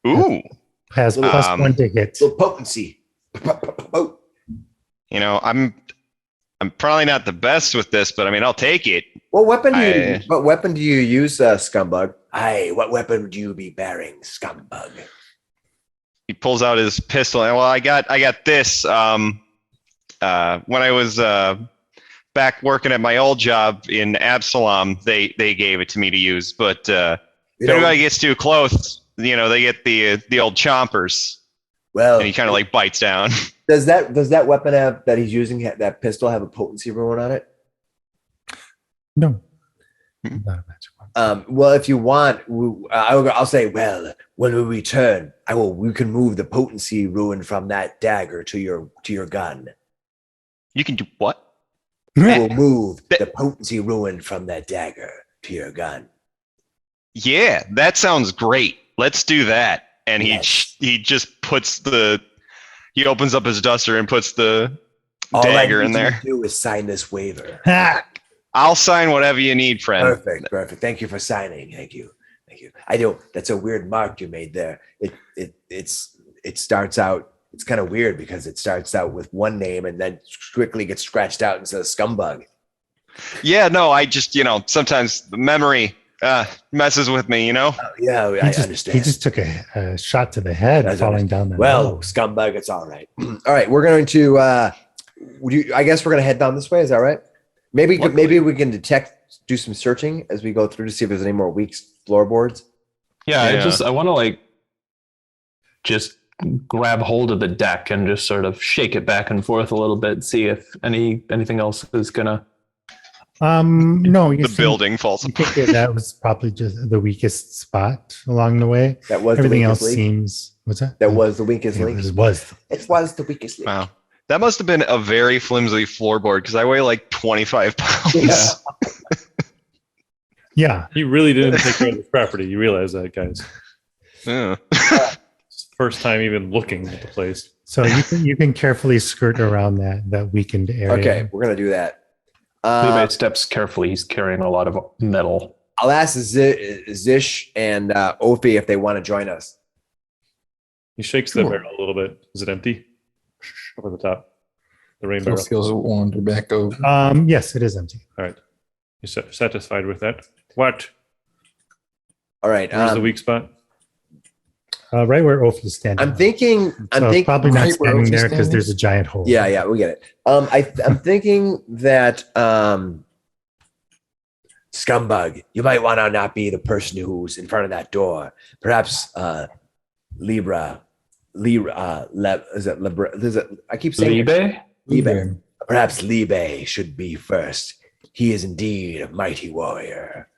Ooh, Has +1 to hit. Little potency. you know, I'm probably not the best with this, but I mean, I'll take it. What weapon do you use, Skumbug? Aye, what weapon do you be bearing, Skumbug? He pulls out his pistol, and well, I got this. When I was back working at my old job in Absalom, they gave it to me to use. But if anybody gets too close, they get the old chompers, well, and he kind of like bites down. does that weapon that he's using, that pistol, have a potency ruin on it? No. Not a magic one. Well, if you want, I'll say, well, when we return, we can move the potency ruin from that dagger to your gun. You can do what? We'll move the potency ruin from that dagger to your gun. Yeah, that sounds great. Let's do that. And Yes. he just he opens up his duster and puts the All dagger I in need you there. to do is sign this waiver. Ha! I'll sign whatever you need, friend. Perfect. Thank you for signing. Thank you. I know that's a weird mark you made there. It starts out. It's kind of weird because it starts out with one name and then quickly gets scratched out and says Skumbug. Yeah, no, I just sometimes the memory messes with me. Yeah, I understand. He just took a shot to the head, That's falling down the Well, nose. Skumbug, it's all right. All right, we're going to. I guess we're going to head down this way. Is that right? Maybe we can do some searching as we go through to see if there's any more weak floorboards. Yeah, Yeah. I want to just grab hold of the deck and just sort of shake it back and forth a little bit, see if anything else is gonna. No, you The think- building falls You apart. think that was probably just the weakest spot along the way. That was Everything the else weakest link. seems. What's that? That was the weakest Yeah, link. it was. It was the weakest link. Wow. That must have been a very flimsy floorboard because I weigh like 25 pounds. Yeah. Yeah. He really didn't take care of his property. You realize that, guys. Yeah. It's the first time even looking at the place. So you can carefully skirt around that weakened area. Okay, we're gonna do that. Levi steps carefully. He's carrying a lot of metal. I'll ask Zish and Oofie if they want to join us. He shakes the Sure. barrel a little bit. Is it empty? Over the top. The rain Phil barrel. feels wander back over. Yes, it is empty. All right. You satisfied with that? What? All right. Where's the weak spot? Right where Oph is standing. I'm thinking. Probably not Right where standing Oph is there because standing? there's a giant hole. Yeah, we get it. I'm thinking that Skumbug, you might want to not be the person who's in front of that door. Perhaps Libra. Is it Libra? Is it? I keep saying Libe? Libe. Perhaps Libe should be first. He is indeed a mighty warrior.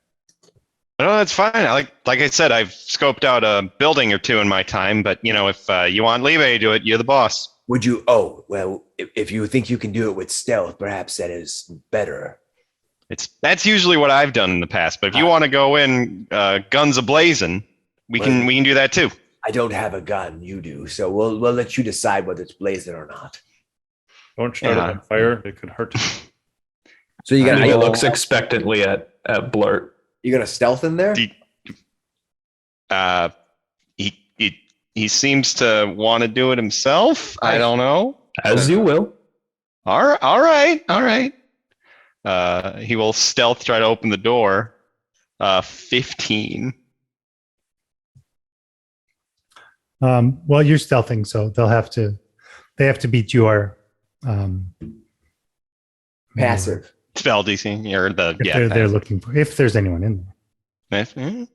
No, that's fine. Like I said, I've scoped out a building or two in my time, but if you want Libe to do it, you're the boss. Would you? Oh, well, if you think you can do it with stealth, perhaps that is better. That's usually what I've done in the past. But if you want to go in guns a-blazing, we can do that too. I don't have a gun. You do, so we'll let you decide whether it's blazing or not. Don't start it on fire. It could hurt. So you He gonna looks expectantly at Blart. you gonna stealth in there? He seems to want to do it himself. I don't know. As you will. All right. He will stealth try to open the door. 15. Well, you're stealthing, so they have to beat your Passive. Spell DC or they're looking for, if there's anyone in there.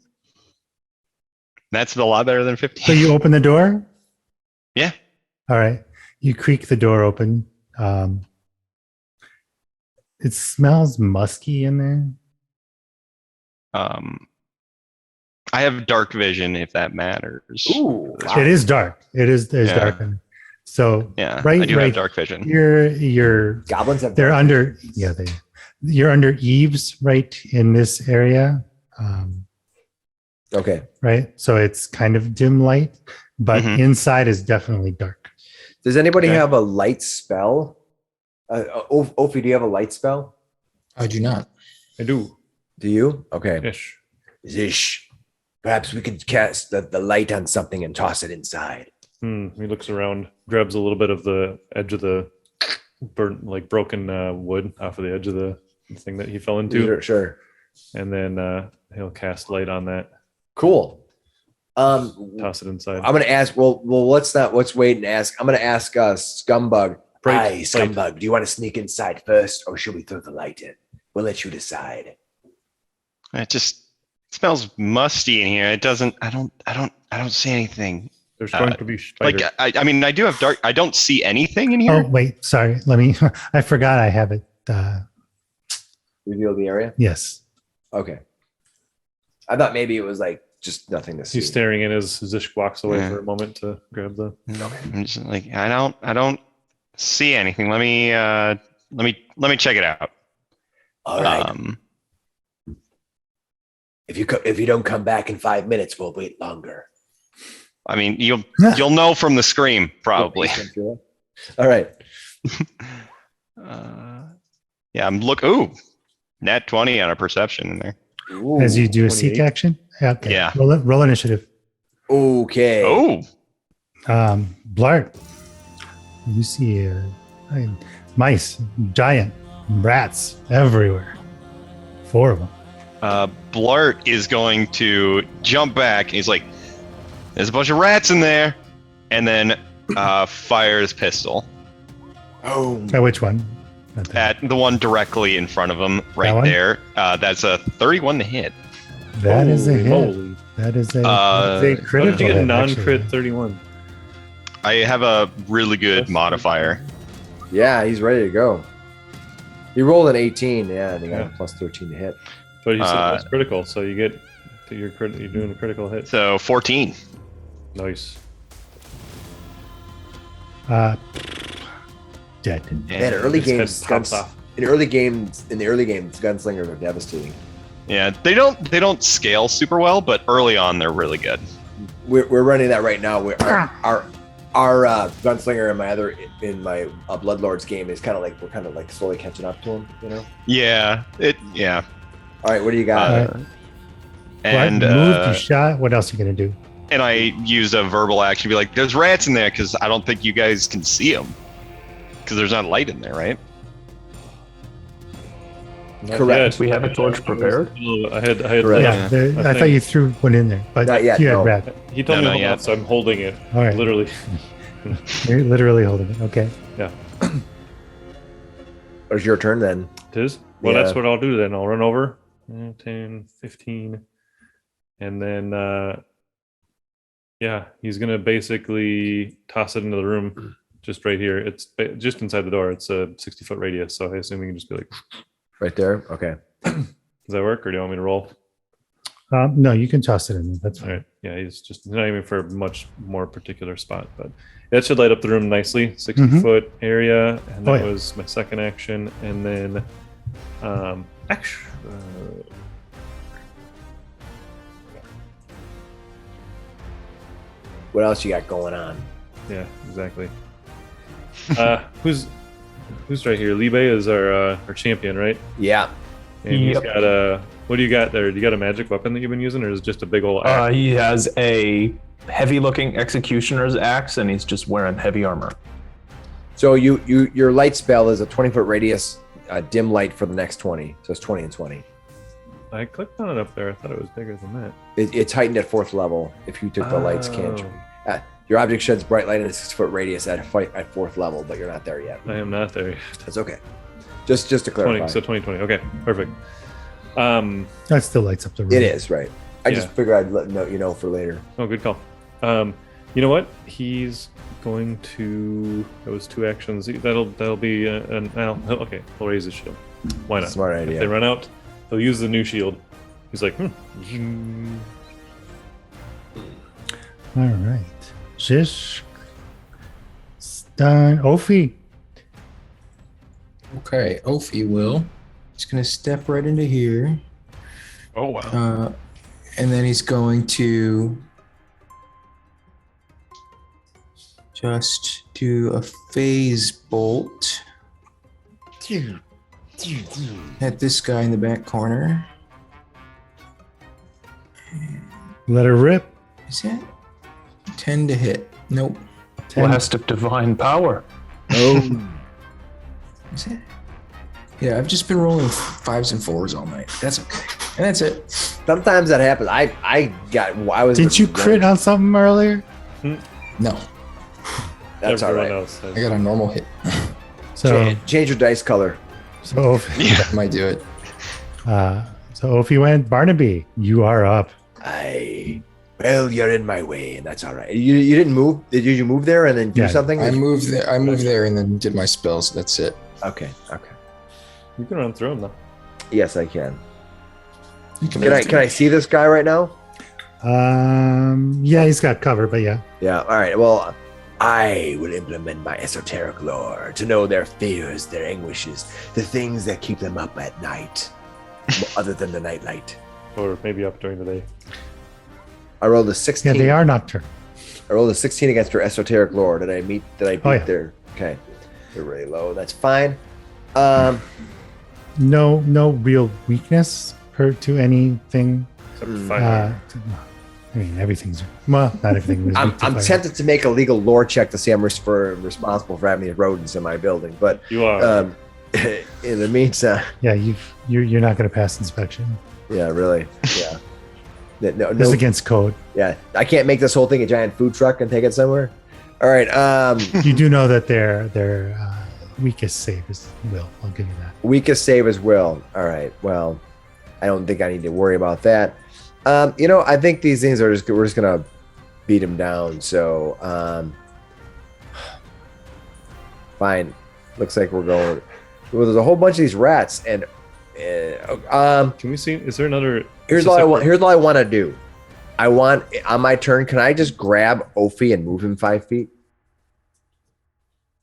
That's a lot better than 15. So you open the door? Yeah. All right. You creak the door open. It smells musky in there. I have dark vision if that matters. Ooh, wow. It is dark. There's dark in there. So Yeah, right, I do right. have dark vision. You're Goblins have. they're under you're under eaves right in this area. Okay. Right. So it's kind of dim light, but Mhm. inside is definitely dark. Does anybody Okay. have a light spell? Ophie, do you have a light spell? I do not. I do. Do you? Okay. Ish. Zish. Perhaps we could cast the light on something and toss it inside. He looks around, grabs a little bit of the edge of the broken wood off of the edge of the thing that he fell into, Sure. and then he'll cast light on that, Cool. toss it inside. I'm gonna ask. Well, let's wait and ask. I'm gonna ask Skumbug. Aye, Skumbug, do you want to sneak inside first, or should we throw the light in? We'll let you decide. It just smells musty in here. It doesn't. I don't see anything. There's going to be spiders. Like I mean, I do have dark. I don't see anything in here. Oh, wait. Sorry. Let me. I forgot I have it. Reveal the area? Yes. Okay. I thought maybe it was like just nothing to see. He's staring in as Zishk walks away for a moment to grab the. I'm just like I don't see anything. Let me check it out. All right. If you don't come back in 5 minutes, we'll wait longer. I mean, you'll know from the scream probably. All right. Yeah, Ooh, nat 20 on a perception in there. Ooh, As you do a 28. seek action. Okay. Yeah. Roll initiative. Okay. Oh, Blart. You see mice, giant rats everywhere. 4 of them. Blart is going to jump back. And he's like, "There's a bunch of rats in there," and then fires pistol Oh. At which one? Not that. at the one directly in front of him, That right one? there. That's a 31 to hit. That is a hit. Holy. That is a Uh, critical. What did you get? hit, Non-crit actually. 31. I have a really good That's modifier. Yeah, he's ready to go. He rolled an 18. Yeah, and he got Yeah. a plus 13 to hit. But you said that's critical, so you get you're doing a critical hit. So 14. Nice. Dead. Man, early His head games, pops off. in the early games, gunslingers are devastating. Yeah, they don't scale super well, but early on they're really good. We're running that right now. Our gunslinger in my Bloodlords game is kind of like we're kind of like slowly catching up to him. You know. Yeah, yeah. All right, what do you got? And moved, you shot. What else are you gonna do? and I used a verbal action to be like, "There's rats in there," because I don't think you guys can see them because there's not light in there, right? Not Correct. yet. We have a torch prepared. I had Correct. Yeah, I thought think- you threw one in there, but Not yet, you had no. rat. He told No, me not to hold yet. on, so I'm holding it. All right. Literally. You're literally holding it. Okay. It's your turn then. It is? Well, Yeah. that's what I'll do then. I'll run over 10, 15. And then, he's going to basically toss it into the room just right here. It's just inside the door. It's a 60-foot radius. So I assume we can just be like, Right there. Okay. does that work? Or do you want me to roll? No, you can toss it in there. That's All fine. right. Yeah, he's just not even for a much more particular spot, but that should light up the room nicely. 60-foot area, and that yeah. was my second action, and then action. What else you got going on? Yeah, exactly. Who's right here? Libe is our champion, right? Yeah. And he's Yep. got a. What do you got there? Do you got a magic weapon that you've been using, or is it just a big old axe? He has a heavy-looking executioner's axe, and he's just wearing heavy armor. So your light spell is a 20-foot radius, dim light for the next 20. So it's 20 and 20. I clicked on it up there. I thought it was bigger than that. It's heightened at 4th level if you took the lights cantrip. Your object sheds bright light in a 6-foot radius at 4th level, but you're not there yet. I am not there. That's okay. Just to clarify. 20. So 2020. Okay, perfect. That still lights up the room. It is, right. I Yeah. just figured I'd let you know for later. Oh, good call. You know what? He's going to. That was 2 actions. That'll be okay. He'll raise his shield. Why not? Smart If they idea. run out, he'll use the new shield. He's like, All right. Zishk. Stun. Oofie. Okay, Oofie will. He's going to step right into here. Oh wow. And then he's going to just do a phase bolt at this guy in the back corner. Let her rip. Is that 10 to hit? Nope. 10. Blast of divine power. Oh. Is it? Yeah, I've just been rolling 5s and 4s all night. That's okay. And that's it. Sometimes that happens. I was. Did you crit on something earlier? No, That's all everyone right. else. I got a normal hit. So, Change your dice color. so, That might do it. so Oofie went. Barnaby, you are up. Well, you're in my way, and that's all right. You didn't move? Did you move there and then do Yeah. something? I moved there and then did my spells. That's it. Okay. You can run through them though. Yes, I can. You Can I see this guy right now? Yeah, he's got cover, but yeah. Yeah. All right. Well, I will implement my esoteric lore to know their fears, their anguishes, the things that keep them up at night, other than the nightlight. Or maybe up during the day. I rolled a 16. Yeah, they are nocturnal. I rolled a 16 against her esoteric lore. Did I beat Oh, yeah. their? Okay. They're really low. That's fine. No real weakness to anything. Except for fire. I mean, everything's not everything. is I'm weak to fire. tempted to make a legal lore check to see I'm responsible for having these rodents in my building, but You are. in the meantime, Yeah, you're not going to pass inspection. yeah, really, yeah, no, This is against code. yeah, I can't make this whole thing a giant food truck and take it somewhere. All right, You do know that their weakest save is will. I'll give you that. weakest save is will. All right, well, I don't think I need to worry about that. I think these things we're just gonna beat them down. So, fine. Looks like we're going. Well, there's a whole bunch of these rats, and Can we see? Is there another? here's all I want. Here's all I want to do. I want on my turn. Can I just grab Oofie and move him 5 feet?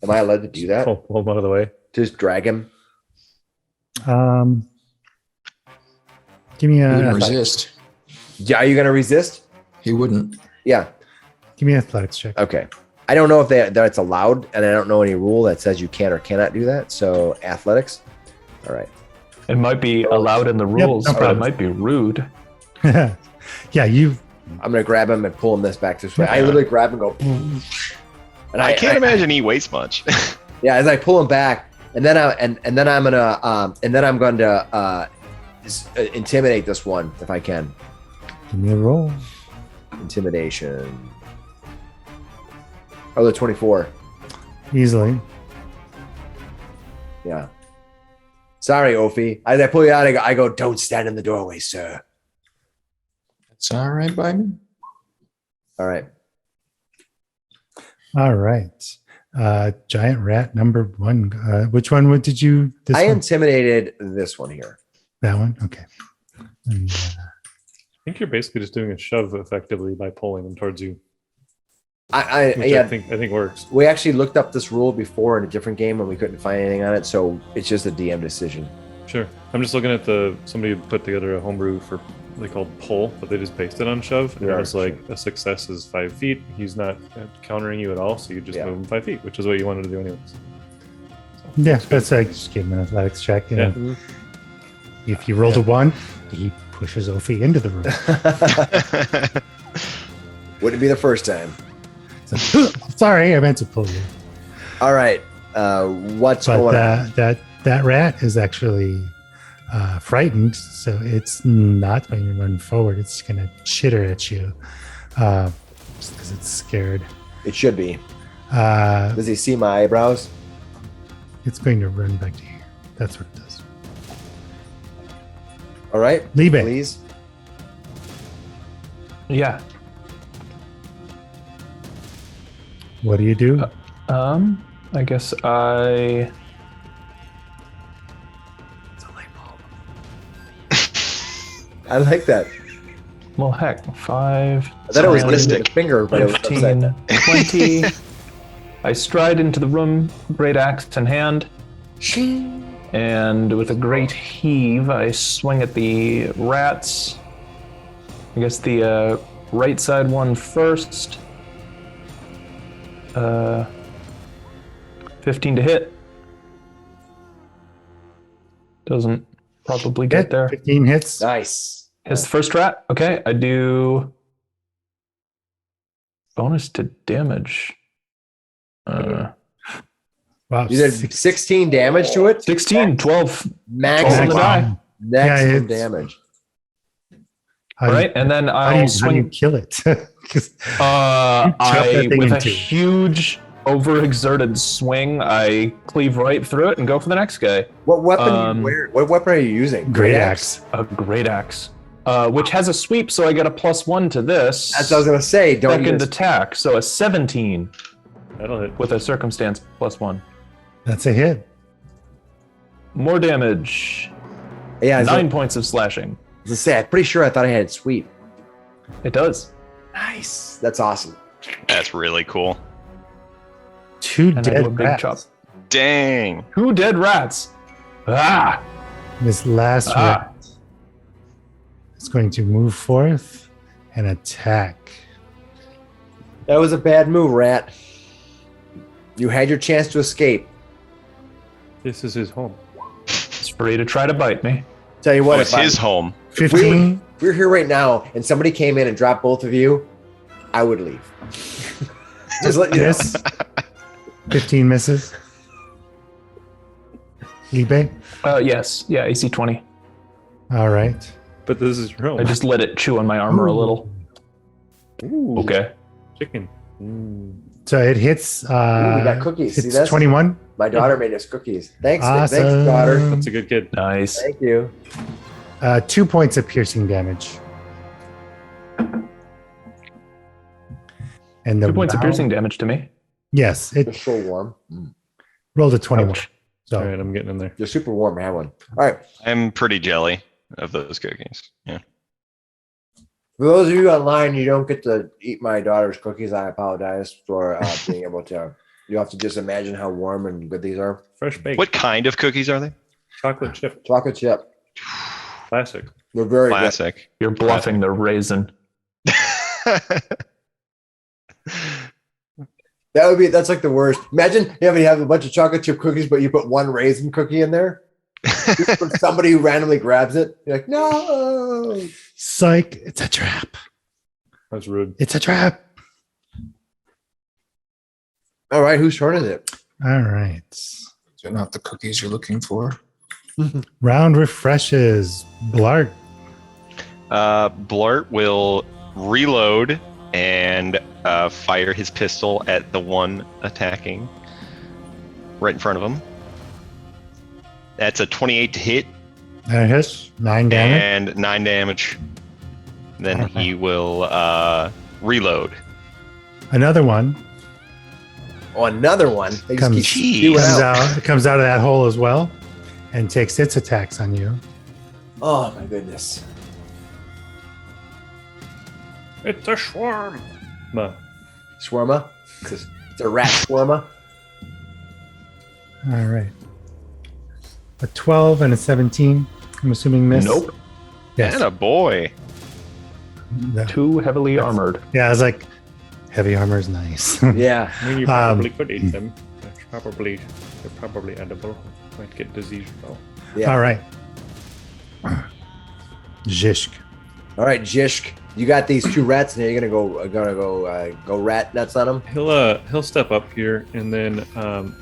Am I allowed to do that? Pull him out of the way. Just drag him. Give me He a wouldn't resist. Yeah, are you gonna resist? He wouldn't. Yeah. give me an athletics check. Okay. I don't know if that's allowed, and I don't know any rule that says you can or cannot do that. So athletics. All right. It might be allowed in the rules, no but it problem. might be rude. Yeah, you. I'm gonna grab him and pull him back this way. I literally grab him and go. And I can't imagine he weighs much. Yeah, as I pull him back, and then I'm going to intimidate this one if I can. Give me a roll. Intimidation. Oh, the 24. Easily. Yeah. Sorry, Oofie. As I pull you out, I go, don't stand in the doorway, sir. It's all right by me. All right. All right. Giant rat number 1. Which one? What did you? This I one? intimidated this one here. That one. Okay. And, I think you're basically just doing a shove effectively by pulling them towards you. I Which I think works. We actually looked up this rule before in a different game and we couldn't find anything on it, so it's just a DM decision. Sure. I'm just looking at somebody put together a homebrew for they called pull, but they just based it on shove. And Yeah, it was like a success is 5 feet. He's not countering you at all, so you just move him 5 feet, which is what you wanted to do anyways. yeah, that's like just give him an athletics check. Yeah. And if you rolled a 1, he pushes Oofie into the room. Wouldn't be the first time. So, sorry, I meant to pull you. All right. What's But going on? that rat is actually frightened, so it's not going to run forward. It's going to chitter at you just because it's scared. It should be. Uh, Does he see my eyebrows? it's going to run back to here. That's what it does. All right. Leave it. Please. Yeah. What do you do? I guess I. I like that. Well, heck, 5. I thought it was 10, listing a finger, but it was 15, upside. 20. I stride into the room, great axe in hand, and with a great heave, I swing at the rats. I guess the right side one first. 15 to hit. Doesn't probably get there. 15 hits. Nice. Hits the first rat. Okay, I do bonus to damage. Wow. You did 16 damage to it? 16, 12. Maximum, on the die. maximum it's- damage. How do you- Right, and then How do I'll you swing. kill it? 'Cause I that thing with in a two. huge overexerted swing, I cleave right through it and go for the next guy. What weapon what weapon are you using? Great axe. A great axe, which has a sweep, so I get a +1 to this. That's what I was gonna say. Don't Second use... attack, so a 17 That'll hit. with a circumstance +1. That's a hit. More damage. Yeah, 9 points of slashing. I was I'm pretty sure I thought I had sweep. It does. Nice. That's awesome. That's really cool. 2 And I do a dead big rats. chop. Dang. 2 dead rats. Ah! This last rat is going to move forth and attack. That was a bad move, rat. You had your chance to escape. This is his home. It's free to try to bite me. Tell you what, Oh, it's his home. 15. if we're here right now and somebody came in and dropped both of you, I would leave. Just let you know. Miss. 15 misses. Libe. Yes. Yeah, AC 20. All right. But this is your home. I just let it chew on my armor a little. Ooh, Okay. chicken. So it hits. Ooh, we got cookies. See It's this? 21. My daughter made us cookies. Thanks, thanks, Awesome. daughter. That's a good kid. Nice. Thank you. 2 points of piercing damage. And the 2 points of round- piercing damage to me. Yes, it It's so warm. rolled a 21. Ouch. So All right, I'm getting in there. You're super warm. Have one. All right. I'm pretty jelly of those cookies. Yeah. For those of you online, you don't get to eat my daughter's cookies. I apologize for being able to. You have to just imagine how warm and good these are. Fresh baked. What kind of cookies are they? Chocolate chip. Chocolate chip. Classic. They're very good. Classic. You're bluffing the raisin. That's like the worst. Imagine you have a bunch of chocolate chip cookies, but you put one raisin cookie in there. Just for somebody who randomly grabs it. You're like, no. psych, it's a trap. That's rude. It's a trap. All right, whose turn is it? All right. They're not the cookies you're looking for. Round refreshes. Blart. Blart will reload and fire his pistol at the one attacking right in front of him. That's a 28 to hit That hits. 9 damage. and 9 damage. Then he will reload. Another one Oh, another one. They just Comes- keep spewing out. it comes out of that hole as well and takes its attacks on you. Oh my goodness. It's a swarm. Shawarma. It's a rat shawarma. All right. A 12 and a 17. I'm assuming miss. Nope. Yes. And a boy. No. Too heavily armored. Yeah, I was like, heavy armor is nice. Yeah. I mean, you probably could eat them. They're probably edible. Might get disease though. Yeah. All right. Zishk. All right, Zishk. You got these two rats, and you're gonna go rat nuts on them. He'll step up here, and then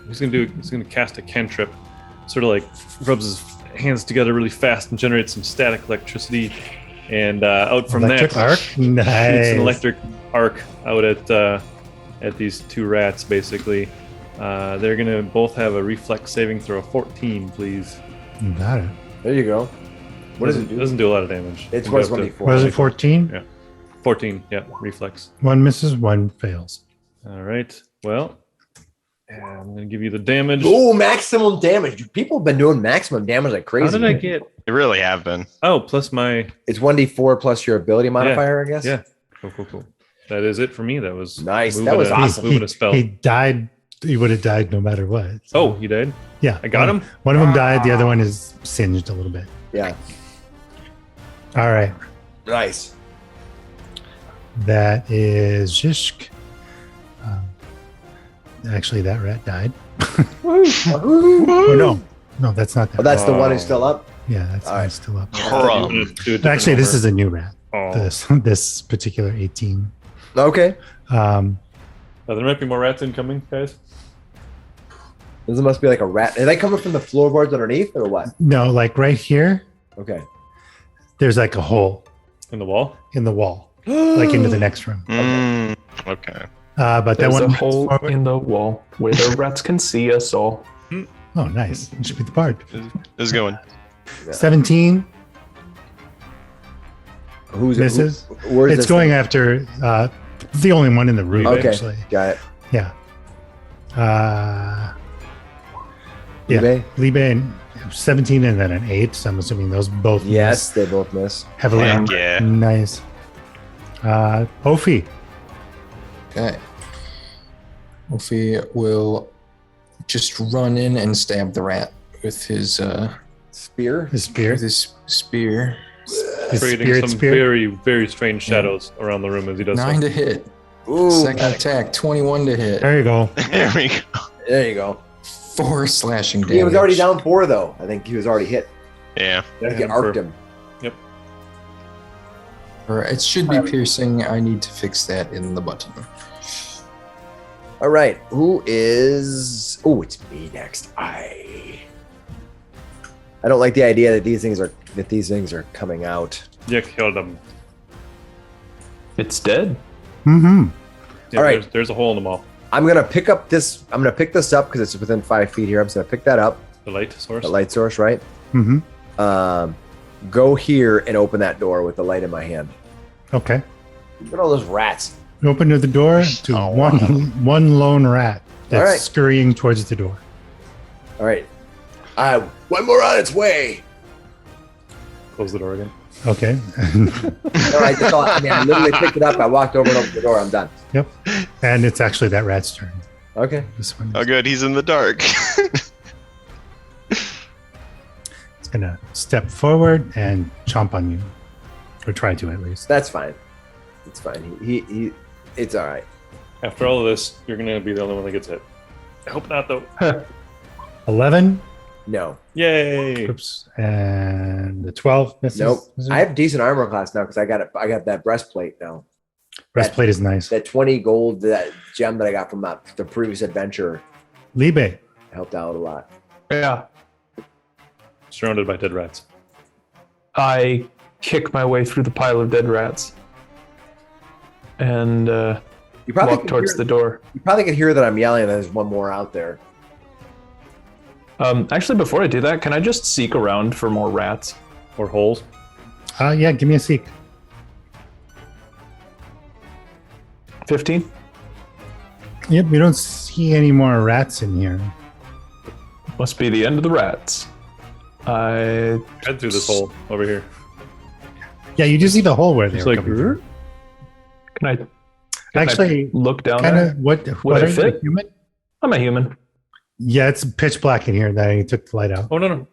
he's gonna cast a cantrip, sort of like rubs his hands together really fast and generates some static electricity, and out from Electric that arc? shoots Nice. an electric arc out at these two rats. Basically, they're gonna both have a reflex saving throw of 14, please. You got it. There you go. What does it do? Doesn't do a lot of damage. It's It goes what to 24. Was it 14? Yeah. 14. Yeah, reflex. One misses, one fails. All right. Well, I'm gonna give you the damage. Oh, maximum damage. People have been doing maximum damage like crazy. How did I get? They really have been. Oh, plus my. It's 1d4 plus your ability modifier, I guess. Yeah. Cool. That is it for me. That was Nice. That moving was a- awesome. Moving a spell. He died. He would have died no matter what. Oh, he died. Yeah. I got him. One of them died. The other one is singed a little bit. Yeah. All right. Nice. That is Zishk. Actually, that rat died. Oh, no, that's not that. Oh, that's the one who's still up. Yeah, that's All one right. still up. Actually, Actually, this is a new rat. Oh. This particular 18. Okay. There might be more rats incoming, guys. This must be like a rat. Are they coming from the floorboards underneath or what? No, like right here, Okay. there's like a hole In the wall. in the wall, like into the next room. Okay. But There's that a one hole forward. in the wall where the rats can see us all. Oh, nice. You should be the bard. This is going. 17 Who's misses. Where's It's this going thing? after the only one in the room, Okay, actually. got it. Yeah. Yeah. eBay? Libe and 17 and then an 8. So I'm assuming those both Yes, they both miss. miss. Heavily Heck armored. yeah. Nice. Oofie. Okay. Oofie will just run in and stab the rat with his Spear. His spear. spear. His Creating spirit some spear. very, very strange shadows around the room as he does 9 so. to hit. Ooh, Second attack, 21 to hit. There you go. There we go. there you go. 4 slashing damage. He was already down 4 though. I think he was already hit. Yeah. Yeah, You arced him. Or it should be piercing. I need to fix that in the button. All right, who is? Oh, it's me next. I don't like the idea that these things are coming out. You killed him. It's dead. Mm-hmm. Yeah, All right. There's a hole in the wall. I'm gonna pick up this. I'm gonna pick this up because it's within 5 feet here. I'm just gonna pick that up. The light source. The light source, right? Mm-hmm. Go here and open that door with the light in my hand. Okay. Look at all those rats. You open the door to Oh, one lone rat that's All right. scurrying towards the door. All right. One more on its way. Close the door again. Okay. No, I literally picked it up. I walked over and opened the door. I'm done. Yep. And it's actually that rat's turn. Okay. This one. Oh, good. He's in the dark. It's gonna step forward and chomp on you, or try to at least. That's fine. It's fine. He it's all right. After all of this, you're gonna be the only one that gets hit. I hope not, though. 11. No. Yay! Oops. And the 12 misses. Nope. Is it? I have decent armor class now because I got that breastplate now. Breastplate is nice. That 20 gold, that gem that I got from the previous adventure Libe. helped out a lot. Yeah. Surrounded by dead rats. I kick my way through the pile of dead rats and You probably walk could towards hear, the door. You probably can hear that I'm yelling. And there's one more out there. Actually, before I do that, can I just seek around for more rats? Or holes. Yeah, give me a seek. 15? Yep, we don't see any more rats in here. Must be the end of the rats. I Head through this hole over here. Yeah, you just see the hole where they It's were like, coming from. can I Actually, look down kind there? of what Would are it you, fit? a human? I'm a human. Yeah, it's pitch black in here. That you took the light out. Oh, no.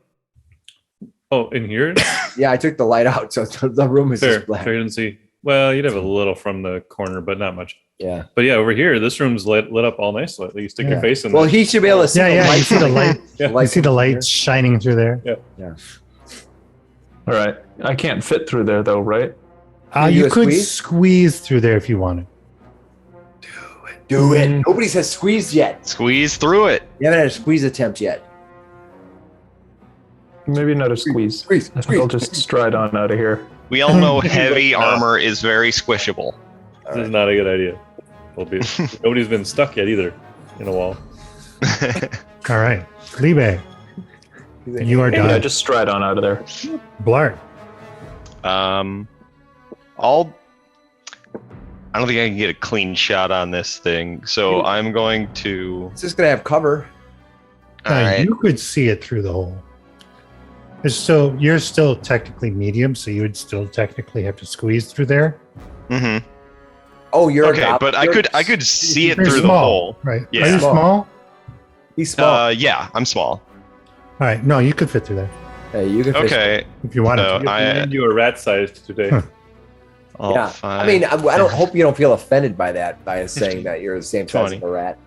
Oh, in here? Yeah, I took the light out, so the room is Fair. just black. Fair, you didn't see. Well, you'd have a little from the corner, but not much. Yeah. But yeah, over here, this room's lit up all nicely. You stick your Yeah. face in Well, there. he should be able to see Yeah, the yeah, light. you see the light. Yeah. You see the light shining through there. Yeah. All right. I can't fit through there, though, right? Can you You do a could squeeze? squeeze through there if you wanted. Do it. Nobody says squeezed yet. Squeeze through it. You haven't had a squeeze attempt yet. Maybe not a squeeze. Squeeze. I think I'll just stride on out of here. We all know heavy armor is very squishable. This is not a good idea. Nobody's been stuck yet either in a wall. All right, Libe, you are Yeah, done. just stride on out of there. Blart. I don't think I can get a clean shot on this thing, so I'm going to. It's just gonna have cover. All right. You could see it through the hole. You're still technically medium, so you would still technically have to squeeze through there. Mm-hmm. Oh, you're Okay, but I could see it You're through the small, hole. right? Yeah. Are you Small. small? He's small. Yeah, I'm small. All right, no, you could fit through there Hey, you can. Fish. Okay. if you wanted No, to. You were rat-sized today. I'll Yeah. find- I mean, I don't hope you don't feel offended by that, by saying that you're the same size 20. as a rat.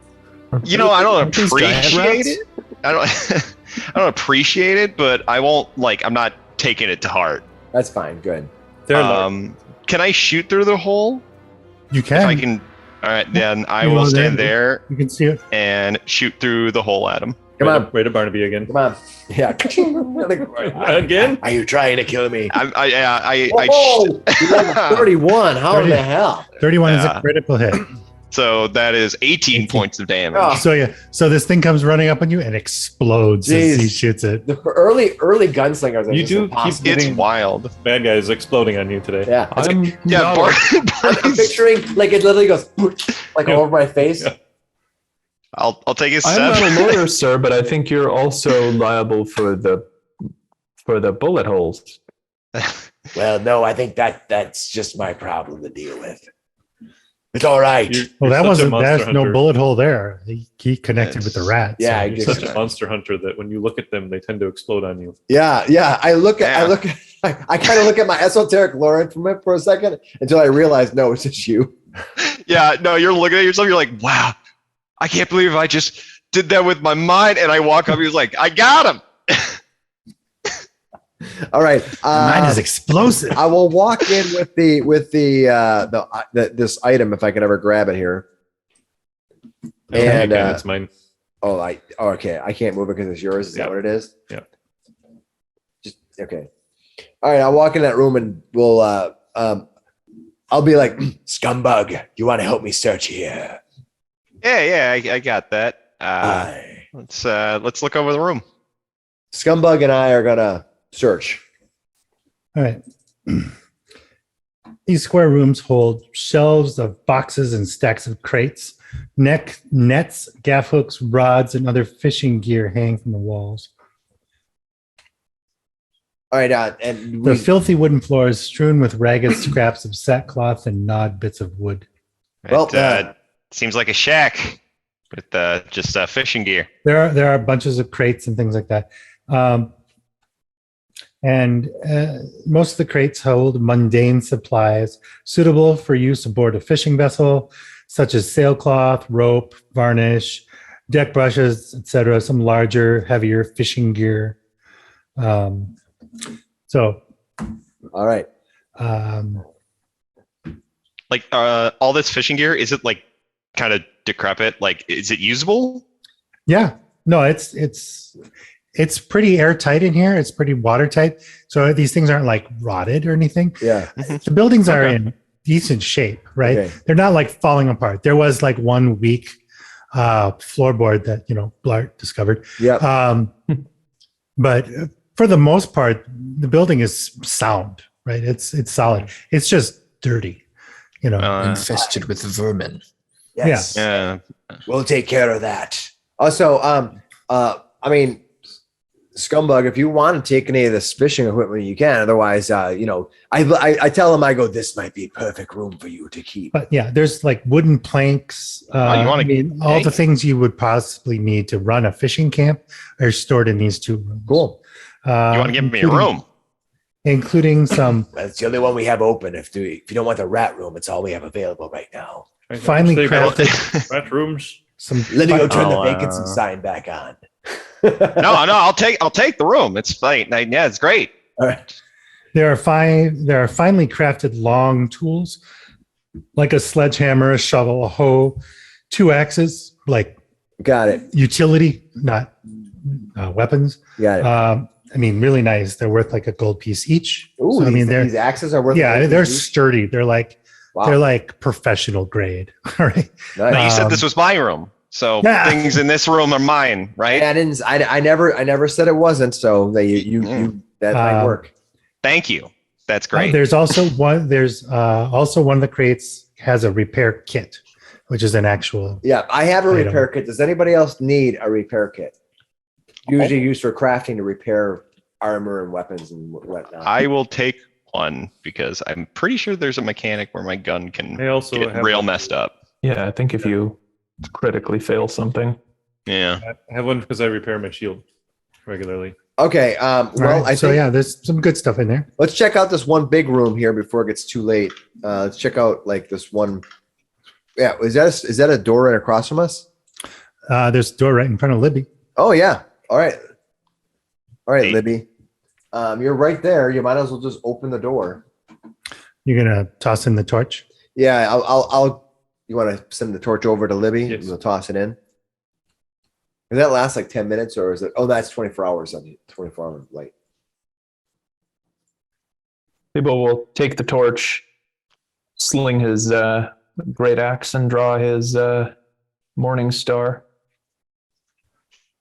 you know, I don't These giant appreciate rats? it. I don't appreciate it, but I won't I'm not taking it to heart. That's fine. Good. They're large. Can I shoot through the hole? You If I can. can. All right, then I You will go stand there. there You can see it. and shoot through the hole at him. Come on. Right to Barnaby again. Come on. Yeah. Again? Are you trying to kill me? I Whoa! You have a 31. How in 30. the hell? 31 is Yeah. a critical hit. So that is 18 points of damage. Oh. So this thing comes running up on you and explodes as he Jeez. shoots it. The early gunslingers are You just do impossible. keep It's getting wild. bad guys exploding on you today. Yeah. I'm Yeah, not- I'm picturing like it literally goes like Yeah. over my face. Yeah. I'll take a I'm step. not a lawyer, sir, but I think you're also liable for the bullet holes. Well, no, I think that's just my problem to deal with. It's all right. Well, that such a wasn't. monster There's no hunter. bullet hole there. He connected with the rat. Yeah, I You're guess such a monster hunter that when you look at them, they tend to explode on you. Yeah. I kind of look at my esoteric lore from it for a second until I realize no, it's just you. Yeah, no, you're looking at yourself. You're like, wow, I can't believe I just did that with my mind. And I walk up. He was like, I got him. All right. Mine is explosive. I will walk in with this item if I can ever grab it here. And it's mine. okay. I can't move it because it's yours. Is that what it is? Yeah. Just okay. All right. I'll walk in that room and we'll I'll be like, Skumbug, you want to help me search here? Yeah, I got that. Aye. Let's look over the room. Skumbug and I are gonna search. All right. These square rooms hold shelves of boxes and stacks of crates. Nets, gaff hooks, rods, and other fishing gear hang from the walls. All right, and The filthy wooden floor is strewn with ragged scraps of sackcloth and gnawed bits of wood. Well, It seems like a shack with just fishing gear. There are bunches of crates and things like that. And most of the crates hold mundane supplies suitable for use aboard a fishing vessel, such as sailcloth, rope, varnish, deck brushes, etc. Some larger, heavier fishing gear. So, all right. Like all this fishing gear, is it like kind of decrepit? Like, is it usable? yeah, no, it's pretty airtight in here. It's pretty watertight. So these things aren't like rotted or anything. Yeah. The buildings are Okay. in decent shape, right? Okay. They're not like falling apart. There was like one weak floorboard that, Blart discovered. Yeah. But for the most part, the building is sound, right? It's solid. It's just dirty, Infested with vermin. Yes. Yeah. We'll take care of that. Also, I mean, Skumbug, if you want to take any of this fishing equipment, you can. Otherwise, I tell him, I go, this might be a perfect room for you to keep. But yeah, there's like wooden planks. you wanna- all the things you would possibly need to run a fishing camp are stored in these two rooms. Cool. You want to give me a room? Including some That's the only one we have open. If you don't want the rat room, it's all we have available right now. finely They got crafted, rat rooms. some Let me go turn the Oh, vacancy sign back on. No, I'll take the room. It's fine. Yeah, it's great. All right. There are finely crafted long tools, like a sledgehammer, a shovel, a hoe, 2 axes, like Got it. utility, not weapons. Got it. Really nice. They're worth like a gold piece each. Ooh, So, these axes are worth. they're sturdy. They're like Wow. professional grade. All right. Nice. Now, you said this was my room, so Yeah. things in this room are mine, right? I didn't. I never said it wasn't. So that you that might work. Thank you. That's great. There's also one. There's also one of the crates has a repair kit, which is an actual. Yeah, I have a Item. repair kit. Does anybody else need a repair kit? Usually used for crafting to repair armor and weapons and whatnot. I will take one because I'm pretty sure there's a mechanic where my gun can They also get have real messed up. Yeah, I think if you critically fail something. Yeah. I have one because I repair my shield regularly. Okay. All Well, right, there's some good stuff in there. let's check out this one big room here before it gets too late. Let's check out like this one. Yeah, is that a door right across from us? There's a door right in front of Libby. Oh yeah. All right, Hey. Libby. You're right there. You might as well just open the door. You're gonna toss in the torch. Yeah, I'll. You want to send the torch over to Libby? Yes. And we'll toss it in. Does that last like 10 minutes or is it? Oh, that's 24 hours on the 24-hour light. People will take the torch, sling his great axe and draw his morning star.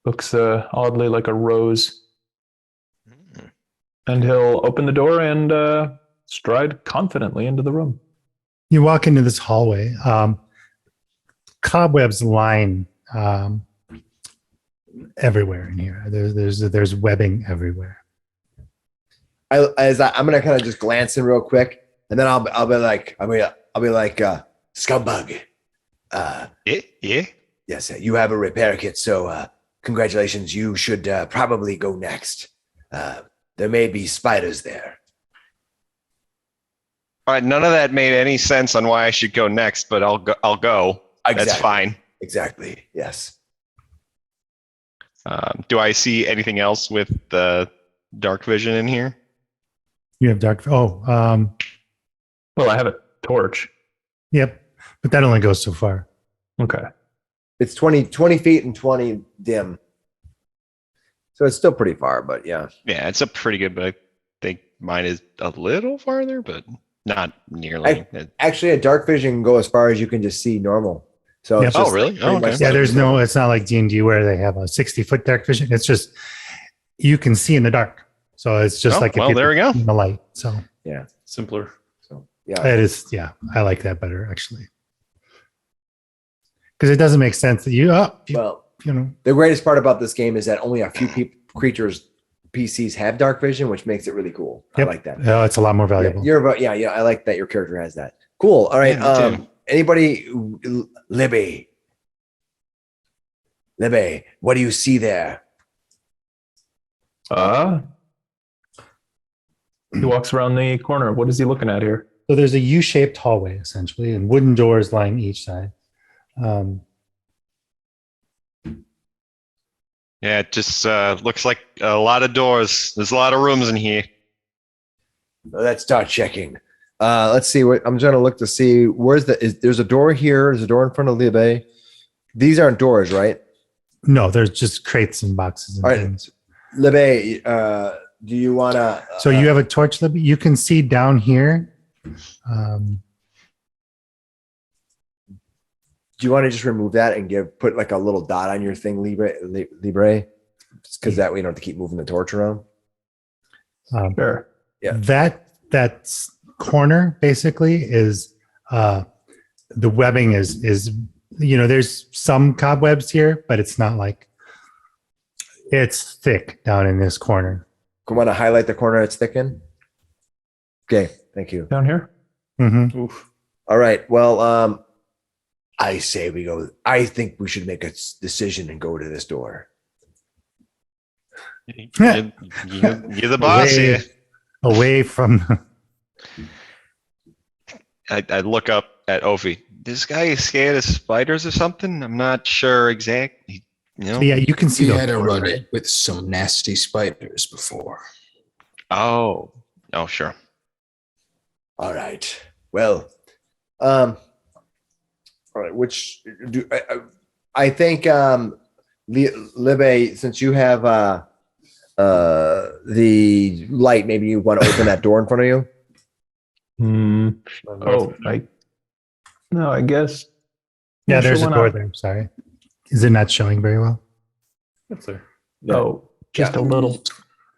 Looks oddly like a rose. And he'll open the door and stride confidently into the room. You walk into this hallway. Cobwebs line everywhere in here. There's webbing everywhere. I'm gonna kind of just glance in real quick, and then I'll be like Skumbug. Yeah. Yes, you have a repair kit, so congratulations. You should probably go next. There may be spiders there. All right. None of that made any sense on why I should go next, but I'll go. Exactly. That's fine. Exactly. Yes. Do I see anything else with the dark vision in here? You have dark. Well, I have a torch. Yep. But that only goes so far. Okay. It's 20 feet and 20 dim. So it's still pretty far, but yeah. Yeah, it's a pretty good, but I think mine is a little farther, but not nearly. Actually, a dark vision can go as far as you can just see normal. So Yep. it's just really? pretty Oh, much okay. Yeah, like- it's not like D&D where they have a 60-foot dark vision. It's just, you can see in the dark. So it's just like, well, there we go. in the light. So Simpler. So yeah. it is. Yeah. I like that better actually. Because it doesn't make sense that Well, you know, the greatest part about this game is that only a few creatures, PCs have dark vision, which makes it really cool. Yep. I like that. it's a lot more valuable. Yeah, I like that your character has that. Cool. All right. Yeah, me too. Anybody, Libby, what do you see there? He walks around the corner. What is he looking at here? So there's a U-shaped hallway essentially, and wooden doors line each side. Yeah, it just looks like a lot of doors. There's a lot of rooms in here. Let's start checking. Let's see. I'm trying to look to see there's a door here. There's a door in front of Libby. These aren't doors, right? No, there's just crates and boxes and All right. things. Libby, do you want to? So you have a torch, Libby. You can see down here. Do you want to just remove that and put like a little dot on your thing, Libre? Because that way you don't have to keep moving the torch around. Sure. Yeah. That corner basically is the webbing is there's some cobwebs here, but it's not like it's thick down in this corner. You want to highlight the corner it's thick in? Okay, thank you. Down here? Mm-hmm. Oof. All right. Well, I say we go. I think we should make a decision and go to this door. You're the boss here. Away from. I look up at Oofie. This guy is scared of spiders or something? I'm not sure exactly. Yeah, you can see We the had a door, run right? with some nasty spiders before. Oh, sure. All right. Well, all right. Which do I think Libby, since you have the light, maybe you want to open that door in front of you. I guess. Yeah, Sure, there's a why door not? there. Sorry. Is it not showing very well? That's there. Oh, just a little.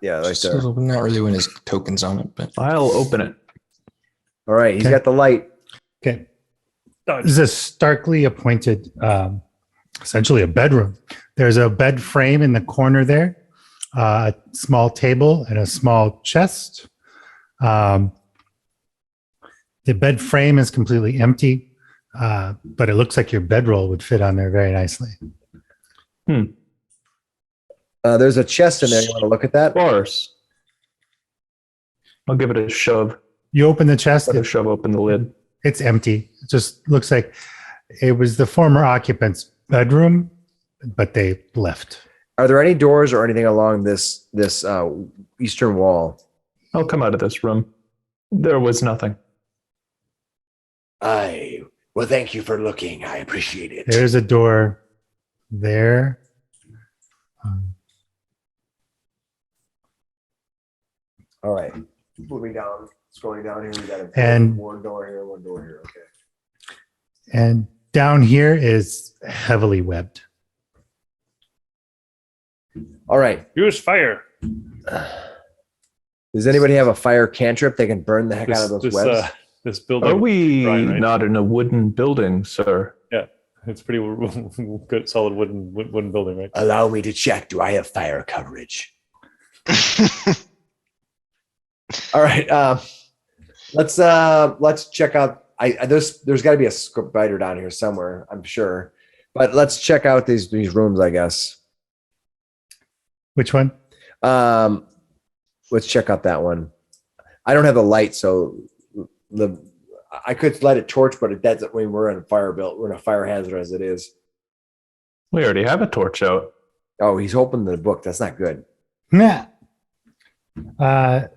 Yeah, right Just there. not really when his tokens on it, but I'll open it. All right. He's Okay. got the light. Okay. This is a starkly appointed, essentially a bedroom. There's a bed frame in the corner there, a small table and a small chest. The bed frame is completely empty, but it looks like your bedroll would fit on there very nicely. There's a chest in there. You want to look at that? Of course. I'll give it a shove. You open the chest, Let it shove open the lid. it's empty. It just looks like it was the former occupant's bedroom, but they left. Are there any doors or anything along this eastern wall? I'll come out of this room. There was nothing. Well, thank you for looking. I appreciate it. There's a door there. All right. Moving down, scrolling down here. We got And- one door here, one door here. Okay. And down here is heavily webbed. All right. Use fire. Does anybody have a fire cantrip? They can burn the heck out of those webs. This building. Are we Drawing, right? not in a wooden building, sir? Yeah, it's pretty good, solid wooden building, right? Allow me to check. Do I have fire coverage? All right. Let's check out. There's got to be a spider down here somewhere, I'm sure. But let's check out these rooms, I guess. Which one? Let's check out that one. I don't have the light, so I could light a torch, but that's when we're in a fire belt. We're in a fire hazard as it is. We already have a torch out. Oh, he's opened the book. That's not good. Nah. The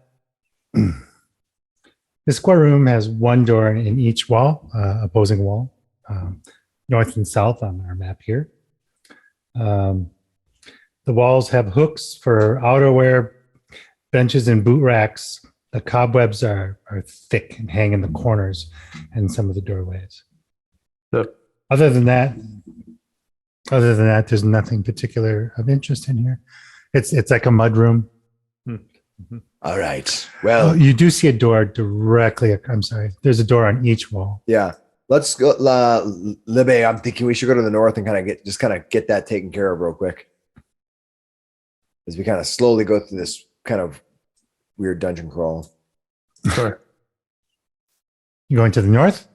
square room has one door in each wall, opposing wall, north and south on our map here. The walls have hooks for outerwear, benches, and boot racks. The cobwebs are thick and hang in the corners and some of the doorways. Other than that, there's nothing particular of interest in here. It's like a mud room. All right. Well, You do see a door directly. I'm sorry. There's a door on each wall. yeah. Let's go, Libby. I'm thinking we should go to the north and kind of get that taken care of real quick, as we kind of slowly go through this kind of weird dungeon crawl. Sure. You going to the north?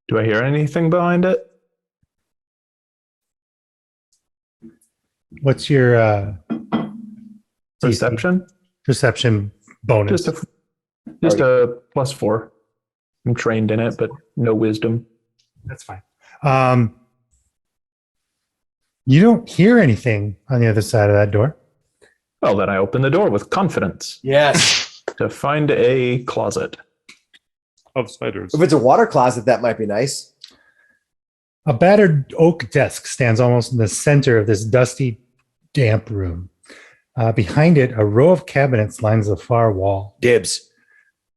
Do I hear anything behind it? What's your Perception? perception bonus? Just a +4. I'm trained in it, but no wisdom. That's fine. You don't hear anything on the other side of that door. Well, then I open the door with confidence Yes. to find a closet. Of spiders. If it's a water closet, that might be nice. A battered oak desk stands almost in the center of this dusty, damp room. Behind it, a row of cabinets lines the far wall. Dibs.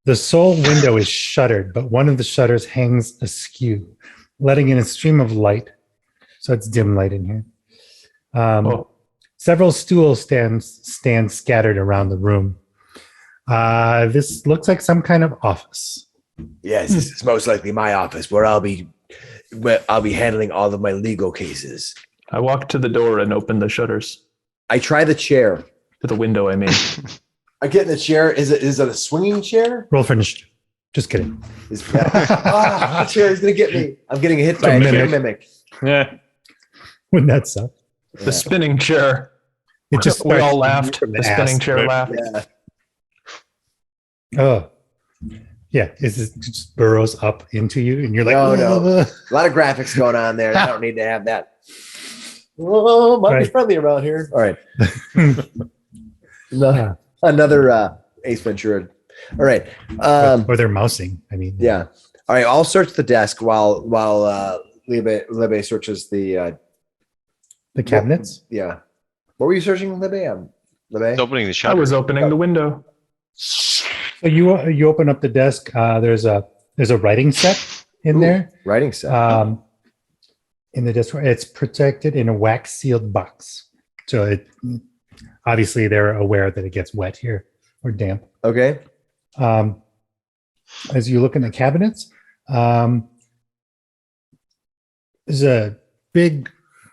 The sole window is shuttered, but one of the shutters hangs askew, letting in a stream of light. So it's dim light in here. Several stools stand scattered around the room. This looks like some kind of office. Yes, this is most likely my office where I'll be handling all of my legal cases. I walk to the door and open the shutters. I try the chair. To the window, I mean. I get in the chair. Is it a swinging chair? Roll for initiative. Just kidding. The chair is gonna get me. I'm getting hit by a mimic. Yeah. Wouldn't that suck? The spinning chair. It just We all starts laughed. from The spinning chair right? laughed. Yeah. Oh, yeah. It just burrows up into you, and you're like, No, no. "Ugh." A lot of graphics going on there. I don't need to have that. Oh, might be Right. friendly around here. All right. Yeah. Another Ace Ventura. All right. Or they're mousing. I mean, Yeah. All right. I'll search the desk while Libbe searches the cabinets. Yeah. What were you searching, Libbe? Libbe? It's opening the I shutter. was opening the window. So you open up the desk. There's a writing set in there. Writing set. In the desk, it's protected in a wax sealed box. So it obviously they're aware that it gets wet here or damp. Okay. As you look in the cabinets, there's a big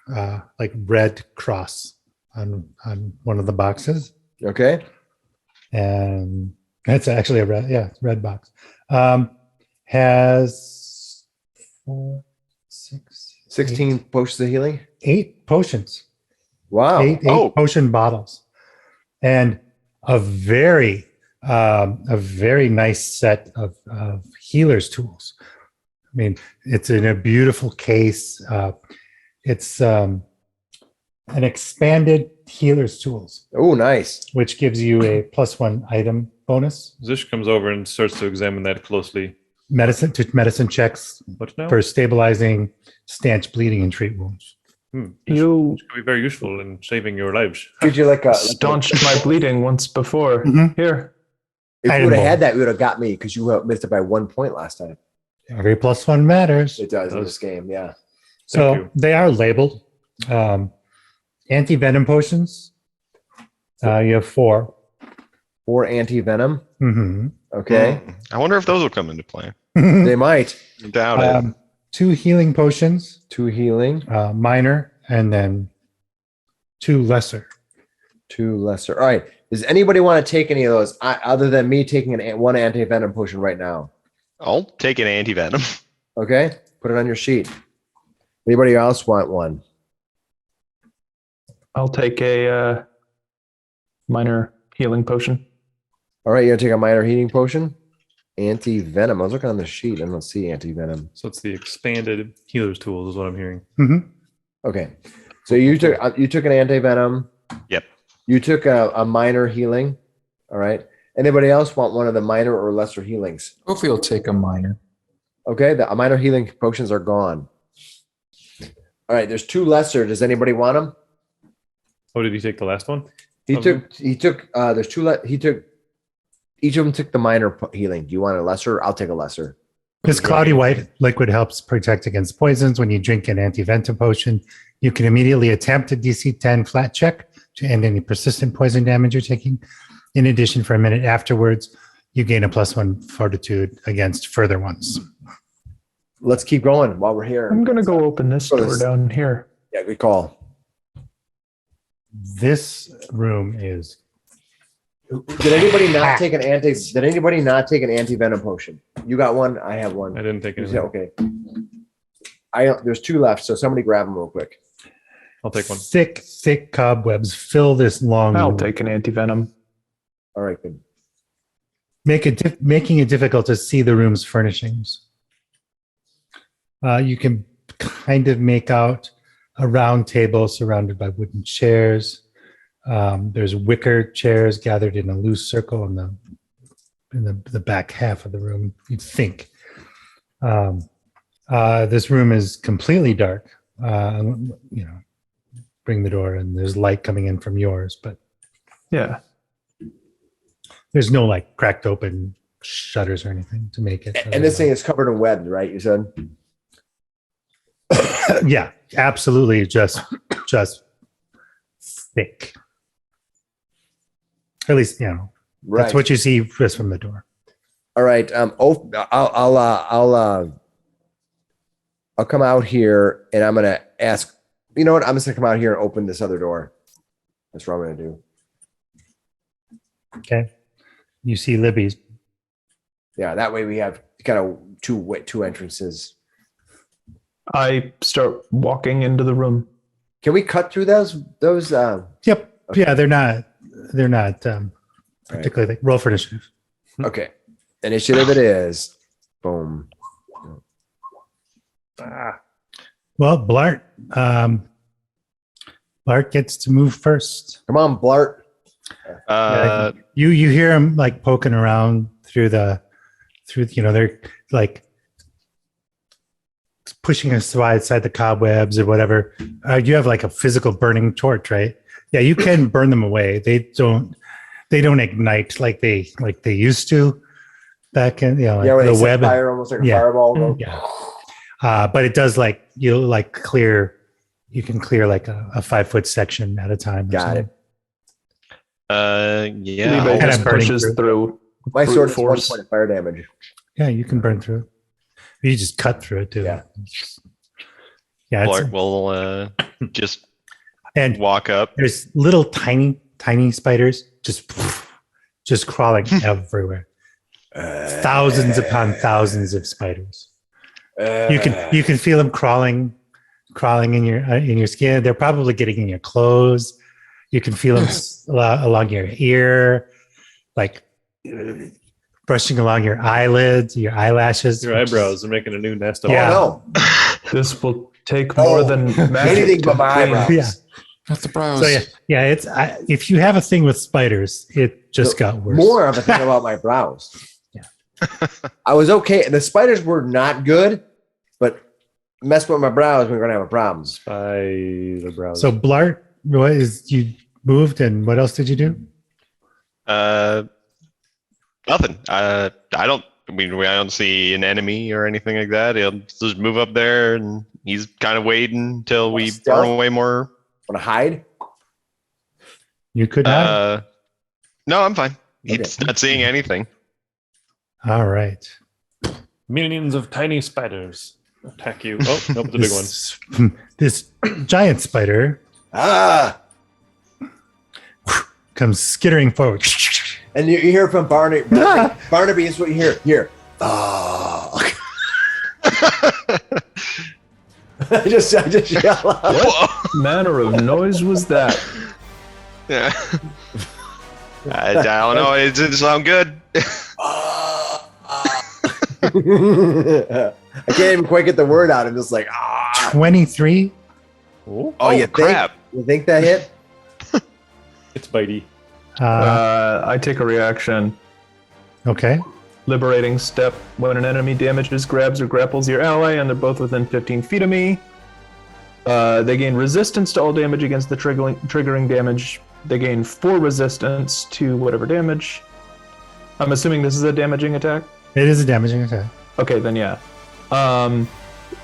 like red cross on one of the boxes, Okay. and that's actually a red box. Has 4, 6, 16 potions of healing. 8 potions. Wow. Eight potion bottles, and a very nice set of healer's tools. I mean, it's in a beautiful case. It's an expanded healer's tools, Oh, nice. which gives you a +1 item bonus. Zish comes over and starts to examine that closely. Medicine checks What now? for stabilizing, stanch bleeding, and treat wounds. You This could be very useful in saving your lives. Could you like staunched my bleeding once before. Mhm. Here. if you Item would have had bonus. that, you would have got me because you missed it by 1 point last time. Every +1 matters. It does in this game, yeah. So you. they are labeled. Anti-venom potions. You have 4. 4 anti-venom. Mm-hmm. Okay. I wonder if those will come into play. They might. Doubt it. 2 healing potions, 2 healing, minor, and then 2 lesser. 2 lesser. All right. Does anybody want to take any of those other than me taking one anti-venom potion right now? I'll take an anti-venom. Okay. Put it on your sheet. Anybody else want one? I'll take a minor healing potion. All right. You're going to take a minor healing potion? Anti-venom. I was looking on the sheet. I don't see anti-venom. So it's the expanded healer's tools, is what I'm hearing. Mm-hmm. Okay. So you took an anti-venom. Yep. You took a minor healing. All right. Anybody else want one of the minor or lesser healings? Hopefully, you'll take a minor. Okay. The minor healing potions are gone. All right. There's 2 lesser. Does anybody want them? Oh, did you take the last one? He took, there's 2, each of them took the minor healing. Do you want a lesser? I'll take a lesser. This cloudy white liquid helps protect against poisons. When you drink an anti-venom potion, you can immediately attempt a DC 10 flat check to end any persistent poison damage you're taking. In addition, for a minute afterwards, you gain a +1 fortitude against further ones. Let's keep going while we're here. I'm gonna go open this door down here. Yeah, good call. This room is Did anybody not take an anti-venom potion? You got one. I have one. I didn't take You it. said, okay. There's 2 left, so somebody grab them real quick. I'll take one. thick cobwebs fill this long I'll room, take an anti-venom. All right, good. making it difficult to see the room's furnishings. You can kind of make out a round table surrounded by wooden chairs. There's wicker chairs gathered in a loose circle in the back half of the room, you'd think. This room is completely dark. Bring the door and there's light coming in from yours, but Yeah. there's no like cracked open shutters or anything to make it. And this thing is covered in webs, right? You said? Yeah, absolutely. Just thick. At least, Right. that's what you see just from the door. All right. I'll come out here and I'm gonna ask. You know what? I'm just gonna come out here and open this other door. That's what I'm gonna do. Okay. You see Libby's. Yeah, that way we have kind of two entrances. I start walking into the room. Can we cut through those? Yep. Yeah, they're not particularly like, roll for initiative. Okay. Initiative it is. Boom. Well, Blart gets to move first. Come on, Blart. You hear him like poking around through they're like pushing us outside the cobwebs or whatever. You have like a physical burning torch, right? Yeah, you can burn them away. They don't ignite like they used to back in Where the they web. set fire almost like a Yeah. fireball. Yeah. But it does like you can clear like a 5-foot section at a time. or Got something. Yeah. Levi Kind just of burning pushes through. My brute sword is 1 force. point of fire damage. Yeah, you can burn through it. You just cut through it too. Yeah. Yeah. Blart will just And walk up. there's little tiny spiders just crawling everywhere. Thousands upon thousands of spiders. You can feel them crawling in your skin. They're probably getting in your clothes. You can feel them along your ear, like brushing along your eyelids, your eyelashes. Your eyebrows are making a new nest. Yeah. Oh, no. This will take more than magic. Anything to but my clean. eyebrows. Yeah. Not the brows. So yeah, it's if you have a thing with spiders, it just got worse. More of a thing about my brows. Yeah. I was okay. The spiders were not good, but mess with my brows, we're gonna have a problem. Spider brows. So Blart, you moved, and what else did you do? Nothing. I don't I don't see an enemy or anything like that. He'll just move up there, and he's kind of waiting until we Stealth? burn away more. Want to hide? You could have. No, I'm fine. Okay. He's not seeing anything. All right. Millions of tiny spiders attack you. Oh, nope, it's a big one. This giant spider comes skittering forward. And you hear from Barnaby. Barnaby is what you hear. Here. Oh. I just yell out. What manner of noise was that? Yeah. I don't know. It didn't sound good. I can't even quite get the word out. I'm just like, 23. Oh, you crap. You think that hit? It's bitey. I take a reaction. Okay. Liberating step. When an enemy damages, grabs, or grapples your ally, and they're both within 15 feet of me, they gain resistance to all damage against the triggering damage. They gain 4 resistance to whatever damage. I'm assuming this is a damaging attack? It is a damaging attack. Okay, then yeah.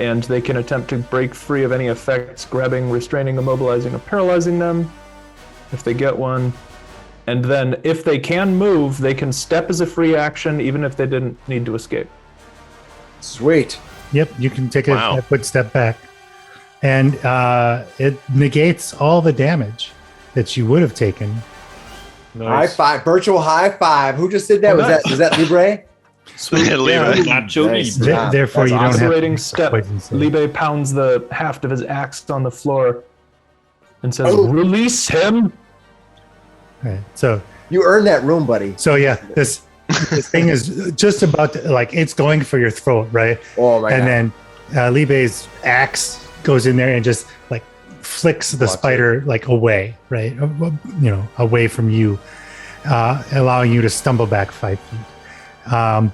And they can attempt to break free of any effects, grabbing, restraining, immobilizing, or paralyzing them, if they get one. And then, if they can move, they can step as a free action, even if they didn't need to escape. Sweet. Yep, you can take Wow. a quick step back. And it negates all the damage that you would have taken. High Nice. five. Virtual high five. Who just did that? Oh, Was that Libre? Sweet. Leave Yeah. it. Nacho Nice. Libre. Yeah, Therefore, that's you don't awesome. have Operating to step. poison save. Libe pounds the haft of his axe on the floor and says, Oh. "Release him!" Right. So You earned that room, buddy. yeah, this thing is just about to, like, it's going for your throat, right? Oh my And god. then Libe's axe goes in there and just like flicks the Blocks spider like away, right? Away from you, allowing you to stumble back 5 feet,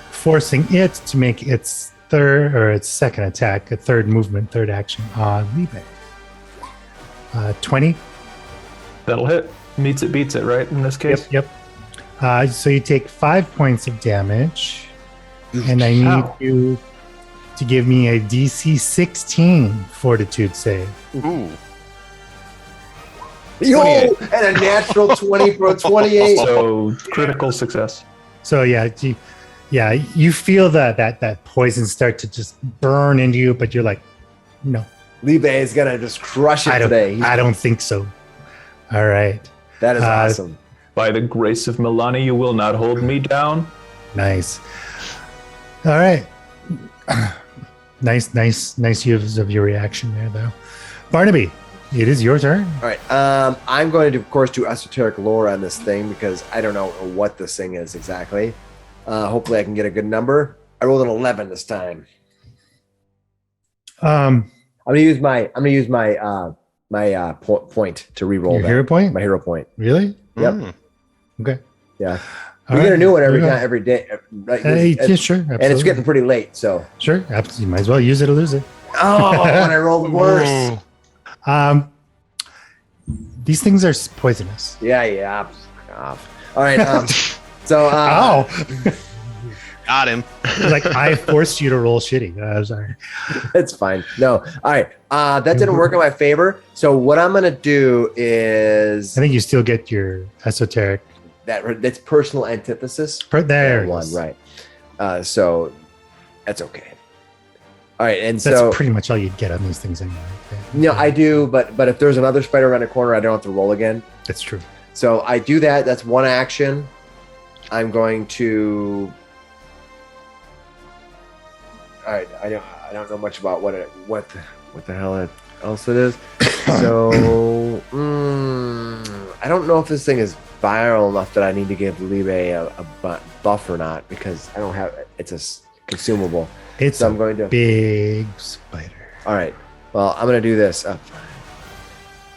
forcing it to make its third or its second attack, a third movement, third action on Libe. 20. That'll hit. Meets it, beats it, right? In this case. Yep. So you take 5 points of damage, and I need Ow. you to give me a DC 16 Fortitude save. Ooh. Yo, 28. and a natural 20 for a 28. So critical success. So you feel that poison start to just burn into you, but you're like, no, Libe is gonna just crush it I today. don't think so. All right, That is awesome. By the grace of Milani, you will not hold me down. nice. All right, nice use of your reaction there, though. Barnaby, it is your turn. All right. I'm going to, of course, do esoteric lore on this thing because I don't know what this thing is exactly. Hopefully, I can get a good number. I rolled an 11 this time. I'm gonna use my point to re-roll Your that. hero point? My hero point. Really? Yep. Mm. Okay. Yeah. All We get a right. new one every Yeah. time, every day. Right? Yeah, sure. And it's absolutely. getting pretty late, so. Sure. Absolutely. You might as well use it or lose it. Oh, when I rolled worse. Ooh. These things are poisonous. Yeah. Off. All right. So. Ow! Got him. Like I forced you to roll shitty. I'm sorry. It's fine. No. All right. That didn't work in my favor. So what I'm gonna do is I think you still get your esoteric. that's personal antithesis. There That it one, is. right? So that's okay. All right, and That's so pretty much all you'd get on these things anyway. no, I do, but if there's another spider around the corner, I don't have to roll again. That's true. So I do that. That's one action. I'm going to. All right, I don't know much about what the hell else it is. So I don't know if this thing is viral enough that I need to give Libe a buff or not because I don't have it's a consumable. It's So I'm a going to. big spider. All right. Well, I'm going to do this.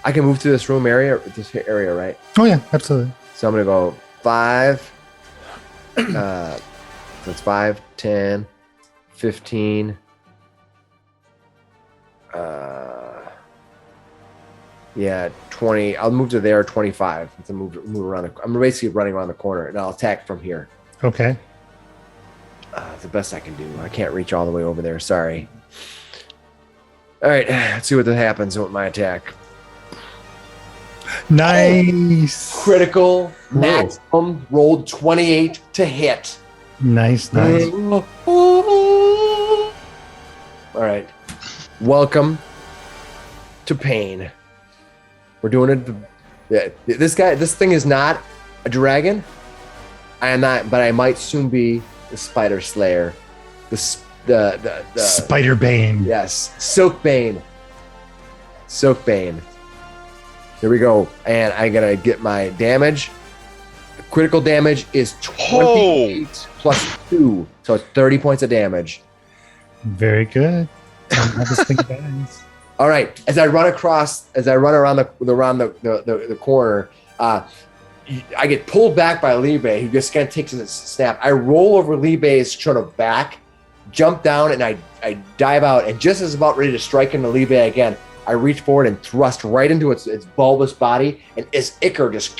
I can move through this area, right? Oh yeah, absolutely. So I'm going to go 5. So it's 5, 10, 15. Yeah, 20. I'll move to there, 25. To move around. I'm basically running around the corner, and I'll attack from here. Okay. the best I can do. I can't reach all the way over there. Sorry. All right, let's see what happens with my attack. Nice. Critical maximum rolled 28 to hit. Nice. All right. Welcome to pain. We're doing it. Yeah, this thing is not a dragon. I am not, but I might soon be the Spider Slayer. The Spider Bane. Yes, Silkbane. Silkbane. Here we go, and I'm gonna get my damage. The critical damage is 28 plus 2, so it's 30 points of damage. Very good. Tell me how this thing dies. All right, as I run around the corner, I get pulled back by Libe, who just kind of takes a snap. I roll over Libe's sort of back, jump down, and I dive out. And just as about ready to strike into Libe again, I reach forward and thrust right into its bulbous body, and its ichor just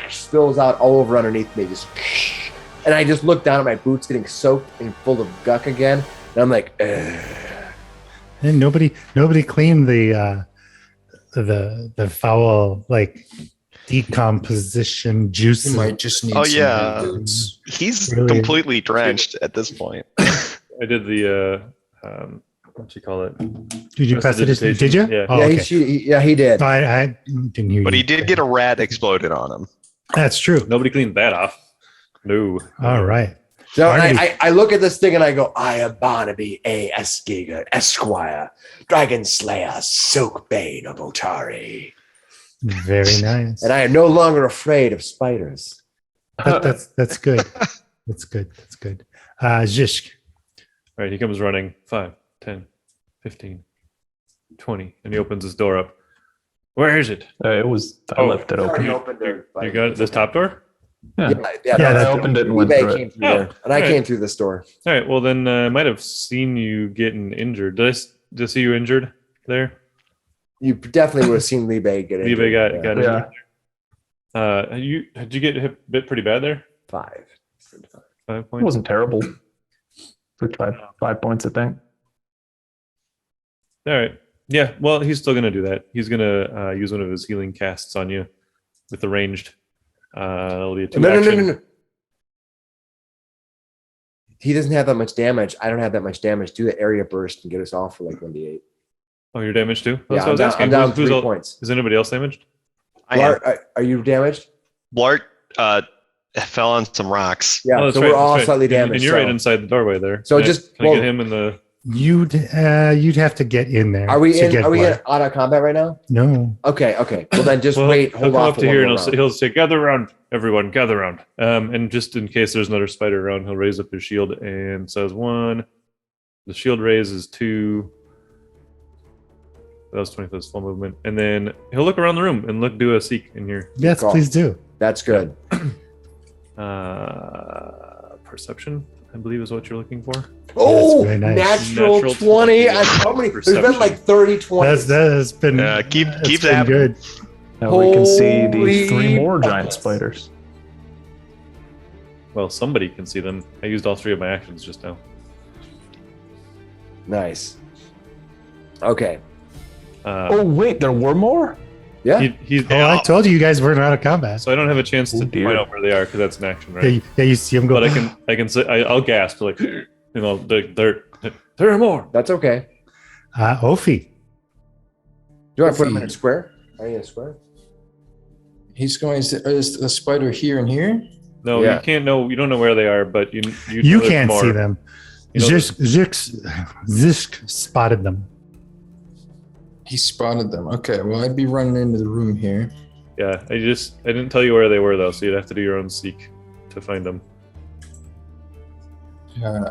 spills out all over underneath me. And I just look down at my boots getting soaked and full of guck again, and I'm like, ugh. And nobody cleaned the foul like decomposition juice. You might just need Oh, some yeah. boots. He's Really? completely drenched at this point. I did the what do you call it? Did you pass it? Prestidigitation. Did you? Yeah. Oh, Yeah, okay. he did. I didn't hear you. But he did get a rat exploded on him. That's true. Nobody cleaned that off. No. All right. So Barnaby. I look at this thing and I go, I am Barnaby, a Askeegar, Esquire, Dragonslayer, Silkbane of Otari. Very nice. And I am no longer afraid of spiders. That's good. That's good. That's good. Zishk. All right, he comes running 5, 10, 15, 20, and he opens his door up. Where is it? I left it Already open. opened it. You got it? This top door? Yeah. Yeah, I that- opened it and went eBay through came it. through there, and I Alright. came through this door. All right, well, then I might have seen you getting injured. Did I see you injured there? You definitely would have seen Libe get it. Libe got Yeah. injured. Did you get bit pretty bad there? 5. 5 It points? wasn't terrible. For 5 points, I think. All right. Yeah, well, he's still going to do that. He's going to use one of his healing casts on you with the ranged. It'll be a 2 action. No. He doesn't have that much damage. I don't have that much damage. Do the area burst and get us off for like 1d8. Oh, you're damaged too? That's Yeah, what I was I'm asking. down Who's 3 points. Is anybody else damaged? I am. Blart, are you damaged? Blart fell on some rocks. Yeah, Oh, that's so right, we're all that's right. slightly And- damaged. And you're right inside the doorway there. So Can I- just- can I well- get him in the? You'd have to get in there. Are we to in get auto blood. combat right now? No. Okay. Well then just Well, wait, he'll hold come off up for to one here and more he'll round. say, "Gather around, everyone, gather around." And just in case there's another spider around, he'll raise up his shield and says 1. The shield raise is 2. That was 20. That's full movement, and then he'll look around the room and do a seek in here. Yes, call. please do. That's good. Perception, I believe, is what you're looking for. Oh, very nice. natural Natural 20. 20. How many? There's been Perception. like 30 20s. That has been. Keep that's been that. good. Now we can see the Holy 3 more buckets. giant spiders. Well, somebody can see them. I used all 3 of my actions just now. Nice. Okay. Oh wait, there were more? Yeah. He's. Oh, I told you guys weren't out of combat. So I don't have a chance Oh, to dear. find out where they are because that's an action, right? Yeah, you see them go. But I can say I'll gasp like, there are more. That's okay. Oofie. Do you want to put him in a square? Are you in a square? He's going. Is the spider here and here? No, Yeah. you can't know. You don't know where they are, but you You know there's can't more. see them. You know Zishk spotted them. He spotted them. Okay, well, I'd be running into the room here. Yeah, I didn't tell you where they were though, so you'd have to do your own seek to find them.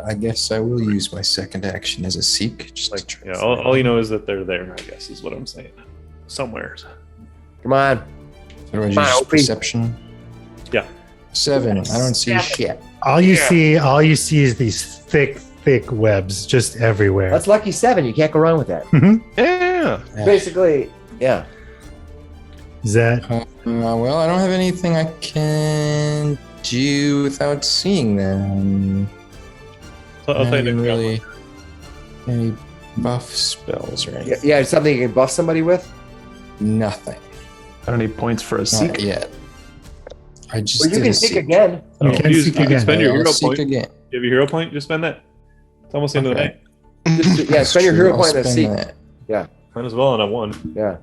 I guess I will use my second action as a seek. Just to Like, try yeah, to all, find all you them. know is that they're there. I guess is what I'm saying. Somewhere. Come on. What do I Come on, use? Opie. Perception. Yeah. 7. I don't see shit. All you see is these thick webs just everywhere. That's lucky 7. You can't go wrong with that. Yeah. Basically, yeah. Is that Well, I don't have anything I can do without seeing them. So I'll Not say even next really any buff spells or anything. Yeah, something you can buff somebody with. Nothing. I don't need points for a Not seek. yet. I just Well, you did can a seek seek. again. You can use- seek you can again. spend your I'll hero seek point. again. You have your hero point. Just spend that. It's almost the end of the Okay. night. Just, yeah, spend your True, hero I'll point and spend seek. that. Might as well on a one. Yeah.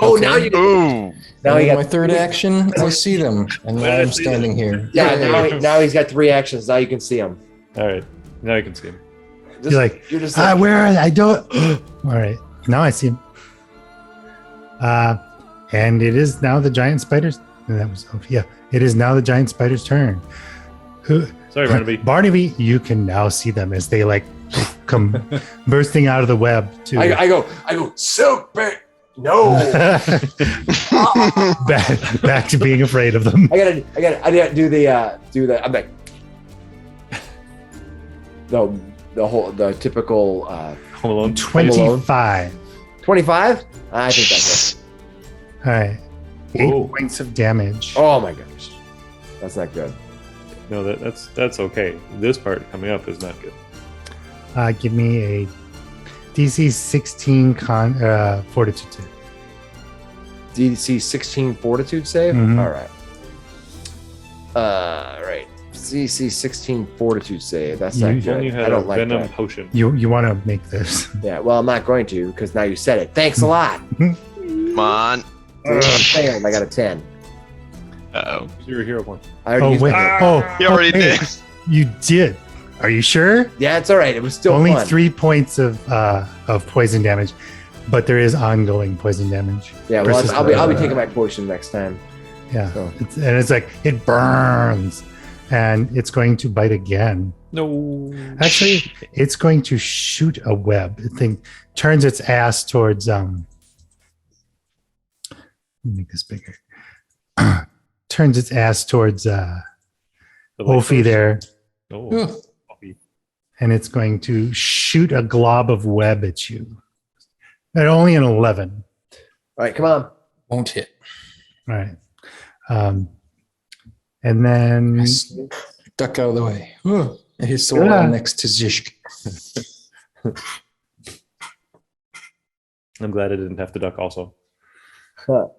Oh, now you- Ooh. Now in you my got third action, I see them, and now Where did I I'm see standing here. Yeah, Yay. now he's got 3 actions. Now you can see him. All right. Now you can see him. Just, You're like, you're just like, where are they? I don't. All right, now I see him. And it is now the giant spider's. And that was yeah. It is now the giant spider's turn. Who? Sorry, Barnaby. Barnaby, you can now see them as they like come bursting out of the web to I go, silk bear. No. back to being afraid of them. I gotta do the, I'm like, the typical, Home Alone. 25. 25? I think that's it. All right. 8 Whoa. points of damage. Oh my gosh. That's not good. No, that's okay. This part coming up is not good. Give me a DC 16 fortitude save. DC 16 fortitude save? Mhm. All right. Right. DC 16 fortitude save. That's not You- If only good. you I had a don't like venom that. potion. You want to make this? Yeah, well, I'm not going to because now you said it. Thanks a lot. Come on. Damn, I got a 10. Uh-oh. Use your hero point. I already Oh used wait! my- Oh, You already wait. did. You did. Are you sure? Yeah, it's all right. It was still Only fun. 3 points of poison damage, but there is ongoing poison damage. Yeah, well, versus I'll be the- taking my potion next time. Yeah, So. it's like it burns, and it's going to bite again. No. Actually, it's going to shoot a web. The thing turns its ass towards let me make this bigger. Turns its ass towards Oofie there, Oh. Ugh. and it's going to shoot a glob of web at you. At only an 11. All right, come on. Won't hit. All right. And then Duck out of the way. Ugh. And he's the one next to Zishk. I'm glad I didn't have to duck also. Huh. all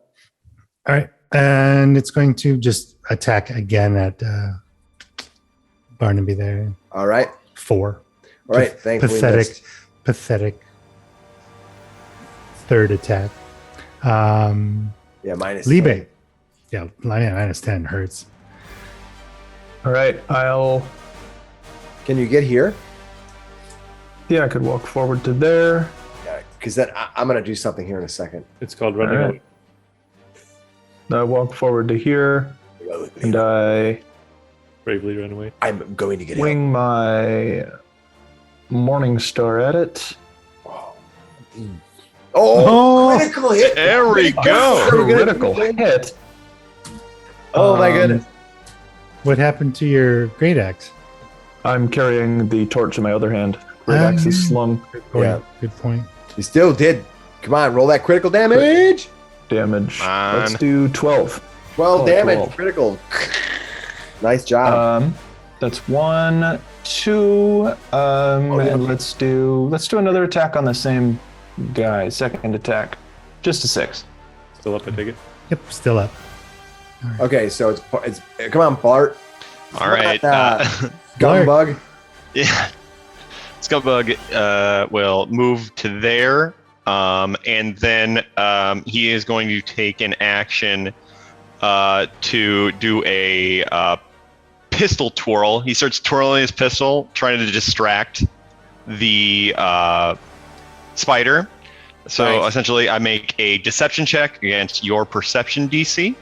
right, and it's going to just attack again at Barnaby there. All right. 4. All right. Thankfully Pathetic, missed. pathetic. Third attack. Yeah, minus. Libe. Yeah, minus 10 hurts. All right, Can you get here? I could walk forward to there. Yeah, because then I'm gonna do something here in a second. It's called running All right. I walk forward to here, and I Bravely run away. I'm going to get wing my Morning Star at it. out. Oh, critical hit. There we go. Critical hit. Oh my goodness. What happened to your great axe? I'm carrying the torch in my other hand. Great axe is slung. Good point. Yeah. Good point. You still did. Come on, roll that critical damage. Damage. Come Let's on. do 12. 12 damage. 12. Critical. Nice job. That's 1, 2. And let's do another attack on the same guy. Second attack. Just a 6. Still up, I take it. Yep, still up. Okay, so it's come on, Blart. All right. Skumbug. Yeah. Skumbug will move to there, and then he is going to take an action to do a pistol twirl. He starts twirling his pistol, trying to distract the spider. So Nice. essentially, I make a deception check against your perception DC.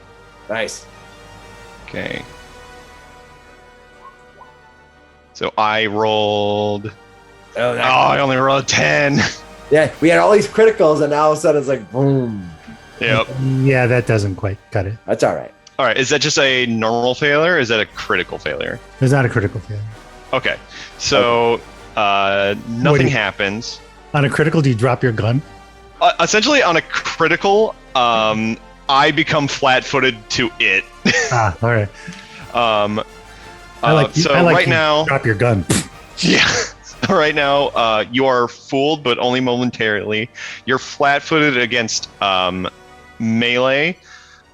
Nice. Okay. So I rolled. Oh, I only rolled a 10. yeah, we had all these criticals, and now all of a sudden it's like boom. Yep. Yeah, that doesn't quite cut it. That's all right. All right. Is that just a normal failure? Or is that a critical failure? There's not a critical failure. Okay. So nothing Wait. happens. On a critical, do you drop your gun? Essentially, on a critical, I become flat-footed to it. Ah, all right. I like So I like right you now, drop your gun. Yeah. Right now, you are fooled, but only momentarily. You're flat-footed against melee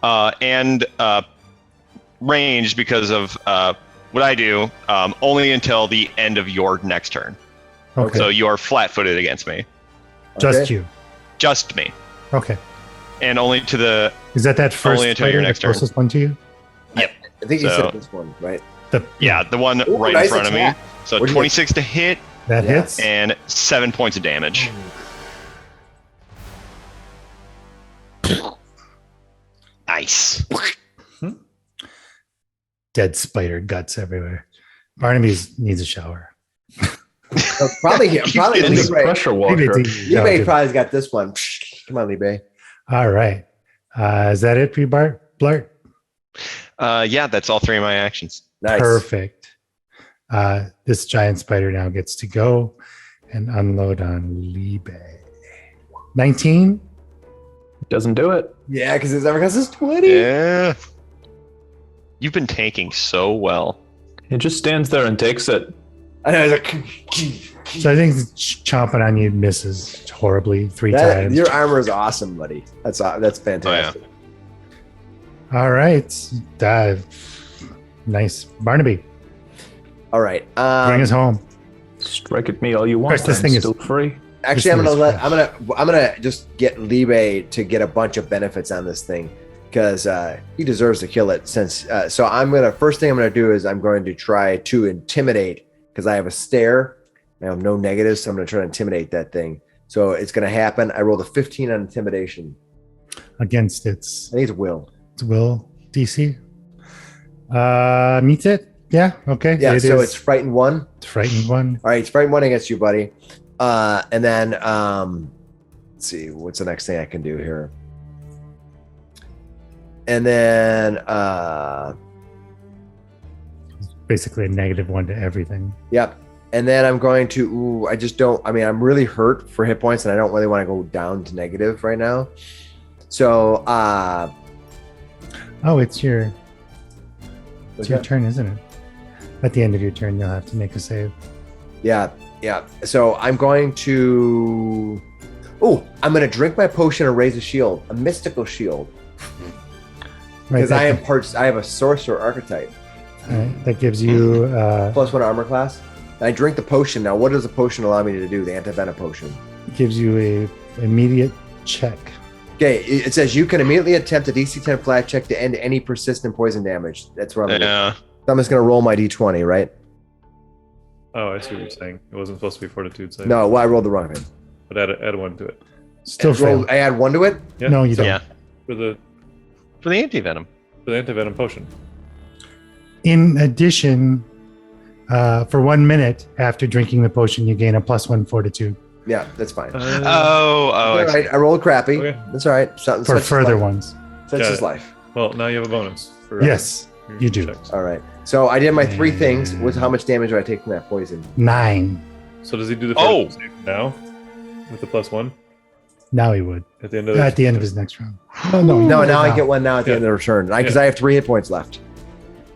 and range because of what I do, only until the end of your next turn. Okay. So you are flat-footed against me. Just Okay. you. Just me. Okay. And only to the... Is that first Only until your spider, next the turn. closest one to you? I think you So- said this one, right? Yeah, the one Ooh, right nice in front attack. of me. So What'd you 26 to hit That Yeah. hits. and 7 points of damage. Nice. Dead spider guts everywhere. Barnaby needs a shower. Probably Keeps probably getting It's Libre. pressure Maybe washer. it's a shower, Libre too. probably's got this one. Come on, Libre. All right. Is that it for you, Blart? Yeah, that's all 3 of my actions. Nice. Perfect. This giant spider now gets to go and unload on Libe. 19? Doesn't do it. Yeah, because it's ever because it's 20. Yeah. You've been tanking so well. It just stands there and takes it. I know. It's like, So I think it's chomping on you misses horribly 3 times. your armor is awesome, buddy. That's fantastic. All right. Nice. Barnaby, All right. bring us home. Strike at me all you want. Chris, this I'm thing is- still free. Actually, I'm This gonna thing let is I'm gonna just get Libe to get a bunch of benefits on this thing because he deserves to kill it. Since so first thing I'm gonna do is I'm going to try to intimidate because I have a stare. I have no negatives, so I'm gonna try to intimidate that thing. So it's gonna happen. I rolled a 15 on intimidation. Against its I think it's will. will DC. Meets it? Yeah. Okay. Yeah. It So is. it's frightened one. It's frightened one. All right, it's frightened one against you, buddy. And then let's see, what's the next thing I can do here? And then Basically a -1 to everything. yep. And then I'm going to I'm really hurt for hit points and I don't really want to go down to negative right now. So Oh, it's your what's your that? turn, isn't it? At the end of your turn, you'll have to make a save. Yeah. So I'm going to I'm gonna drink my potion and raise a shield, a mystical shield. Right. Because I have a sorcerer archetype. That gives you +1 armor class. And I drink the potion. Now, what does the potion allow me to do? The anti-venom potion. a immediate check. Okay, it says you can immediately attempt a DC 10 flat check to end any persistent poison damage. That's what I'm gonna do. Yeah. So I'm just gonna roll my D20, right? Oh, I see what you're saying. It wasn't supposed to be fortitude save. No, well, I rolled the wrong thing. But add 1 to it. Still fail. I add 1 to it. Yeah. No, you don't. Yeah. For the For the anti-venom. antivenom potion. In addition, for 1 minute after drinking the potion, you gain a +1 fortitude Yeah, that's fine. Oh, all I see. right, I rolled crappy. Okay. That's all right. Something for such is further life. ones. Such Got is it. life. Well, now you have a bonus. For Yes, your you do. checks. All right. So I did my 3 things. With how much damage do I take from that poison? 9. So does he do the Oh! fortitude save now with the +1 Now he would. at the end of At the end of his next round. Oh, no. No, now I get 1 now at the Yeah. end of the return because Yeah. I have 3 hit points left.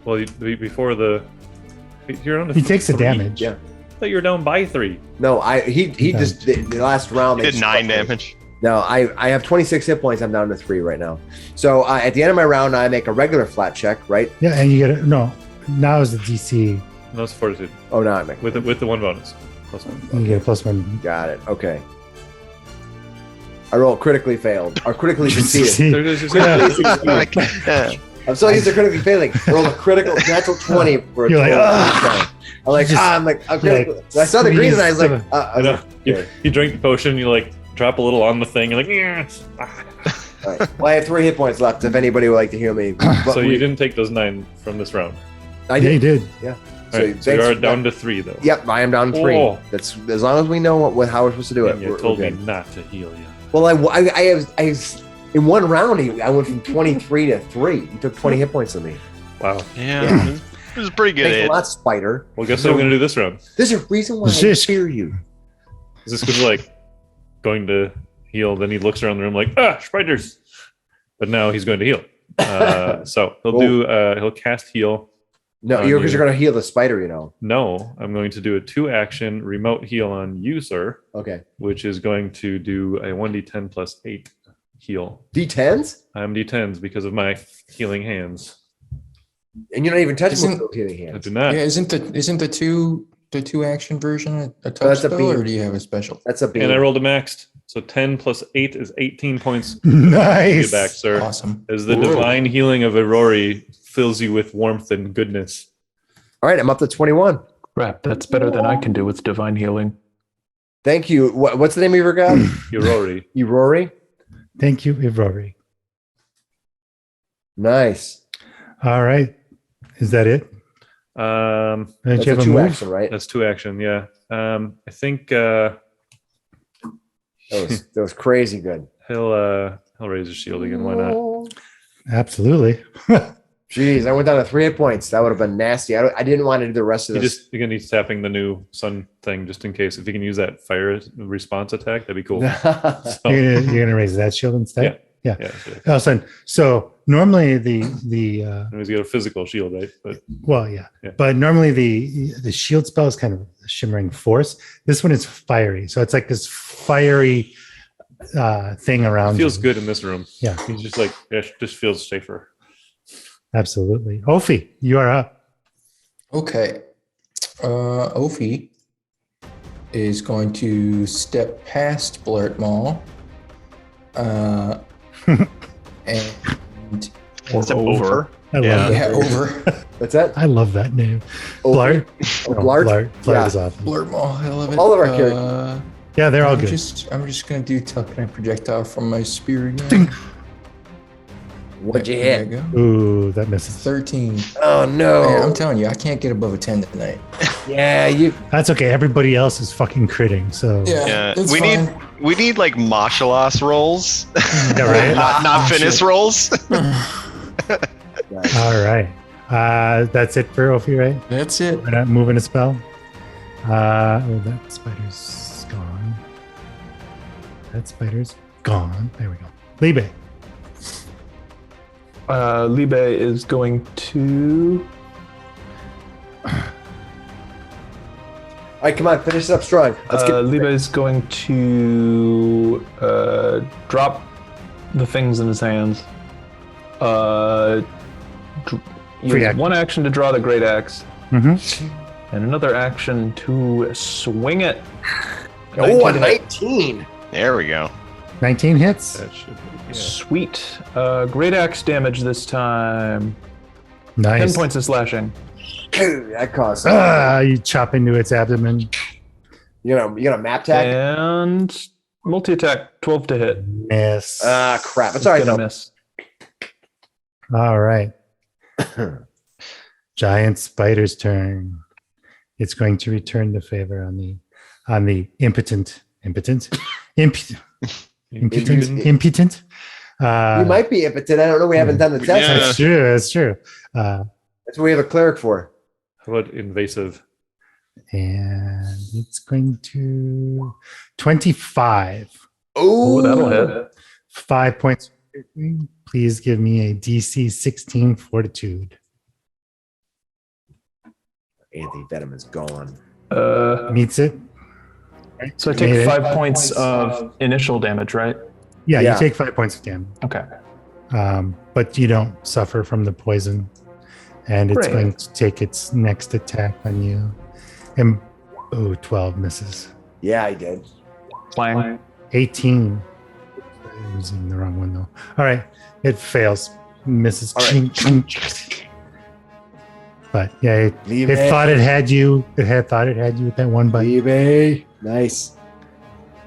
Well, before you're on. He takes the 3. damage. Yeah. I thought you were down by 3. No, he just the last round they Did 9 struck me. damage. No, I have 26 hit points. I'm down to 3 right now. So at the end of my round, I make a regular flat check, right? Yeah, and you get it. No, now is the DC. No, it's fortitude Oh, now I make. with the 1 bonus. +1. You get a +1. Got it. Okay. I roll critically failed or critically succeeded. Succeed. There goes your Yeah. I'm so used to critically failing. I rolled a critical natural 20 for a You're like, total. "Ugh." I'm like, Just- I'm critical. like, I saw the green and I was like, squeeze I I was know. like, You drink the potion, you like drop a little on the thing, you're like, yeah. all right. Well, I have 3 hit points left. If anybody would like to hear me, But So you didn't take those 9 from this round. I Yeah, you did. did. So, All right, so thanks you are for down that. to 3 though. Yep, I am down 3. Oh. That's as long as we know how we're supposed to do it. And you we're told me good. not to heal you. Well, I was in 1 round. I went from 23 to 3. You took 20 hit points from me. Wow. Yeah. It was pretty good. Thanks a lot, Spider. Well, guess what I'm gonna do this round? There's a reason why I Zishk. fear you. Is this good like going to heal? Then he looks around the room like, spiders. But now he's going to heal. So he'll do he'll cast heal No, on because you. you're going to heal the spider, you know. No, I'm going to do a 2-action remote heal on you, sir, Okay. which is going to do a 1d10 plus 8 heal. D10s? I'm d10s because of my healing hands. And you're not even touching Isn't- with healing I hands. do not. Yeah, isn't the two action version a touch that's a spell, beam. or do you have a special? That's a beam. And I rolled a maxed. So 10 plus 8 is 18 points. Nice. Get back, sir. Awesome. As the Whoa. divine healing of Aurori fills you with warmth and goodness. All right, I'm up to 21. Crap, that's better than I can do with divine healing. Thank you. What's the name of your god? Aurori. Rory. Thank you, Rory. Nice. All right. Is that it? Um, Don't That's you a have a 2 move? action, right? that's 2 action, yeah. I think That was crazy good. he'll raise his shield again. Why not? Absolutely. Jeez, I went down to 3 hit points. That would have been nasty. I didn't want to do the rest of He this. just again he's tapping the new sun thing just in case if he can use that fire response attack, that'd be cool. So, You're gonna raise that shield instead? yeah. All of a sudden. So normally the He's got a physical shield, right? But well, yeah. Yeah. But normally the shield spell is kind of a shimmering force. This one is fiery. So it's like this fiery thing around it feels you. good in this room. Yeah. He's just like just feels safer. Absolutely. Oofie, you are up. Okay. Oofie is going to step past Blart Maul. And Or over. I love Yeah. that. yeah, over. What's that? I love that name. Oh, Blart. oh, No, Blart? Blart Yeah. is awesome. Blart Maul, I love it. All of our characters. Yeah, they're all I'm good. I'm just gonna do telekinetic projectile from my spear again. Ding. What'd you There hit? I go. Ooh, that misses. 13. Oh, Man, I'm no. telling you, I can't get above a 10 tonight. Yeah, you. That's okay. Everybody else is fucking critting. So Yeah, it's we fine. need like Mashalas rolls, Yeah, right? not finis shit. rolls. Nice. All right. That's it for Oofie, right? That's it. We're not moving a spell. Oh, that spider's gone. That spider's gone. There we go. Libe. Libe is going to. All right, come on, finish it up strong. Let's get. Libe is going to drop the things in his hands. Free Use action. one action to draw the great axe, Mm-hmm. and another action to swing it. Oh, a 19 to hit. 19. There we go. 19 hits. That should be, yeah. Sweet. Great axe damage this time. Nice. 10 points of slashing. That costs. You chop into its abdomen. You gonna map tag? And multi attack, 12 to hit. Miss. Ah, crap. It's It's all right gonna though. miss. All right. Giant spider's turn. It's going to return the favor on the impotent. Impotent. You might be impotent. I don't know. We haven't done the test. Yeah. That's true. That's true. That's what we have a cleric for. How about invasive? And it's going to 25. Oh, that'll hit. 5 points. Please give me a DC 16 fortitude. Anti venom is gone. Meets it. So I Made take it. 5 points of initial damage, right? Yeah, Yeah. you take 5 points of damage. Okay. But you don't suffer from the poison. And it's Great. going to take its next attack on you. And 12 misses. Yeah, I did. Clang. 18. I'm using the wrong one though. All right, it fails. Misses. All right. Ching, ching, ching. But yeah, Leave it thought it had you. It had thought it had you with that one bite. Leave. Nice.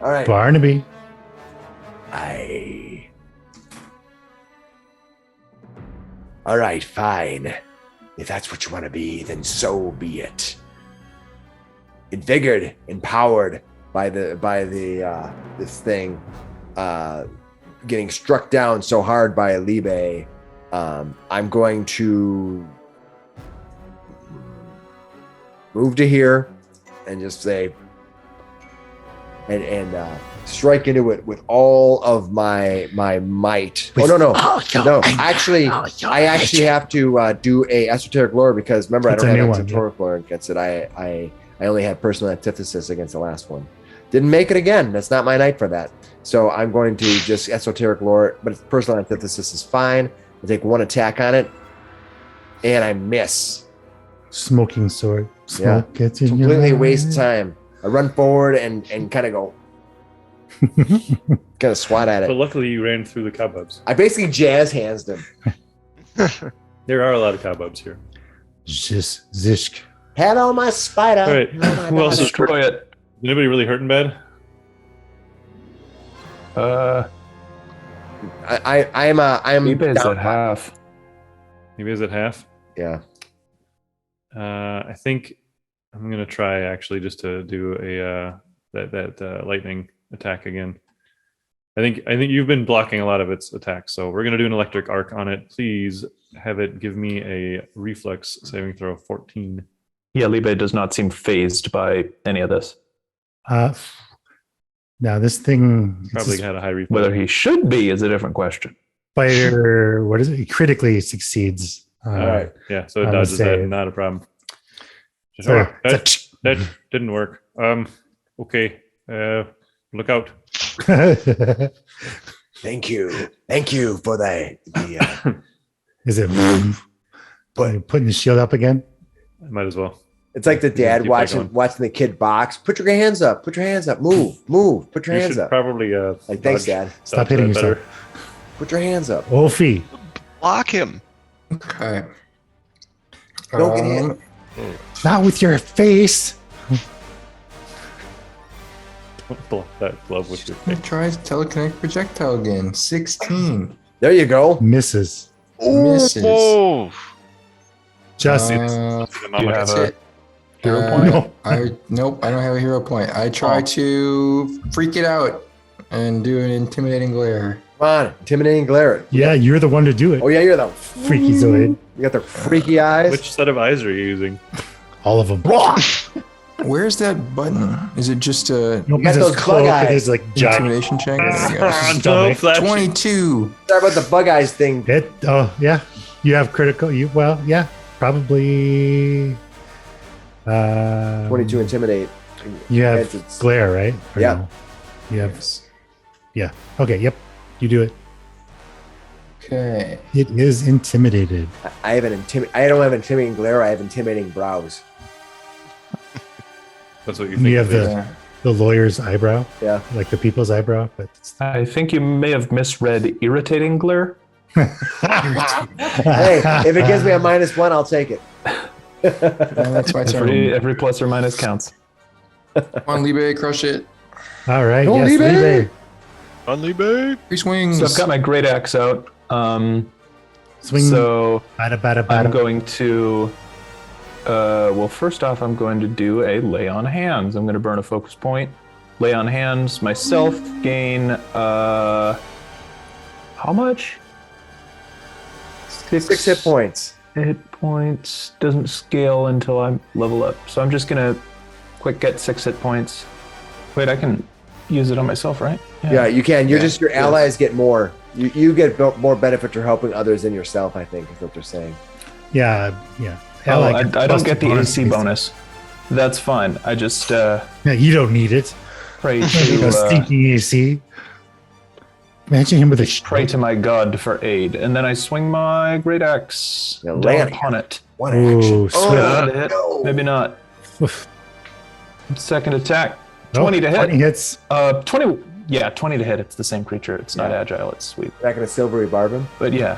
All right. Barnaby. All right, fine. If that's what you want to be, then so be it. Invigorated, empowered by this thing, getting struck down so hard by Libe, I'm going to move to here and just say, and strike into it with all of my might. No. Actually, I actually have to do a esoteric lore because remember I It's don't a have new one, esoteric lore against it. I only had personal antithesis against the last one. Didn't make it again. That's not my night for that. So I'm going to just esoteric lore, but personal antithesis is fine. I take one attack on it, and I miss. Smoking sword. Smoke gets in your Completely eye. waste time. I run forward and kind of go, kind of swat at But it. luckily, you ran through the cobwebs. I basically jazz hands him. There are a lot of cobwebs here. Zishk. Hello, my spider. All right. Hello, my Who else is Destroy it. Anybody really hurting bad? I'm Libe's down. at half. Maybe is it half? Yeah. I think I'm gonna try actually just to do a that lightning attack again. I think you've been blocking a lot of its attacks, so we're gonna do an electric arc on it. Please have it give me a reflex saving throw of 14. Yeah, Libe does not seem phased by any of this. Now this thing, Probably had a high reflex. Whether he should be is a different question. spider, what is it? It critically succeeds. All right. Yeah, so it I would dodges that, say- not a problem. So Oh, that didn't work. Okay. Look out. Thank you for the Is it but putting the shield up again? I might as well. it's like the dad Keep that watching going. the kid box. Put your hands up. Put your hands up. Move. Put your You hands should up. probably Like thanks, dodge- Dad. Stop dodge hitting that yourself. better. Put your hands up. Oofie. Block him. Okay. Don't get hit. Not with your face. Don't block that glove with your face. Try telekinetic projectile again. 16. There you go. Misses. Misses. Oh, Just Do you have That's a it. hero point? No. Nope, I don't have a hero point. I try to freak it out and do an intimidating glare. Come on, intimidating glare. yeah, you're the one to do it. Oh yeah, you're the Freaky Zoid. You got the freaky eyes. Which set of eyes are you using? All of them. Where's that button? Is it just a No, You got because those it's cloak bug and eyes. it's like giant. intimidation check? There you go. No, Stomach. flashing. 22. Sorry about the bug eyes thing. Yeah. You have critical. Yeah, probably. 22 intimidate. You have Against its- glare, right? Or Yeah. no? You have. Yeah. Okay. Yep. You do it. Okay. It is intimidated. I have I don't have intimidating glare. I have intimidating brows. That's what you think. You have it is. Yeah. the lawyer's eyebrow, Yeah. like the people's eyebrow, but it's I think you may have misread irritating glare. Hey, if it gives me a -1, I'll take it. That's my turn. Every plus or minus counts. Come on, Libe, crush it. All right. Go, Yes, Libe. Libe. Only babe. Three swings. So I've got my great axe out. Swing. So Bada, bada, I'm bada. going to. Well, first off, I'm going to do a lay on hands. I'm going to burn a focus point. Lay on hands myself. Gain. How much? 6 hit points. Hit points doesn't scale until I level up. So I'm just gonna quick get 6 hit points. Wait, I can use it on myself, right? Yeah, you can. You're Yeah. just your allies get more. You get more benefit for helping others than yourself. I think is what they're saying. Yeah. Oh, like I plus don't get the bonus. AC bonus. That's fine. I just Yeah, you don't need it. pray No to stinking AC. Imagine him with a pray to my god for aid, and then I swing my great axe Yeah, down land. upon it. One Ooh, action. sweet. That'll hit. no. Maybe not. Oof. Second attack. Oh, 20 to hit. 20 hits. 20. Yeah, 20 to hit. It's the same creature. It's not Yeah. agile. It's sweet. Not gonna silvery barb him. But yeah.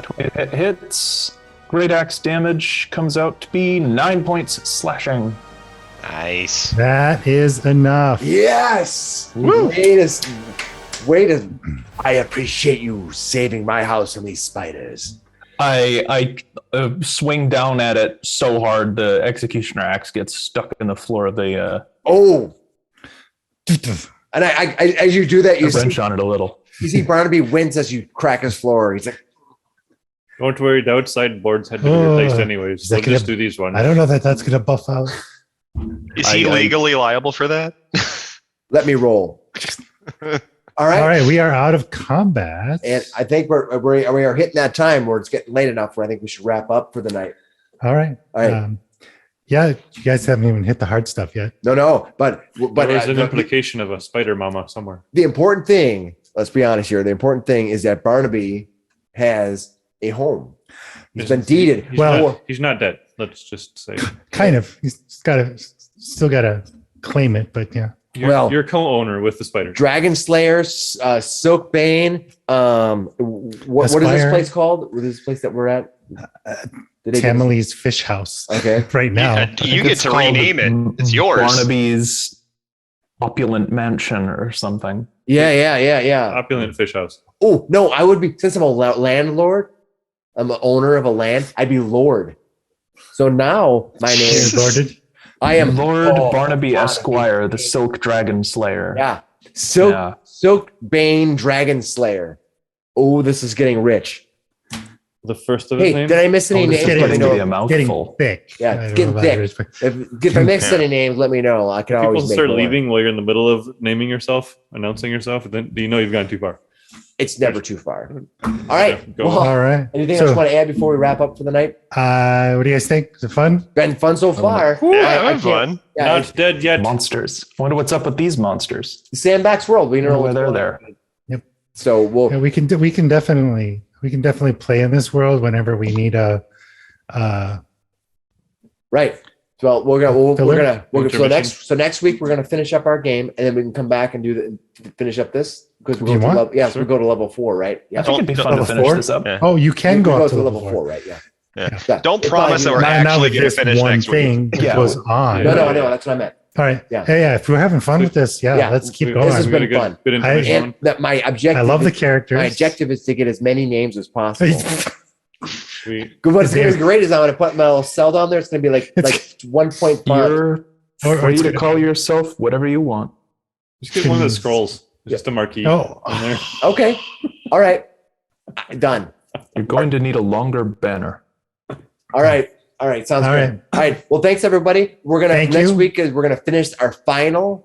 20 to hit hits. Great axe damage comes out to be 9 points slashing. Nice. That is enough. Yes. Way to. I appreciate you saving my house from these spiders. I swing down at it so hard the executioner axe gets stuck in the floor of the Oh. And I as you do that, you wrench see, on it a little. Barnaby wince as you crack his floor. He's like, Don't worry, the outside boards had to be Oh, replaced anyways. is that We'll just gonna- do these ones. I don't know that that's going to buff out. Is he I- legally liable for that? let me roll. All right. All right, we are out of combat. And I think we are hitting that time where it's getting late enough where I think we should wrap up for the night. All right. All right. Yeah, you guys haven't even hit the hard stuff yet. No, but there's an implication of a spider mama somewhere. the important thing, let's be honest here, the important thing is that Barnaby has a home. He's been deeded. He's not dead. Let's just say. Kind of. He's still got to claim it, but yeah. You're co-owner with the spider. Dragonslayer, Silkbane. What is this Esquire. place called? What is this place that we're at? Tamily's Fish House. Okay. Right now. You get to rename it. It's yours. Barnaby's opulent mansion or something. Yeah. Opulent fish house. Oh, no, I would be, since I'm a landlord, I'm an owner of a land, I'd be Lord. So now my name is Lorded. I am Lord Barnaby Esquire, the Silk Dragon Slayer. Yeah. Silkbane Dragonslayer. Oh, this is getting rich. The first of his name. Did I miss any this names? is Let me getting to be know. a mouthful. Getting thick. Yeah, I it's don't getting know thick. about If I miss any names, let me know. I can People always make start more. leaving while you're in the middle of naming yourself, announcing yourself, then you know you've gone too far. It's never too far. All right. Go Well, All right. anything else you want to add before we wrap up for the night? What do you guys think? Is it fun? Been fun so far. Yeah, I that can't- was fun. Yeah, Not dead yet. Monsters. I wonder what's up with these monsters. the sandbox world. We don't know Why what's they're going there. on. Yep. So we'll. Yeah, we can definitely play in this world whenever we need a Right. So we're gonna Intermission. so next week we're gonna finish up our game and then we can come back and finish up this because we You go to want? level, Sure. we go to level 4, right? Yeah. I think it'd be fun to level finish 4? this up. Yeah. Oh, you can We go go up to level 4. right? Yeah. Yeah. Yeah. Don't It's promise that fine. we're Not actually with going to this finish one next week. thing that Yeah. goes on. No, that's what I meant. All right. Yeah. Yeah. If we're having fun with this, Yeah. let's keep We- going. This has we got been a good, fun. Good information And on. that my objective. I love the is- characters. My objective is to get as many names as possible. We, What's going to be great is I'm going to put my little cell down there. It's going to be like 1 point font. You're Or free it's to gonna- call yourself whatever you want. just get one of the scrolls. Just a marquee. Oh. on there. Okay. All right. Done. You're going to need a longer banner. All right. Sounds All good. right. All right. Well, thanks everybody. We're gonna Thank next you. week is we're gonna finish our final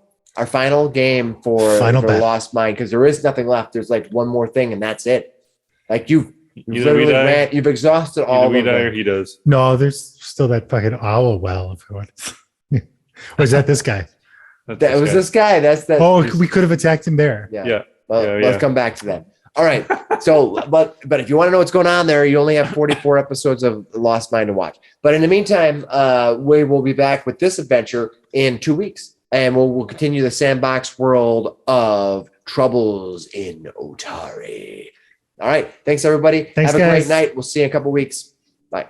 game for Battle. Lost Mine because there is nothing left. There's like one more thing and that's it. Like you've Either we die, you've exhausted all either of we die or them. he does. No, there's still that fucking owl well. If you want. Or is that this guy? That's That was guy. this guy. That's that. Oh, we could have attacked him there. yeah. Yeah. Well, Yeah, let's yeah. come back to that. All right. So, but if you want to know what's going on there, you only have 44 episodes of Lost Mine to watch. But in the meantime, we will be back with this adventure in 2 weeks, and we'll continue the sandbox world of Troubles in Otari. All right. Thanks, everybody. Thanks, have a great guys. night. We'll see you in a couple weeks. Bye.